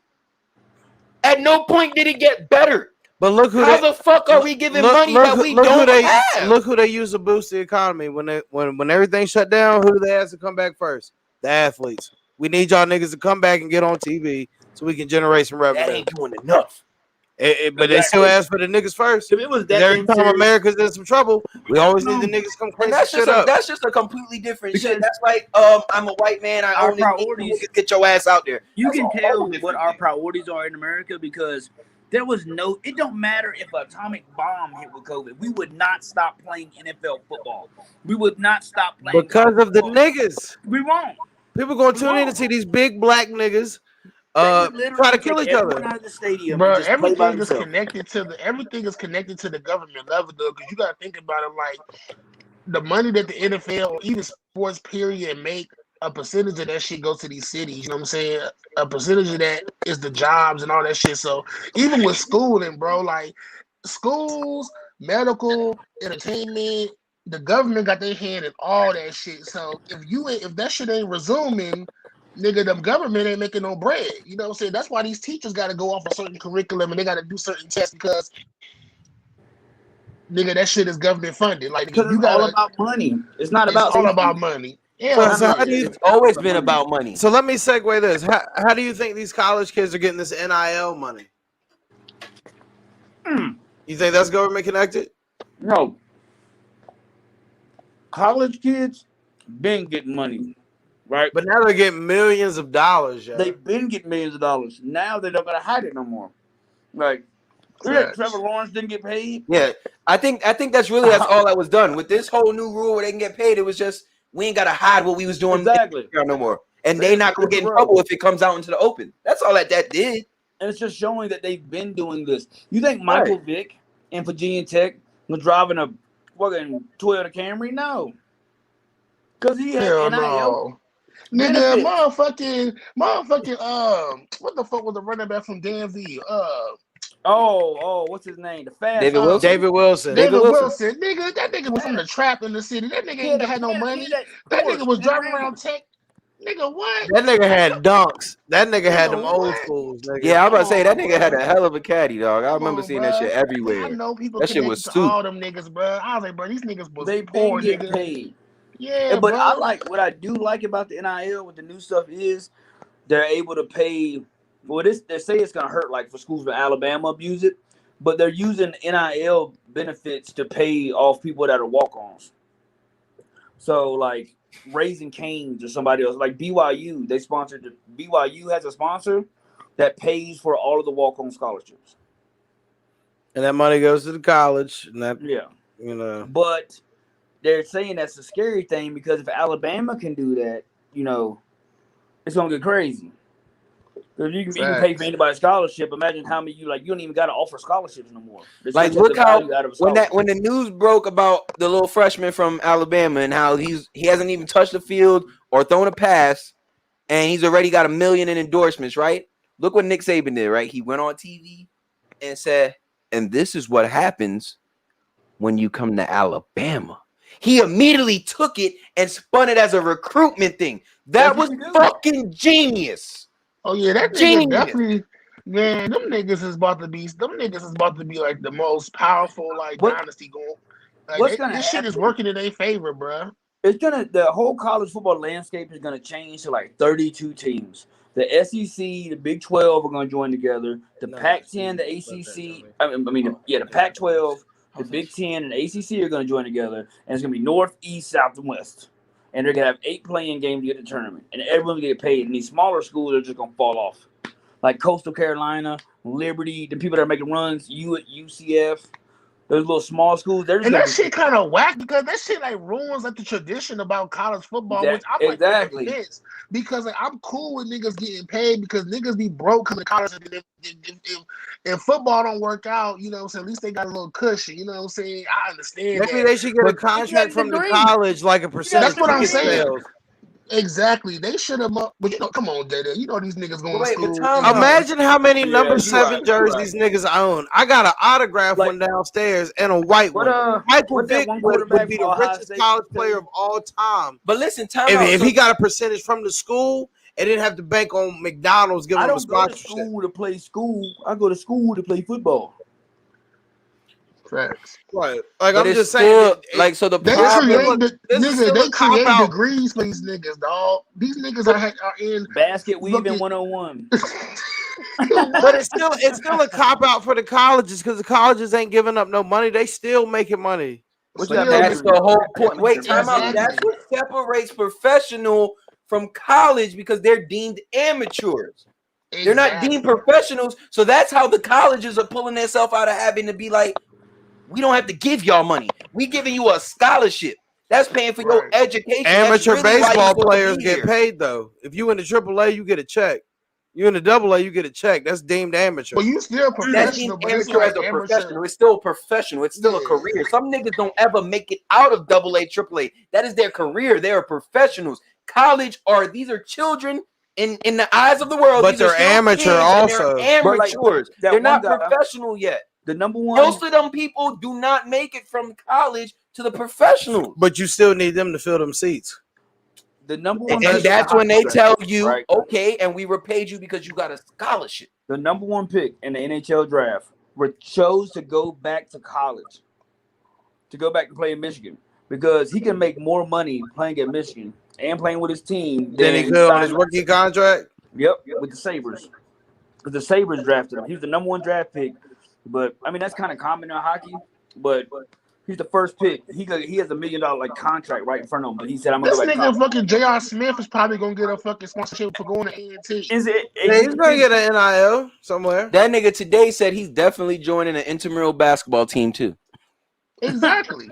At no point did it get better. But look who how the fuck are we giving money that we don't have? Look who they use to boost the economy when everything shut down. Who do they ask to come back first? The athletes. We need y'all niggas to come back and get on TV so we can generate some revenue. That ain't doing enough. But they still ask for the niggas first. If it was that every time America's in some trouble, we always need the niggas come crazy. That's just a completely different shit. That's like I'm a white man. I own priorities. Get your ass out there. You can tell what our priorities are in America because there was no. It don't matter if an atomic bomb hit with COVID. We would not stop playing NFL football. We would not stop playing because of the niggas. We won't. People gonna tune in to see these big black niggas. Try to kill each other. Out of the stadium, bro, everything is connected to the government level though, because you gotta think about it like the money that the NFL or even sports period make, a percentage of that shit goes to these cities. You know what I'm saying? A percentage of that is the jobs and all that shit. So even with schooling, bro, like schools, medical, entertainment, the government got their hand in all that shit. So if that shit ain't resuming, nigga, the government ain't making no bread. You know what I'm saying? That's why these teachers got to go off a certain curriculum and they got to do certain tests because, nigga, that shit is government funded. Like, because it's all about money. It's not about all about money. Yeah, so it's always been about money. So let me segue this. How do you think these college kids are getting this NIL money? You think that's government connected? No. College kids been getting money. Right, but now they're getting millions of dollars. Yeah. They've been getting millions of dollars. Now they don't gotta hide it no more. Like, Trevor Lawrence didn't get paid. Yeah, I think that's all that was done with this whole new rule where they can get paid. It was just we ain't gotta hide what we was doing no more, and they not gonna get in trouble if it comes out into the open. That's all that did. And it's just showing that they've been doing this. You think Michael Vick and Virginia Tech was driving a fucking Toyota Camry? No, because he had NIL. No. Nigga, motherfucking, what the fuck was the running back from Danville? What's his name? The fast David Wilson. Nigga, that nigga was from the trap in the city. That nigga ain't had no money. That nigga was driving around Tech. Nigga, what? That nigga had dunks. That nigga had them old schools. Nigga. Yeah, I was about to say that nigga had a hell of a caddy, dog. I remember seeing that shit everywhere. I know people that shit was to all them niggas, bro. I was like, bro, these niggas was poor, nigga. Paid. Yeah, but bro. What I do like about the NIL with the new stuff is they're able to pay. Well, they say it's gonna hurt like for schools in Alabama abuse it, but they're using NIL benefits to pay off people that are walk-ons. So like Raising Cane's or somebody else, like BYU, they sponsored. BYU has a sponsor that pays for all of the walk-on scholarships, and that money goes to the college. And that, yeah, you know, but they're saying that's a scary thing because if Alabama can do that, you know, it's gonna get crazy. Because you can pay for anybody's scholarship. Imagine how many you don't even got to offer scholarships no more. Like, look how when the news broke about the little freshman from Alabama and how he hasn't even touched the field or thrown a pass, and he's already got $1 million in endorsements, right? Look what Nick Saban did, right? He went on TV and said, and this is what happens when you come to Alabama. He immediately took it and spun it as a recruitment thing. That was fucking genius. Oh yeah, that nigga definitely, man. Them niggas is about to be like the most powerful dynasty going. Like this shit is working in their favor, bro. The whole college football landscape is gonna change to like 32 teams. The SEC, the Big 12 are gonna join together. The Pac-10, the ACC, the Pac-12, the Big 10, and the ACC are gonna join together, and it's gonna be North, East, South, and West. And they're gonna have 8 playing games to get the tournament, and everyone's gonna get paid. And these smaller schools are just gonna fall off, like Coastal Carolina, Liberty, the people that are making runs, UCF. Those little small schools, and that shit kind of whack because that shit like ruins like the tradition about college football, which I'm like convinced because like, I'm cool with niggas getting paid because niggas be broke coming to college. If football don't work out, you know, so at least they got a little cushion. You know what I'm saying? I understand. Maybe they should get a contract from the college, like a percentage. That's what I'm saying. Exactly. They should have, but you know, come on, Dada. You know these niggas going to school. Imagine how many number 7 jerseys niggas own. I got an autograph one downstairs and a white one. Michael Vick would be the richest college player of all time. But listen, if he got a percentage from the school and didn't have to bank on McDonald's giving him a sponsorship. I don't go to school to play school. I go to school to play football. Facts. Right. Like I'm just saying, like so they create degrees for these niggas, dog. These niggas are in basket weaving 101. But it's still a cop out for the colleges because the colleges ain't giving up no money. They still making money. That's the whole point. Wait, time out. That's what separates professional from college because they're deemed amateurs. Exactly. They're not deemed professionals, so that's how the colleges are pulling themselves out of having to be like, we don't have to give y'all money. We giving you a scholarship. That's paying for your education. Amateur baseball players get paid though. If you in the AAA, you get a check. You in the AA, you get a check. That's deemed amateur. But you still professional. But amateur as a professional. It's still professional. It's still a career. Some niggas don't ever make it out of AA, AAA. That is their career. They are professionals. College these are children in the eyes of the world. But they're amateur also. They're amateurs. They're not professional yet. The number one. Most of them people do not make it from college to the professionals. But you still need them to fill them seats. The number one. And that's when they tell you, okay, and we repaid you because you got a scholarship. The number one pick in the NHL draft chose to go back to college, to go back to play in Michigan, because he can make more money playing at Michigan and playing with his team than he could on his rookie contract. Yep, with the Sabres. Because the Sabres drafted him. He was the number one draft pick. But I mean that's kind of common in hockey. But he's the first pick. He has $1 million contract right in front of him. But he said, "I'm gonna go back." This nigga fucking J.R. Smith is probably gonna get a fucking sponsorship for going to A&T. Is it? He's gonna get an NIL somewhere. That nigga today said he's definitely joining an intramural basketball team too. Exactly.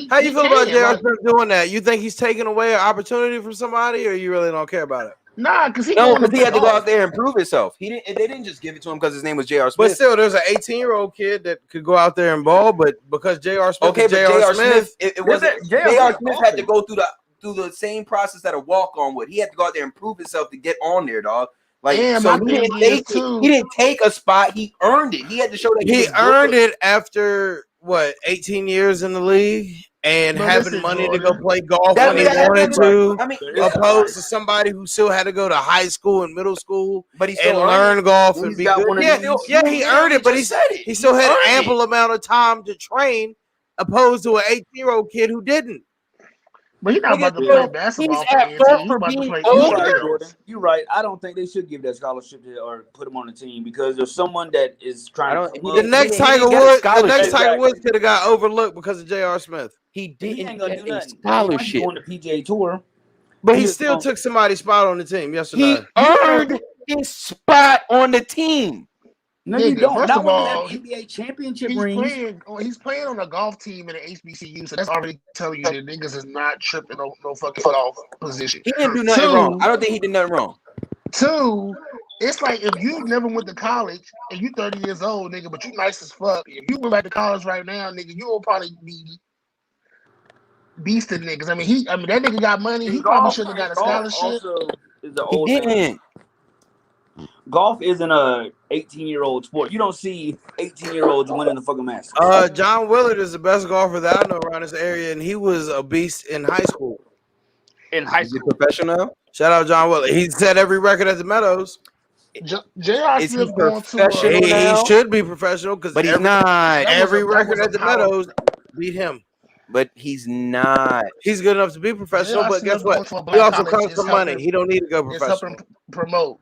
How you feel about J.R. Smith doing that? You think he's taking away an opportunity from somebody, or you really don't care about it? Nah, because he had to go out there and prove himself. They didn't just give it to him because his name was J.R. Smith. But still, there's an 18-year-old kid that could go out there and ball, but because J.R. Smith, J.R. Smith, it wasn't. J.R. Smith had to go through the same process that a walk-on would. He had to go out there and prove himself to get on there, dog. Like, so he didn't take a spot. He earned it. He had to show that he earned it after 18 years in the league. And having money to go play golf when he wanted to, opposed to somebody who still had to go to high school and middle school, but he still learn golf and be good. Yeah, he earned it, but he still had an ample amount of time to train, opposed to an 18-year-old kid who didn't. But he's not about to Nigga, play he's basketball for at A&T. fault He's for about to being play You're older. right, anything Jordan. else. You're right. I don't think they should give that scholarship to, or put him on the team because there's someone that is I trying don't. to He come The up. didn't. next He didn't Tiger get a Woods, the scholarship. next Tiger Exactly. Woods could have got overlooked because of J.R. Smith. He He didn't ain't gonna get do a nothing. J.R. scholarship. going to PGA Tour. But he He was still on- took somebody's spot on the team, yes or He no? earned his spot on the team. No, you Nigga, don't. first Not of when you have all, NBA championship he's rings. playing on a golf team in the HBCU, so that's already telling you that niggas is not tripping on no fucking golf position. He didn't do nothing wrong. I Two, don't think he did nothing wrong. two, it's like if you never went to college and you 30 years old, nigga, but you nice as fuck. If you went back to college right now, nigga, you will probably be beasting niggas. I mean, that nigga got money. He probably should have got a scholarship. Also is the He old man. didn't. Golf isn't a 18-year-old sport. You don't see 18-year-olds winning the fucking Masters. John Willard is the best golfer that I know around this area, and he was a beast in high school. In high Is he school. professional? Shout out John Willard. He set every record at the Meadows. J.R. Is he Smith going to professional? He now? should be professional because But he's not. every that record was a at the power- Meadows beat him. But he's not. He's good enough to be professional, J.R. but guess Smith going what? to a He black also college comes is from money. helping- He don't need to go It's professional. helping promote.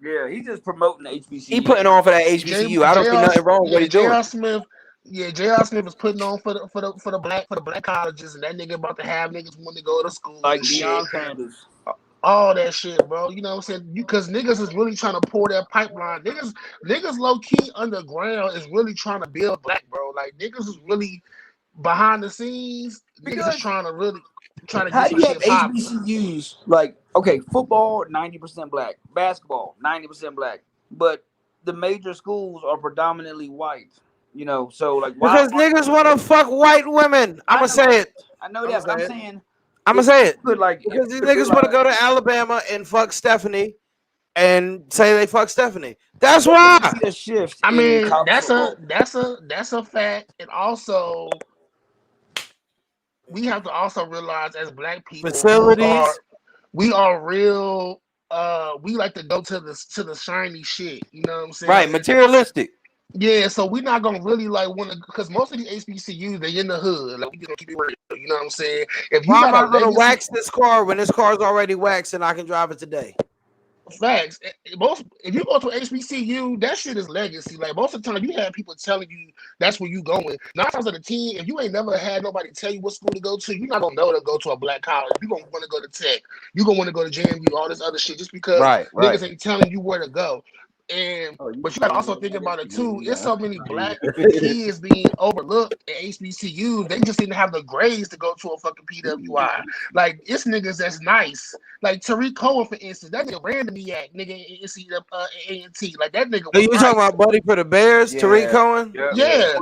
Yeah, he's just promoting the HBCU. He putting on for that HBCU. I don't see nothing wrong with what he's doing. J.R. Smith. Yeah, J.R. Smith is putting on for the black colleges, and that nigga about to have niggas want to go to school like and shit. Deion Sanders. All that shit, bro. You know what I'm saying? Because niggas is really trying to pour that pipeline. Niggas low key underground is really trying to build black, bro. Like niggas is really behind the scenes. Niggas is trying to get How do some you have shit popping. HBCUs? Like, okay, football 90% black, basketball 90% black, but the major schools are predominantly white. You know, so like Because niggas want to fuck white women. I'm going to say it. I know that, but I'm saying I'm going to say it. good. Like Because these niggas want to go to Alabama and fuck Stephanie and say they fuck Stephanie. That's why. a shift. I in mean, college that's football. a fact. And also we have to also realize as black people Facilities. we are real we like to go to the shiny shit, you know what I'm saying? Right, materialistic. Yeah, so we're not gonna really like want to, because most of these HBCUs they in the hood. Like we just gonna keep it real, you know what I'm saying? If you Why am got I going to legacy- wax this car when this car's already waxed and I can drive it today? Facts. If you go to HBCU, that shit is legacy. Like most of the time, you have people telling you that's where you going. 9 times out of 10, if you ain't never had nobody tell you what school to go to, you're not gonna know to go to a black college. You're gonna want to go to Tech. You're gonna want to go to JMU, all this other shit, just because niggas ain't telling you where to go. And but you gotta also think about it too. It's so many black kids being overlooked at HBCUs. They just didn't have the grades to go to a fucking PWI. Like it's niggas that's nice. Like Tariq Cohen, for instance, that nigga ran to me at nigga A&T. Like that nigga. Are you talking about Buddy for the Bears, Tariq Cohen? Yeah,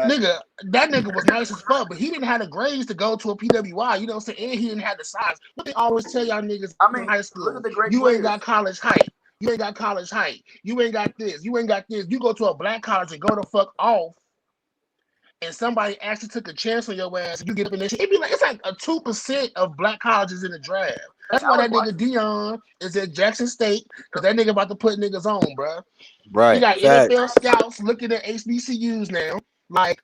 nigga, that nigga was nice as fuck, but he didn't have the grades to go to a PWI. You know what I'm saying? And he didn't have the size. What they always tell y'all niggas in high school, you ain't got college height. You ain't got college height. You ain't got this. You ain't got this. You go to a black college and go the fuck off, and somebody actually took a chance on your ass, and you get up in this shit. It's like a 2% of black colleges in the draft. That's why that nigga Dion is at Jackson State, because that nigga about to put niggas on, bro. Right. He got NFL scouts looking at HBCUs now. Like,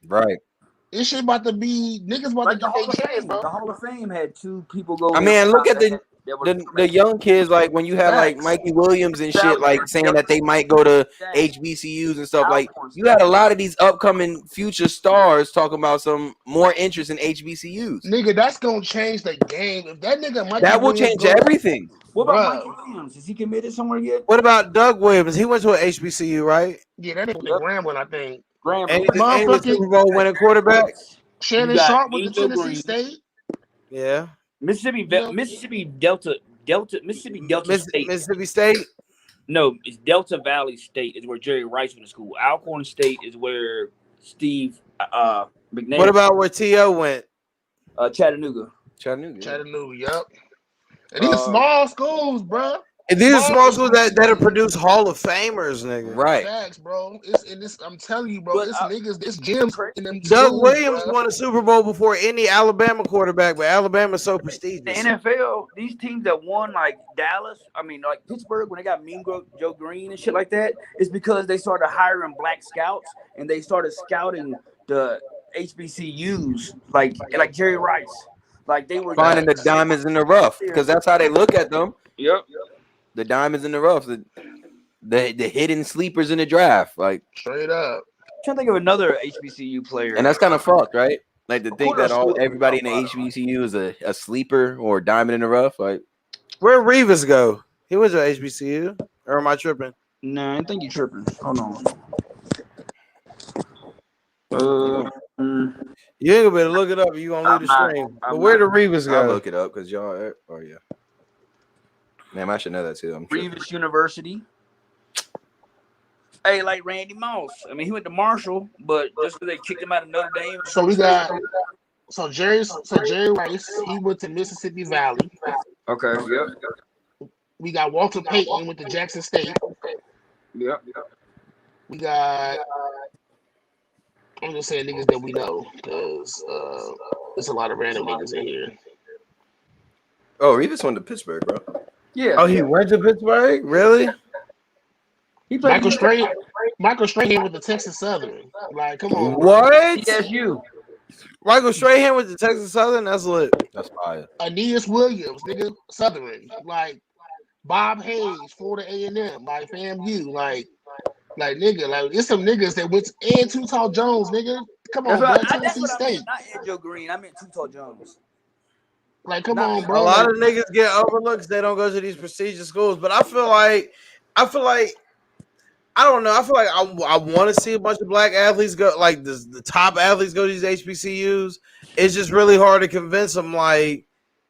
this shit about to be niggas about Like to get their chance, bro. The Hall of Fame had 2 people go. I mean, look at the young kids, like when you had like Mikey Williams and shit, like saying that they might go to HBCUs and stuff. Like you had a lot of these upcoming future stars talking about some more interest in HBCUs. Nigga, that's gonna change the game. If that nigga Mikey that will Williams change everything. What about Mikey Williams? Is he committed somewhere yet? What about Doug Williams? He went to an HBCU, right? Yeah, that nigga was Grambling, I think. And he was Super Bowl winning quarterback. Shannon Sharp with the Tennessee State. Yeah. Mississippi Delta State. Mississippi State? No, it's Delta Valley State is where Jerry Rice went to school. Alcorn State is where Steve McNair. What about where T.O. went? Chattanooga. Yep. And these are small schools, bro. And these are small schools that'll produce Hall of Famers, nigga. Right. Facts, bro. I'm telling you, bro. It's niggas, it's gyms in them Doug schools, Williams bro. won a Super Bowl before any Alabama quarterback, but Alabama's so prestigious. The NFL, these teams that won, like Dallas, like Pittsburgh, when they got Mean Joe Green and shit like that, it's because they started hiring black scouts and they started scouting the HBCUs, like Jerry Rice. Like they were finding the diamonds in the rough because that's how they look at them. Yep. The diamonds in the rough, the hidden sleepers in the draft, like straight up. I'm trying to think of another HBCU player. and that's kind of fucked, right? Like to think that Quarter everybody in the school. HBCU is a sleeper or a diamond in the rough. Like, Where'd Revis go? He was at HBCU. Or am I tripping? No, I think you tripping. Hold on. You ain't gonna be able to look it up. You gonna leave the stream. But where did Revis I'll go? look it up because y'all. Oh yeah. Damn, I should know that too. I'm Revis University. Hey, like Randy Moss. I mean, he went to Marshall, but just because they kicked him out of Notre Dame. So we got Jerry Rice. He went to Mississippi Valley. Okay. Yep. We got Walter Payton went to Jackson State. Yep. We got. I'm just saying niggas that we know because there's a lot of random niggas in here. Oh, Revis went to Pittsburgh, bro. Yeah. Oh, he went to Pittsburgh? Really? He played Michael Strahan with the Texas Southern. Like, come on. What? TSU. Michael Strahan with the Texas Southern? That's lit. That's fire. Aeneas Williams, nigga, Southern. Like Bob Hayes, Florida A&M. Like FAMU. Like nigga, like it's some niggas that went and Too Tall Jones, nigga. Come on, bro. Tennessee State. Not Ed Joe Green. I meant Too Tall Jones. Like, come on, bro. A lot of niggas get overlooked. They don't go to these prestigious schools. But I feel like I don't know. I feel like I want to see a bunch of black athletes go, like the top athletes go to these HBCUs. It's just really hard to convince them, like,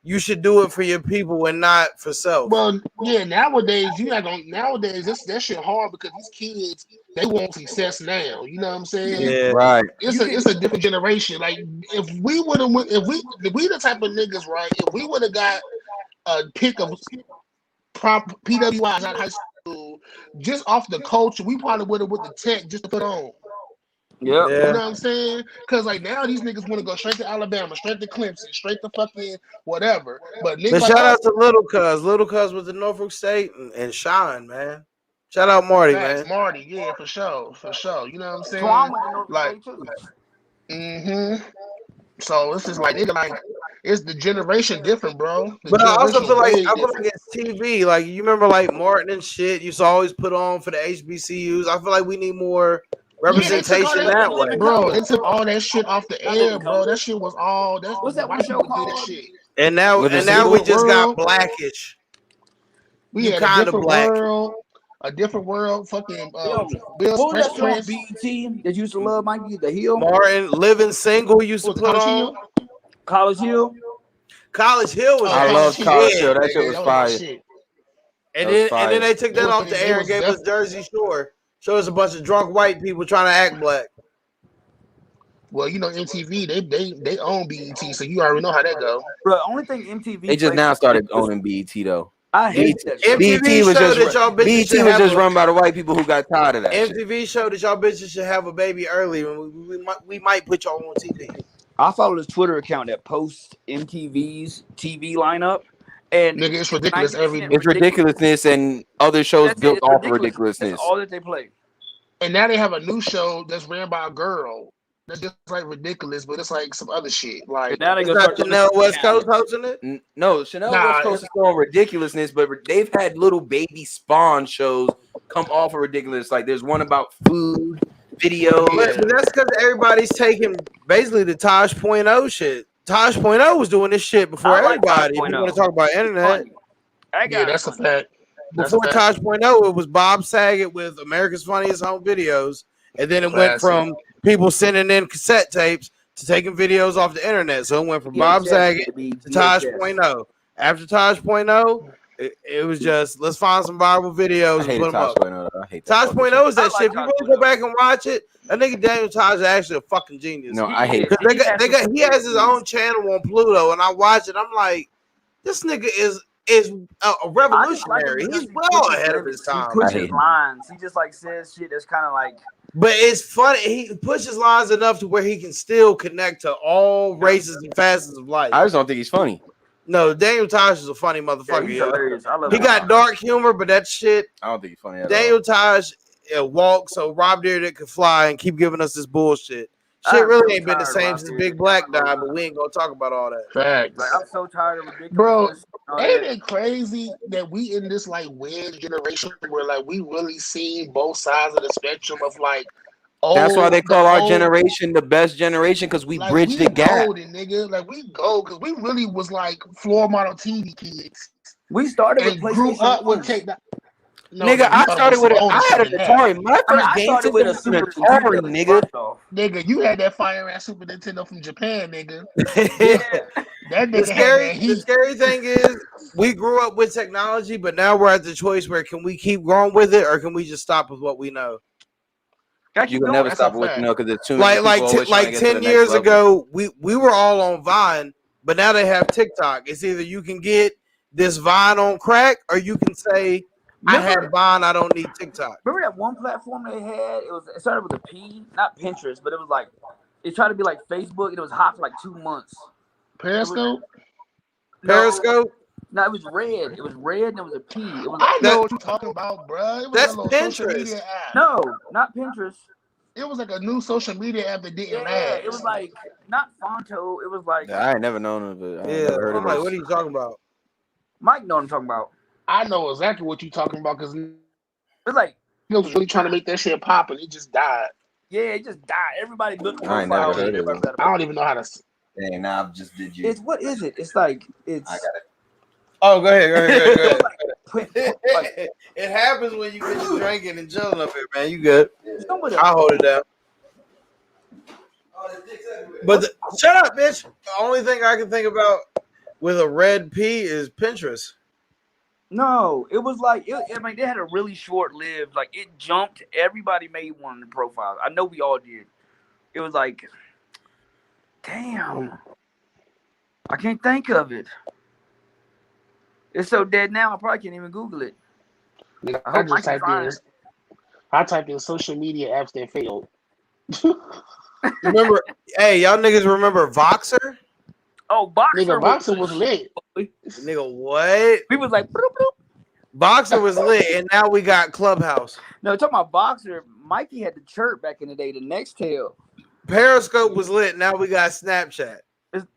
you should do it for your people and not for self. Well, yeah, nowadays, that shit hard because these kids, they want success now. You know what I'm saying? Yeah. Right. It's a different generation. Like, if we the type of niggas, right? If we would have got a pick of PWIs out of high school just off the culture, we probably would have went to Tech just to put on. Yep. Yeah. You know what I'm saying? Because like now these niggas want to go straight to Alabama, straight to Clemson, straight to fucking whatever. But niggas shout out to Little Cuz with the Norfolk State and Shine, man. Shout out Marty, man. Marty, yeah, for sure. You know what I'm saying? Twan went to Norfolk Like, State too. So it's just like nigga, like it's the generation different, bro. But I also feel like it's TV. Like you remember, like Martin and shit used to always put on for the HBCUs. I feel like we need more representation that way, bro. They took all that shit off the air, bro. That shit was all. What's that one show called? That shit. And now we just got Blackish. We had kind of black. A different world. Fucking what was that show on BET that used to love Mikey the Hill? Martin Living Single used to put on. College Hill. College Hill was. I love College Hill. That shit was fire. And then they took that off the air and gave us Jersey Shore. Show us a bunch of drunk white people trying to act black. Well, you know MTV, they own BET, so you already know how that go. Bro, only thing MTV. They just now started owning BET though. I hate that. BET was just run by the white people who got tired of that. MTV showed that y'all bitches should have a baby early, and we might put y'all on TV. I follow this Twitter account that posts MTV's TV lineup. And nigga, it's ridiculous. It's ridiculousness, and other shows built off of ridiculousness. That's all that they play. And now they have a new show that's ran by a girl. That's just like ridiculous, but it's like some other shit. Like now they go start Chanel West Coast hosting it. No, Chanel West Coast is still on ridiculousness, but they've had little baby spawn shows come off of ridiculous. Like there's one about food videos. But that's because everybody's taking basically the Tosh.0 shit. Tosh.0 was doing this shit before everybody. If you want to talk about internet, yeah, that's a fact. Before Tosh.0, it was Bob Saget with America's Funniest Home Videos, and then it went from people sending in cassette tapes to taking videos off the internet. So it went from Bob Saget to Tosh.0. After Tosh.0, it was just let's find some viral videos and put them up. Tosh.0 is that shit. If you really go back and watch it, that nigga Daniel Tosh is actually a fucking genius. No, I hate it. He has his own channel on Pluto, and I watch it. I'm like, this nigga is a revolutionary. He's well ahead of his time. He pushes lines. He just like says shit that's kind of like. But it's funny. He pushes lines enough to where he can still connect to all races and facets of life. I just don't think he's funny. No, Daniel Tosh is a funny motherfucker. Yeah, hilarious. I love he got dark humor, but that shit. I don't think he's funny at Daniel Tosh walks so Rob Dyrdek could fly and keep giving us this bullshit. Shit I'm really so ain't been the tired, same Rob, since dude. Big Black died, but we ain't gonna talk about all that. Facts. Like, I'm so tired of Bro, ridiculousness. and all ain't that. it crazy that we in this like weird generation where like we really seen both sides of the spectrum of like That's why they the call our old, generation the best generation because we like bridged we the gap. golden, nigga. Like we go because we really was like floor model TV kids We started with and grew PlayStation up with 1. tech. No, Nigga, you I started started with some with a, older I shit had an than that. Atari. My I mean, first I game started with system a was an Super Atari, Nintendo. nigga. First off. Nigga, you had that fire ass Super Nintendo from Japan, nigga. Yeah. That The nigga had that the heat. scary thing is we grew up with technology, but now we're at the choice where can we keep going with it or can we just stop with what we know? Gotta You keep can going. never That's stop a with what you fact. know because there's too many people always trying to Like get to the 10 next years level. ago, we were all on Vine, but now they have TikTok. It's either you can get this Vine on crack or you can say I had Remember, Vine, I don't need TikTok. remember that one platform they had? It started with a P, not Pinterest, but it was like it tried to be like Facebook, and it was hot for like 2 months. Periscope? No, Periscope? no, it was red. It was red, and it was a P. It was I That know what you're talking about, bro. It was like a that's little social Pinterest. media app. no, not Pinterest. It was like a new social media app that didn't Yeah, it was last. like not Fonto. It was like Yeah, I ain't never known of it. I ain't Yeah, never heard I'm of like, this. what are you talking about? Mike. Know what I'm talking about? I know exactly what you're talking about because It's like was really trying to make that shit pop and it just died. yeah, it just died. Everybody built I ain't never profiles. heard of Everybody it. got I don't even know how to. Dang, now I just did you. It's what is it? It's like it's. I got it. Oh, go ahead, It was go like ahead. It happens when you get to drinking and chilling up here, man. You good? somebody. I'll hold it down. But shut up, bitch. The only thing I can think about with a red P is Pinterest. No, it was like I mean, they had a really short lived. Like it jumped. Everybody made one in the profile. I know we all did. It was like, damn, I can't think of it. It's so dead now. I probably can't even Google it. I I hope I just can typed in. find it. I typed in social media apps that failed. Remember, hey, y'all niggas remember Voxer? Oh, Boxer Nigga, Boxer was lit. Nigga, what? We was like, bloop, bloop. Boxer was lit, and now we got Clubhouse. No, talking about Boxer. Mikey had the chirp back in the day. The next tail. Periscope was lit, now we got Snapchat.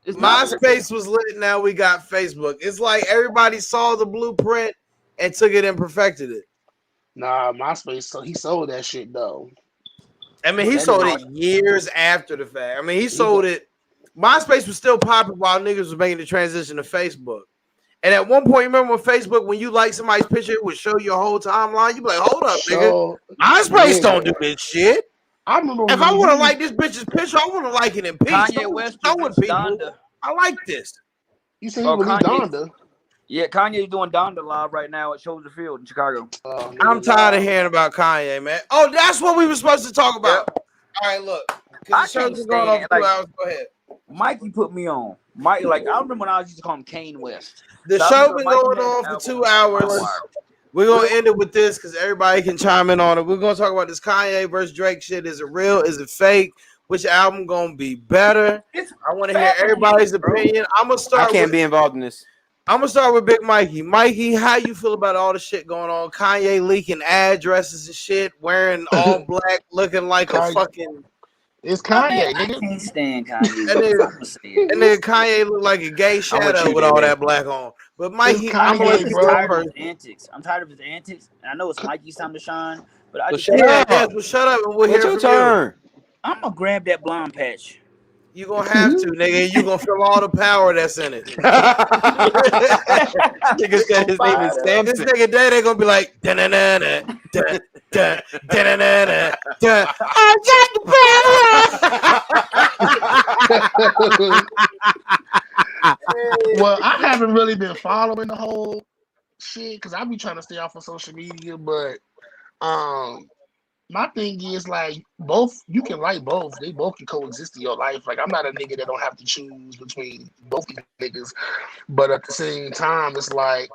It's not MySpace was lit, now we got Facebook. It's like everybody saw the blueprint and took it and perfected it. Nah, MySpace. So he sold that shit though. I mean, he That sold nigga- it years after the fact. I mean, he sold it. MySpace was still popping while niggas was making the transition to Facebook. And at one point, remember when Facebook, when you like somebody's picture, it would show your whole timeline. You be like, hold up, nigga. MySpace don't do this shit. I remember If I want to like this bitch's picture, I want to like it in peace. Kanye Don't West show it, released people. Donda. I like this. You said he Oh, released Kanye. Donda. Yeah, Kanye's doing Donda live right now at Soldier Field in Chicago. I'm tired of hearing about Kanye, man. Oh, that's what we were supposed to talk about. All right, look. I Because the show's can't been going on stand, for 2 like- hours. Go ahead. Mikey put me on. Mike, like I remember when I used to call him Kane West. The So I show remember been Mikey going had on an for 2 album, hours. Wild. We're going to end it with this because everybody can chime in on it. We're going to talk about this Kanye versus Drake shit. Is it real? Is it fake? Which album going to be better? I want to hear everybody's opinion. I'm going to I start can't with be involved in this. I'm gonna start with Big Mikey. Mikey, how you feel about all the shit going on? Kanye leaking addresses and shit, wearing all black, looking like a Kanye. fucking. It's Kanye, I nigga. can't stand Kanye. And then, I'm gonna say it. and then Kanye look like a gay shadow you, with all baby. that black on. But Mikey, I'm Kanye, gonna let you bro. go tired of first. his antics. I'm tired of his antics, and I know it's Mikey's time to shine. But I So just, shut Yeah, up. yes, well, shut up and we'll What's hear your from you. turn? I'm gonna grab that blonde patch. You gonna have to, nigga. And you gonna feel all the power that's in it. Nigga said his name is This Samson. nigga day they gonna be like da-na-na-na, da-da, da-na-na-na, da. I got the power. Well, I haven't really been following the whole shit because I be trying to stay off of social media, but my thing is like both you can like both. They both can coexist in your life. Like I'm not a nigga that don't have to choose between both these niggas. But at the same time, it's like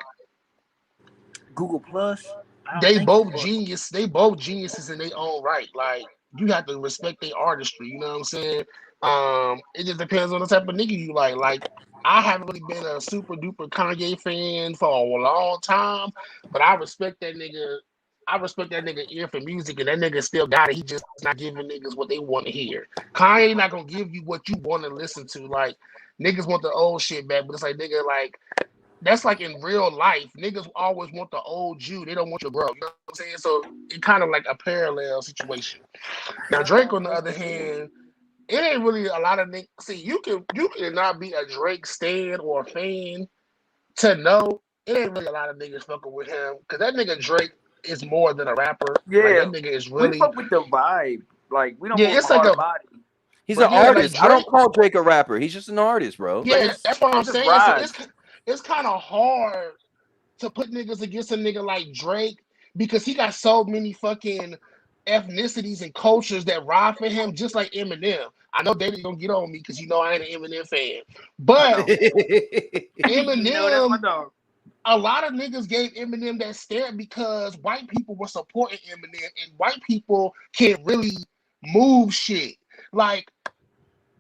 Google Plus. I don't they think both it was. genius. They both geniuses in their own right. Like you have to respect their artistry. You know what I'm saying? It just depends on the type of nigga you like. Like I haven't really been a super duper Kanye fan for a long time, but I respect that nigga I respect that nigga ear for music, and that nigga still got it. He just not giving niggas what they want to hear. Kanye not gonna give you what you want to listen to. Like niggas want the old shit back, but it's like nigga, like that's like in real life. Niggas always want the old you. They don't want you to grow. You know what I'm saying? So it kind of like a parallel situation. Now Drake, on the other hand, it ain't really a lot of niggas. See, you can not be a Drake stan or a fan to know it ain't really a lot of niggas fucking with him because that nigga Drake is more than a rapper. Yeah, like that nigga is we really fuck with the vibe. Like we don't yeah. want It's a like hard a body. He's but an yeah, like artist. I don't Drake. call Drake a rapper. He's just an artist, bro. Yeah, Like, that's what I'm just saying. So ride. it's kind of hard to put niggas against a nigga like Drake because he got so many fucking ethnicities and cultures that ride for him, just like Eminem. I know David gonna get on me because you know I ain't an Eminem fan, I but know. You know that's my Eminem, dog. a lot of niggas gave Eminem that stare because white people were supporting Eminem, and white people can't really move shit. Like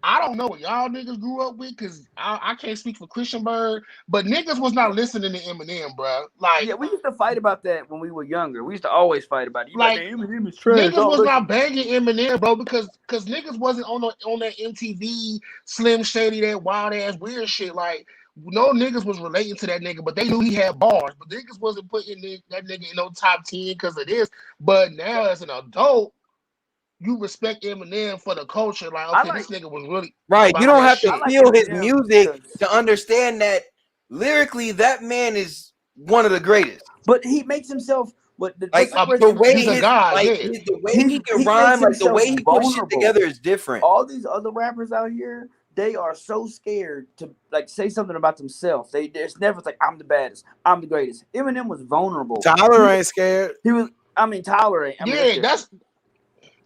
I don't know what y'all niggas grew up with because I can't speak for Christian Bird, but niggas was not listening to Eminem, bro. Yeah, we used to fight about that when we were younger. We used to always fight about it. You like, Like Eminem is trash. niggas Don't was listen. not banging Eminem, bro, because niggas wasn't on that MTV Slim Shady, that wild ass weird shit. Like no niggas was relating to that nigga, but they knew he had bars. But niggas wasn't putting that nigga in no top 10 because of this. But now as an adult, you respect Eminem for the culture. Like, okay, this nigga was really right. You behind don't that have to shit. feel his Eminem music because- to understand that lyrically, that man is one of the greatest. But he makes himself. But Like the way he's a his god, like yeah. the way he can he rhyme, makes like the way he himself puts shit vulnerable. together is different. All these other rappers out here, they are so scared to like say something about themselves. There's never like I'm the baddest, I'm the greatest. Eminem was vulnerable. Tyler ain't scared. He was. I mean, Tyler ain't. I mean, Yeah,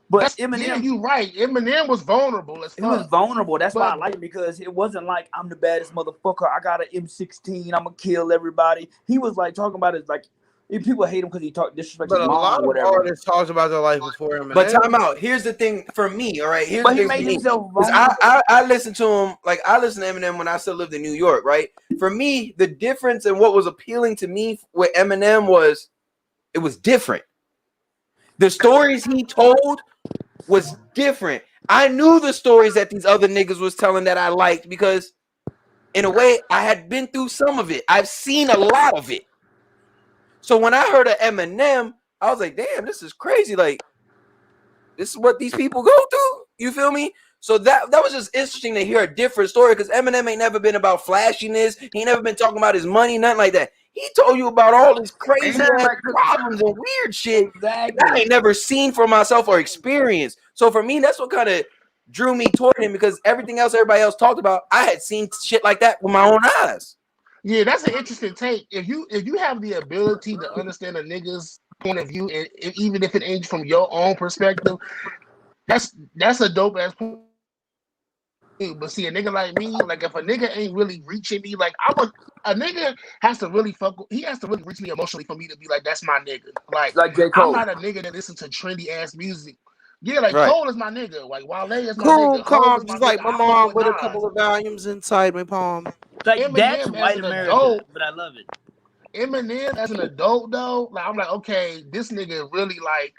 but yeah, Eminem. you right. Eminem was vulnerable as He was fuck. vulnerable. That's why I But like him because it wasn't like I'm the baddest motherfucker. I got an M16. I'm gonna kill everybody. He was like talking about it like if people hate him because he talked disrespect But his a mom lot or of whatever. artists talked about their life before Eminem. But time out. Here's the thing for me. All right. Here's But the he thing made for me. himself 'Cause vulnerable. I listened to him. Like I listened to Eminem when I still lived in New York. Right. For me, the difference and what was appealing to me with Eminem was it was different. The stories he told was different. I knew the stories that these other niggas was telling that I liked because in a way I had been through some of it. I've seen a lot of it. So when I heard of Eminem, I was like, damn, this is crazy. Like, this is what these people go through. You feel me? So that was just interesting to hear a different story because Eminem ain't never been about flashiness. He ain't never been talking about his money, nothing like that. He told you about all his crazy ass problems and weird shit that I ain't never seen for myself or experienced. So for me, that's what kind of drew me toward him because everything else everybody else talked about, I had seen shit like that with my own eyes. yeah, that's an interesting take. If you have the ability to understand a nigga's point of view, and even if it ain't from your own perspective, that's a dope ass point. But see, a nigga like me, like if a nigga ain't really reaching me, like a nigga has to really he has to really reach me emotionally for me to be like, that's my nigga. Like J. Cole. I'm not a nigga that listens to trendy ass music. Yeah, like Right. Cole is my nigga. Like Wale is my Cool, nigga. Hov calm, is my just like nigga. my I fuck mom with with a Nas. couple of volumes inside my palm. Like that's Eminem as white an America, adult, but I love it. Eminem as an adult though, like I'm like, okay, this nigga really like.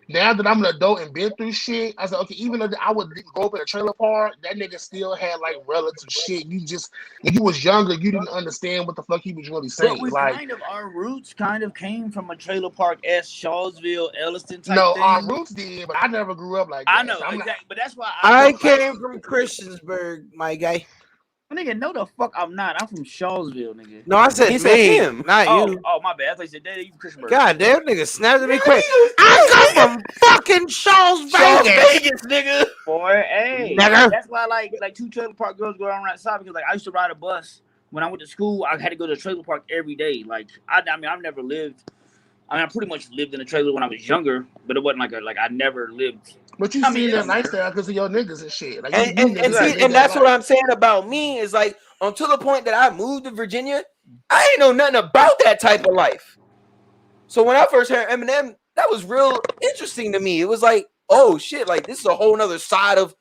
Now that I'm an adult and been through shit, I said, okay, even though I would grow up in a trailer park, that nigga still had like relative shit. You just, when you was younger, you didn't understand what the fuck he was really saying. But we Like, kind of our roots kind of came from a trailer park s Shawsville, Elliston type no, thing. our roots did, but I never grew up like that. I know So I'm exactly, but that's why I came from Christiansburg, my guy. nigga, no the fuck I'm not. I'm from Shawsville, nigga. No, I said He said me, him. not you. Oh, my bad. I thought you said that you Christian. God damn, nigga snapped at me quick. I come from fucking Charles Vegas, nigga. Boy, hey, nigga. that's why like two trailer park girls go around outside because like I used to ride a bus when I went to school. I had to go to the trailer park every day. Like I mean I've never lived. I mean I pretty much lived in a trailer when I was younger, but it wasn't like I never lived. But you seen that lifestyle because of your niggas and shit. Like And that's what I'm saying about me is like until the point that I moved to Virginia, I ain't know nothing about that type of life. So when I first heard Eminem, that was real interesting to me. It was like, oh shit, like this is a whole nother side of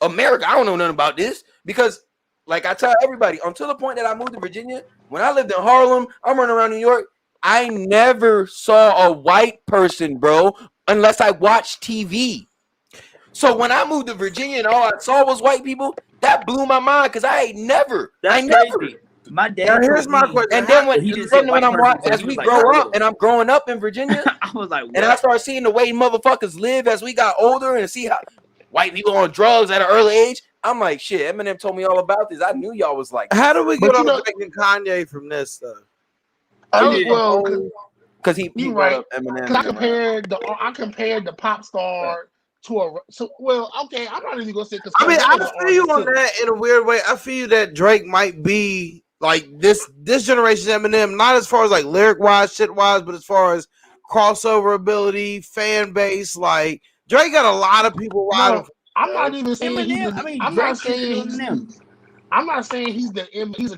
America. I don't know nothing about this because, like I tell everybody, until the point that I moved to Virginia, when I lived in Harlem, I'm running around New York. I never saw a white person, bro, unless I watched TV. So when I moved to Virginia and all I saw was white people, that blew my mind because I ain't never. That's crazy. My Now dad here's told my me, question. And then he didn't say white person until as he we was like grow 12. up, and I'm growing up in Virginia, I was like, what? and I start seeing the way motherfuckers live as we got older and see how white people on drugs at an early age. I'm like, shit, Eminem told me all about this. I knew y'all was like, How do we get But you off know, Drake and Kanye from this stuff? because he you brought right. up Eminem. Because And, I compared the pop star to a okay. I'm not even gonna say because I mean, I was an feel you artist on too. that in a weird way. I feel that Drake might be like this generation's Eminem, not as far as like lyric wise, shit wise, but as far as crossover ability, fan base. Like Drake got a lot of people riding. No, I'm not even saying he's. Eminem. I mean, I'm Drake not saying cheated on he's. them. I'm not saying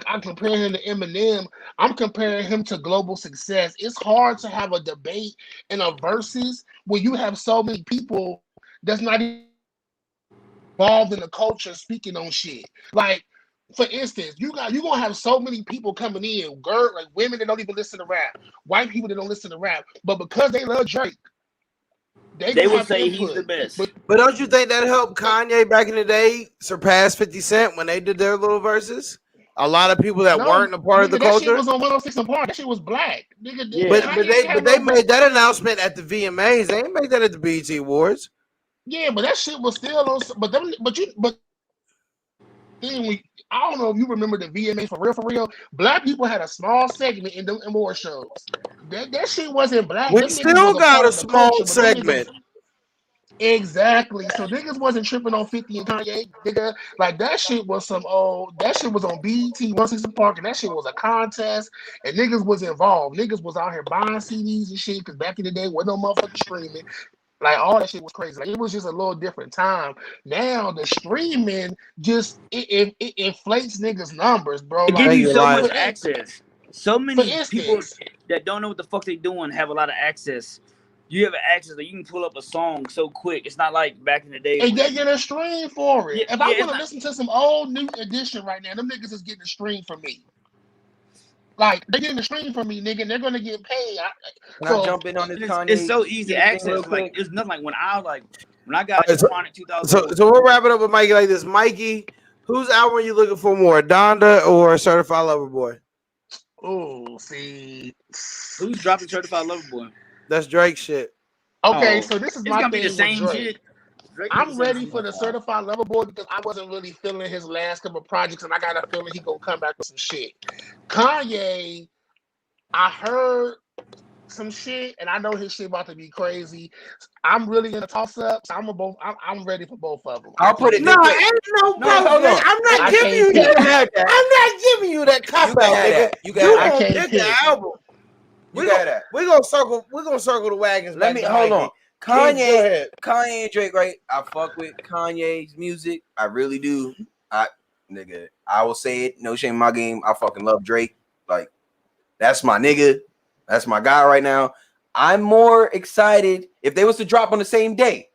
I'm comparing him to Eminem. I'm comparing him to global success. It's hard to have a debate and a versus when you have so many people that's not involved in the culture speaking on shit. Like, for instance, you gonna have so many people coming in, like women that don't even listen to rap, white people that don't listen to rap, but because they love Drake, they will say he's the best. But don't you think that helped Kanye back in the day surpass 50 Cent when they did their little verses? A lot of people that weren't a part of the that culture. Shit was on 106 and Park. That shit was black. Nigga, yeah. But they made that announcement at the VMAs. They didn't make that at the BET Awards. Yeah, but that shit was still on. But then I don't know if you remember the VMA for real. Black people had a small segment in the award shows. That shit wasn't black. We still got a small segment. Exactly. So niggas wasn't tripping on 50 and Kanye. Nigga, like that shit was some old. That shit was on BET 160 Park, and that shit was a contest, and niggas was involved. Niggas was out here buying CDs and shit because back in the day, wasn't no motherfucking streaming. Like all that shit was crazy. Like it was just a little different time. Now the streaming just it inflates niggas' numbers, bro. It Like, gives you so much access. So many instance, people that don't know what the fuck they doing have a lot of access. You have access that you can pull up a song so quick. It's not like back in the day. And they get a stream for it. Yeah, if I want to listen to some old new edition right now, them niggas is getting a stream from me. Like they're getting a stream from me, nigga, and they're gonna get paid. Can I jump in on this Kanye? It's so easy access. Like it's nothing like when I got Chronic 2000. So we'll wrap it up with Mikey like this. Mikey, whose album are you looking for more, Donda or Certified Lover Boy? Oh, see, who's dropping Certified Lover Boy? That's Drake shit. Okay, so this is it's my gonna thing be the same with Drake. shit. I'm ready for the Certified Lover Boy because I wasn't really feeling his last couple of projects, and I got a feeling he gonna come back with some shit. Kanye, I heard some shit, and I know his shit about to be crazy. I'm really in a toss up. So I'm ready for both of them. I'll put it. No, ain't no problem. I'm not giving you that. I'm not giving you that cop out, nigga. You got that. Pick the album. We're gonna circle the wagons. Let me hold on. Kanye and Drake, right? I fuck with Kanye's music. I really do. I will say it. No shame in my game. I fucking love Drake. Like, that's my nigga. That's my guy right now. I'm more excited if they was to drop on the same day.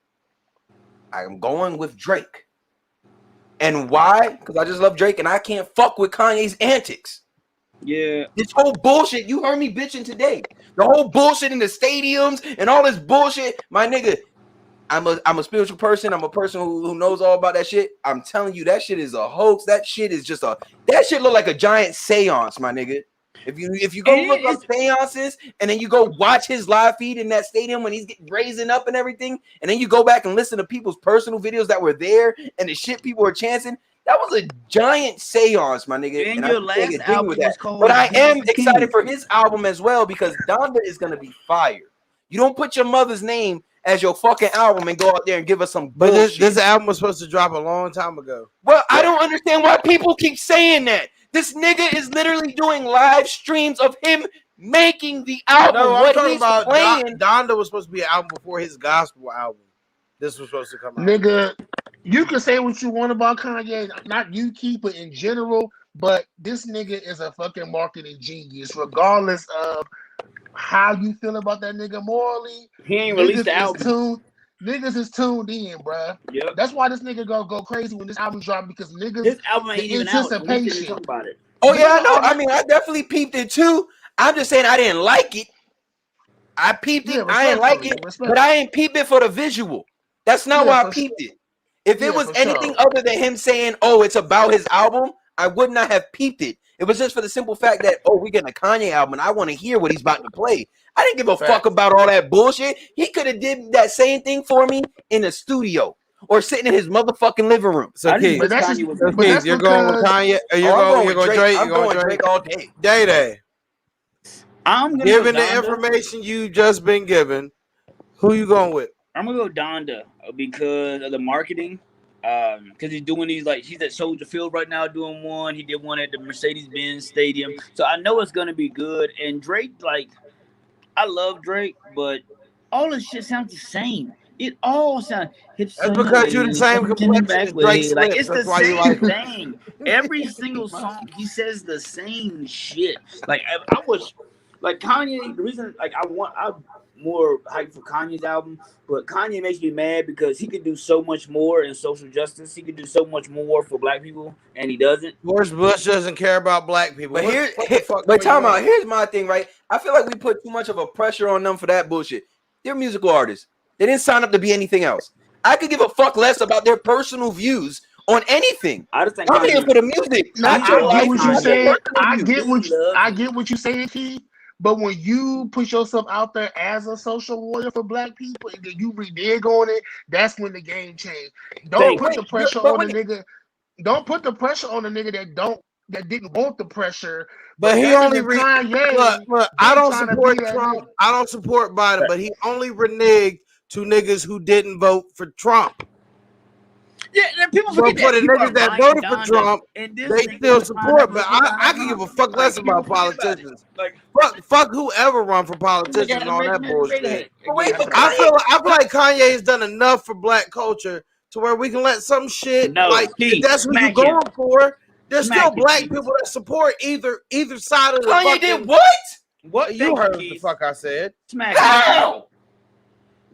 I'm going with Drake. And why? Because I just love Drake and I can't fuck with Kanye's antics. Yeah. This whole bullshit, you heard me bitching today. The whole bullshit in the stadiums and all this bullshit. My nigga, I'm a spiritual person. I'm a person who knows all about that shit. I'm telling you, that shit is a hoax. That shit is just that shit look like a giant seance, my nigga. If you go look up seances and then you go watch his live feed in that stadium when he's getting raising up and everything, and then you go back and listen to people's personal videos that were there and the shit people were chanting, that was a giant seance, my nigga. And your last album was called. But I am excited for his album as well because Donda is gonna be fire. You don't put your mother's name as your fucking album and go out there and give us some bullshit. But this album was supposed to drop a long time ago. Well, I don't understand why people keep saying that. This nigga is literally doing live streams of him making the album. No, what I'm talking he's about playing. Donda was supposed to be an album before his gospel album. This was supposed to come out. Nigga, you can say what you want about Kanye, not you, Keith, but in general, but this nigga is a fucking marketing genius, regardless of how you feel about that nigga morally. He ain't released the album. Niggas is tuned in, bruh. Yep. That's why this nigga go crazy when this album dropped, because niggas this album ain't even out. anticipation Talk about it. Oh yeah, I know. I mean, I definitely peeped it too. I'm just saying I didn't like it. I peeped it. Yeah, I didn't like it, but I ain't peep it for the visual. That's not why I peeped it. If it was anything other than him saying, "Oh, it's about his album," I would not have peeped it. It was just for the simple fact that, oh, we getting a Kanye album, and I want to hear what he's about to play. I didn't give a fuck about all that bullshit. He could have did that same thing for me in the studio or sitting in his motherfucking living room. So, Keith, you're going with Kanye. You're going Drake. I'm going Drake all day. Day. I'm gonna given the information you just been given. Who you going with? I'm gonna go Donda because of the marketing. Because he's doing these, like, he's at Soldier Field right now doing one. He did one at the Mercedes-Benz Stadium. So I know it's gonna be good. And Drake, like, I love Drake, but all this shit sounds the same. It all sounds. That's because you're the same complexion as Drake's like, lips. it's the same thing. Every single song he says the same shit. Like I was, like Kanye. The reason, like, I'm more hyped for Kanye's album, but Kanye makes me mad because he could do so much more in social justice. He could do so much more for black people, and he doesn't. George Bush doesn't care about black people. But here's my thing, right? I feel like we put too much of a pressure on them for that bullshit. They're musical artists. They didn't sign up to be anything else. I could give a fuck less about their personal views on anything. I just think I'm here for the music. I get what you're saying. I get what you're saying, Keith. But when you put yourself out there as a social warrior for black people and then you renege on it, that's when the game changed. Don't put the pressure on the nigga. Don't put the pressure on the nigga that didn't want the pressure. But he only look, I don't support Trump. I don't support Biden, but he only reneged to niggas who didn't vote for Trump. Yeah, people forget for the niggas that voted for Trump, they still support. But I can give a fuck less about politicians. Like fuck whoever run for politicians on that bullshit. I feel like Kanye has done enough for black culture to where we can let some shit if that's what you're going for. There's still black people that support either side of the Kanye did what? What you heard the fuck I said? How?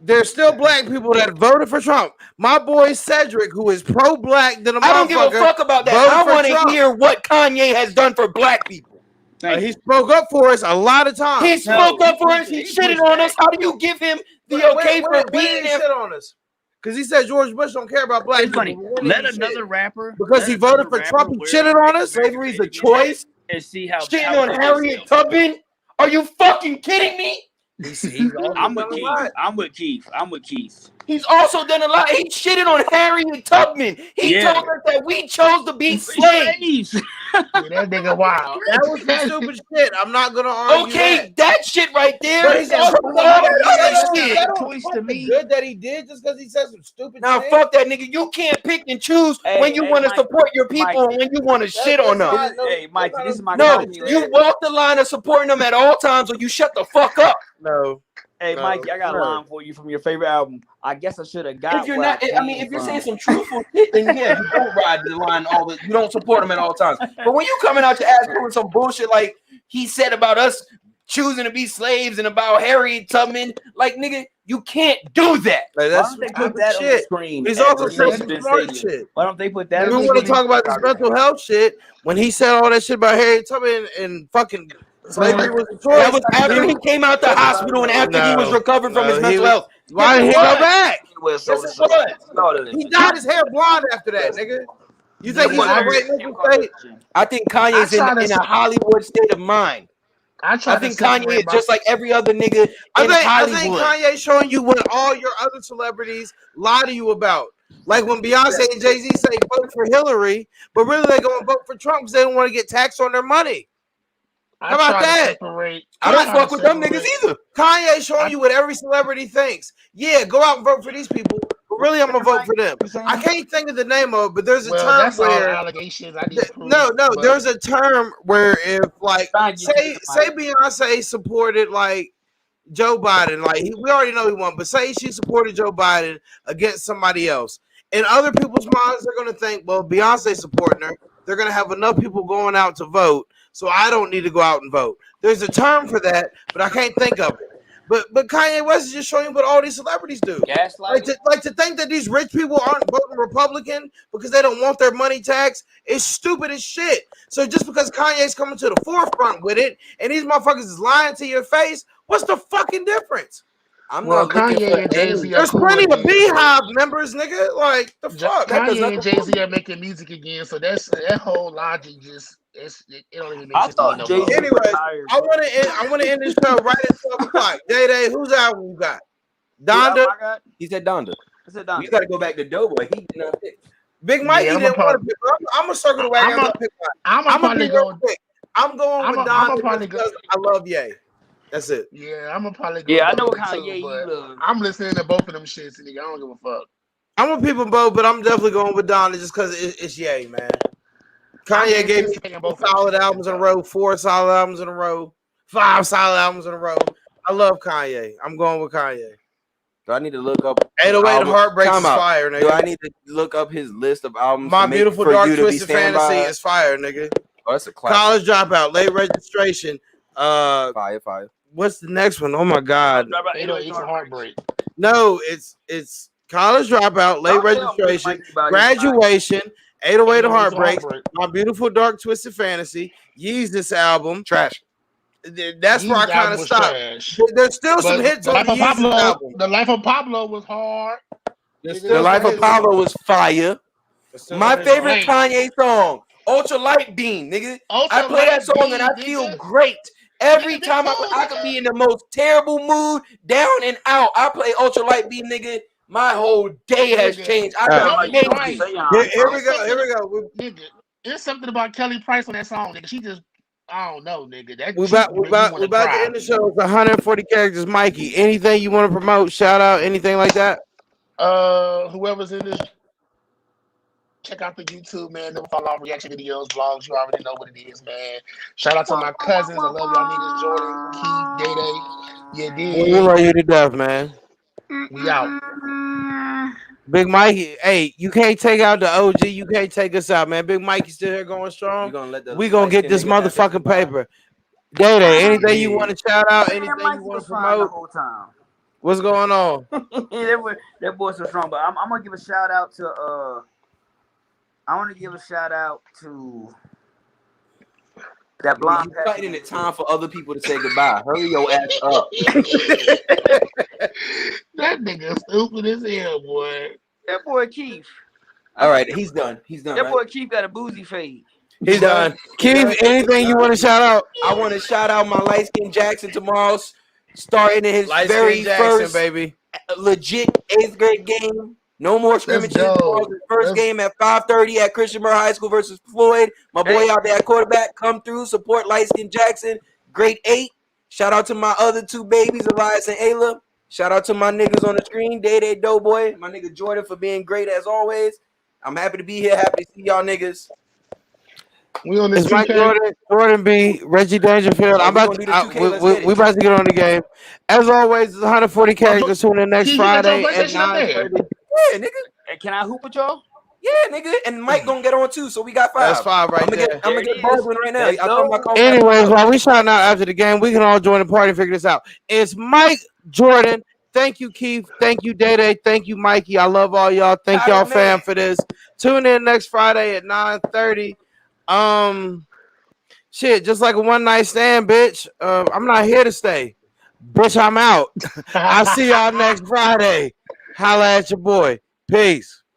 There's still black people that voted for Trump. My boy Cedric, who is pro-black, than a motherfucker. I don't give a fuck about that. I want to hear what Kanye has done for black people. He spoke up for us a lot of times. He spoke up for us. He shitted on us. How do you give him the okay for being there? Shit on us? Because he said George Bush don't care about black people. Let another rapper. Because he voted for Trump, he shitted on us. Slavery's a choice. And see how shitting on Harriet Tubman. Are you fucking kidding me? I'm with Keith. He's also done a lot. He shitted on Harriet Tubman. He told us that we chose to be slaves. That nigga wild. That was some stupid shit. I'm not gonna argue. Okay, that shit right there. But he's also choice to me. Good that he did just because he said some stupid now, shit. Fuck that nigga. You can't pick and choose when you want to support your people and when you want to shit on them. Hey, Mike, this is my you walk the line of supporting them at all times, or you shut the fuck up. No. Hey, Mikey, I got a line for you from your favorite album. I guess I should have got. If you're not, if you're saying some truthful shit, then yeah, you don't ride the line you don't support them at all times. But when you coming out your ass doing some bullshit like he said about us choosing to be slaves and about Harriet Tubman, like nigga, you can't do that. Why Like, don't they put that on the screen? He's also saying some smart shit. Why don't they put that? We want to talk about this mental health shit when he said all that shit about Harriet Tubman and fucking. Slavery was a choice. That was after he came out the hospital and after he was recovered from his mental health. Why didn't he go back? Yes, it was. He dyed his hair blonde after that, nigga. You think he's in a great mental state? I think Kanye's in a Hollywood state of mind. I think Kanye is just like every other nigga in Hollywood. I think Kanye's showing you what all your other celebrities lie to you about. Like when Beyonce and Jay-Z say vote for Hillary, but really they go and vote for Trump because they don't want to get taxed on their money. How about that? I don't fuck with them niggas either. Kanye showing you what every celebrity thinks. Yeah, go out and vote for these people, but really I'm gonna vote for them. I can't think of the name of it, but there's a term where allegations I need to prove, there's a term where if like say Beyonce supported like Joe Biden, like we already know he won, but say she supported Joe Biden against somebody else. In other people's minds, they're gonna think, well, Beyonce supporting her, they're gonna have enough people going out to vote. So I don't need to go out and vote. There's a term for that, but I can't think of it. But Kanye West is just showing you what all these celebrities do. Gaslight. Like to think that these rich people aren't voting Republican because they don't want their money taxed is stupid as shit. So just because Kanye's coming to the forefront with it and these motherfuckers is lying to your face, what's the fucking difference? I'm not looking Kanye for and Jay-Z There's cool plenty of again, Beehive members, nigga. Like the fuck. Kanye and Jay-Z are making music again, so that whole logic just it don't even make I sense to me thought no Jay-Z more. Anyways, retired. I want to end this show right at 12 o'clock. Day, whose album you got? Who album Donda. I got? He said Donda. I said Donda. You got to go back to Doughboy. He did not pick. Big Mikey Yeah, didn't want to pick. I'm gonna circle the wagon. I'm gonna probably be real go. quick. I'm going with I'ma Donda probably because I love Ye. That's it. Yeah, I'm gonna probably go. Yeah, I know what Donda kind of too, Ye you but love. I'm listening to both of them shits, nigga. I don't give a fuck. I'm gonna people both, but I'm definitely going with Donda just because it's Ye, man. Kanye gave me 2 solid albums in a row, 4 solid albums in a row, 5 solid albums in a row. I love Kanye. I'm going with Kanye. Do I need to look up 808 Heartbreaks is fire, nigga. Do I need to look up his list of albums? My Beautiful Dark Twisted Fantasy by? is fire, nigga. Oh, that's a classic. College Dropout, Late Registration. Fire. What's the next one? Oh my God. 808's a heartbreak. No, it's College Dropout, Late Registration, Graduation, 808 Heartbreaks, My Beautiful Dark Twisted Fantasy, Yeezus album. Trash. That's where I kind of stopped. There's still some hits on the Yeezus album. The Life of Pablo was hard. The Life of Pablo was fire. My favorite Kanye song, Ultra Light Beam, nigga. I play that song and I feel great. Every time I could be in the most terrible mood, down and out. I play Ultra Light Beam, nigga. My whole day has changed. I got amazing. Here we go. Nigga, there's something about Kelly Price on that song, nigga. She just, I don't know, nigga. We're about to end the show with 140 characters. Mikey, anything you want to promote? Shout out, anything like that? Whoever's in this, check out the YouTube, man. Never fall off reaction videos, vlogs. You already know what it is, man. Shout out to my cousins. I love y'all niggas, Jordan, Keith, Day. We love you to death, man. We out. Big Mikey, hey, you can't take out the OG. You can't take us out, man. Big Mikey still here going strong. We gonna get this motherfucking paper. Day, anything you want to shout out? Anything you want to promote? What's going on? that boy's so strong, but I'm gonna give a shout out to I want to give a shout out to that blonde. You're fighting it time for other people to say goodbye. Hurry your ass up. That nigga stupid as hell, boy. That boy Keith. All right, he's done. That boy Keith got a boozy fade. He's done. Keith, anything you want to shout out? I want to shout out my light skin Jackson tomorrow, starting in his Light very Jackson, first baby. Legit 8th grade game. No more scrimmages. First game at 5:30 at Christian Murray High School versus Floyd. My boy out there at quarterback. Come through, support Light Skin Jackson. Grade 8. Shout out to my other 2 babies, Elias and Ayla. Shout out to my niggas on the screen, Day Doughboy. My nigga Jordan for being great as always. I'm happy to be here. Happy to see y'all niggas. We on this. It's Mike Jordan B, Reggie Dangerfield. We about to get on the game. As always, it's 140 characters. Tune in next Friday at 9:30. Yeah, nigga. Hey, can I hoop with y'all? Yeah, nigga. And Mike gonna get on too, so we got 5. That's 5 right there. I'm gonna get Baldwin right now. Anyways, while we shouting out after the game, we can all join the party and figure this out. It's Mike Jordan. Thank you, Keith. Thank you, Day. Thank you, Mikey. I love all y'all. Thank y'all, fam, for this. Tune in next Friday at 9:30. Shit, just like a one night stand, bitch. I'm not here to stay. Bitch, I'm out. I'll see y'all next Friday. Holla at your boy. Peace.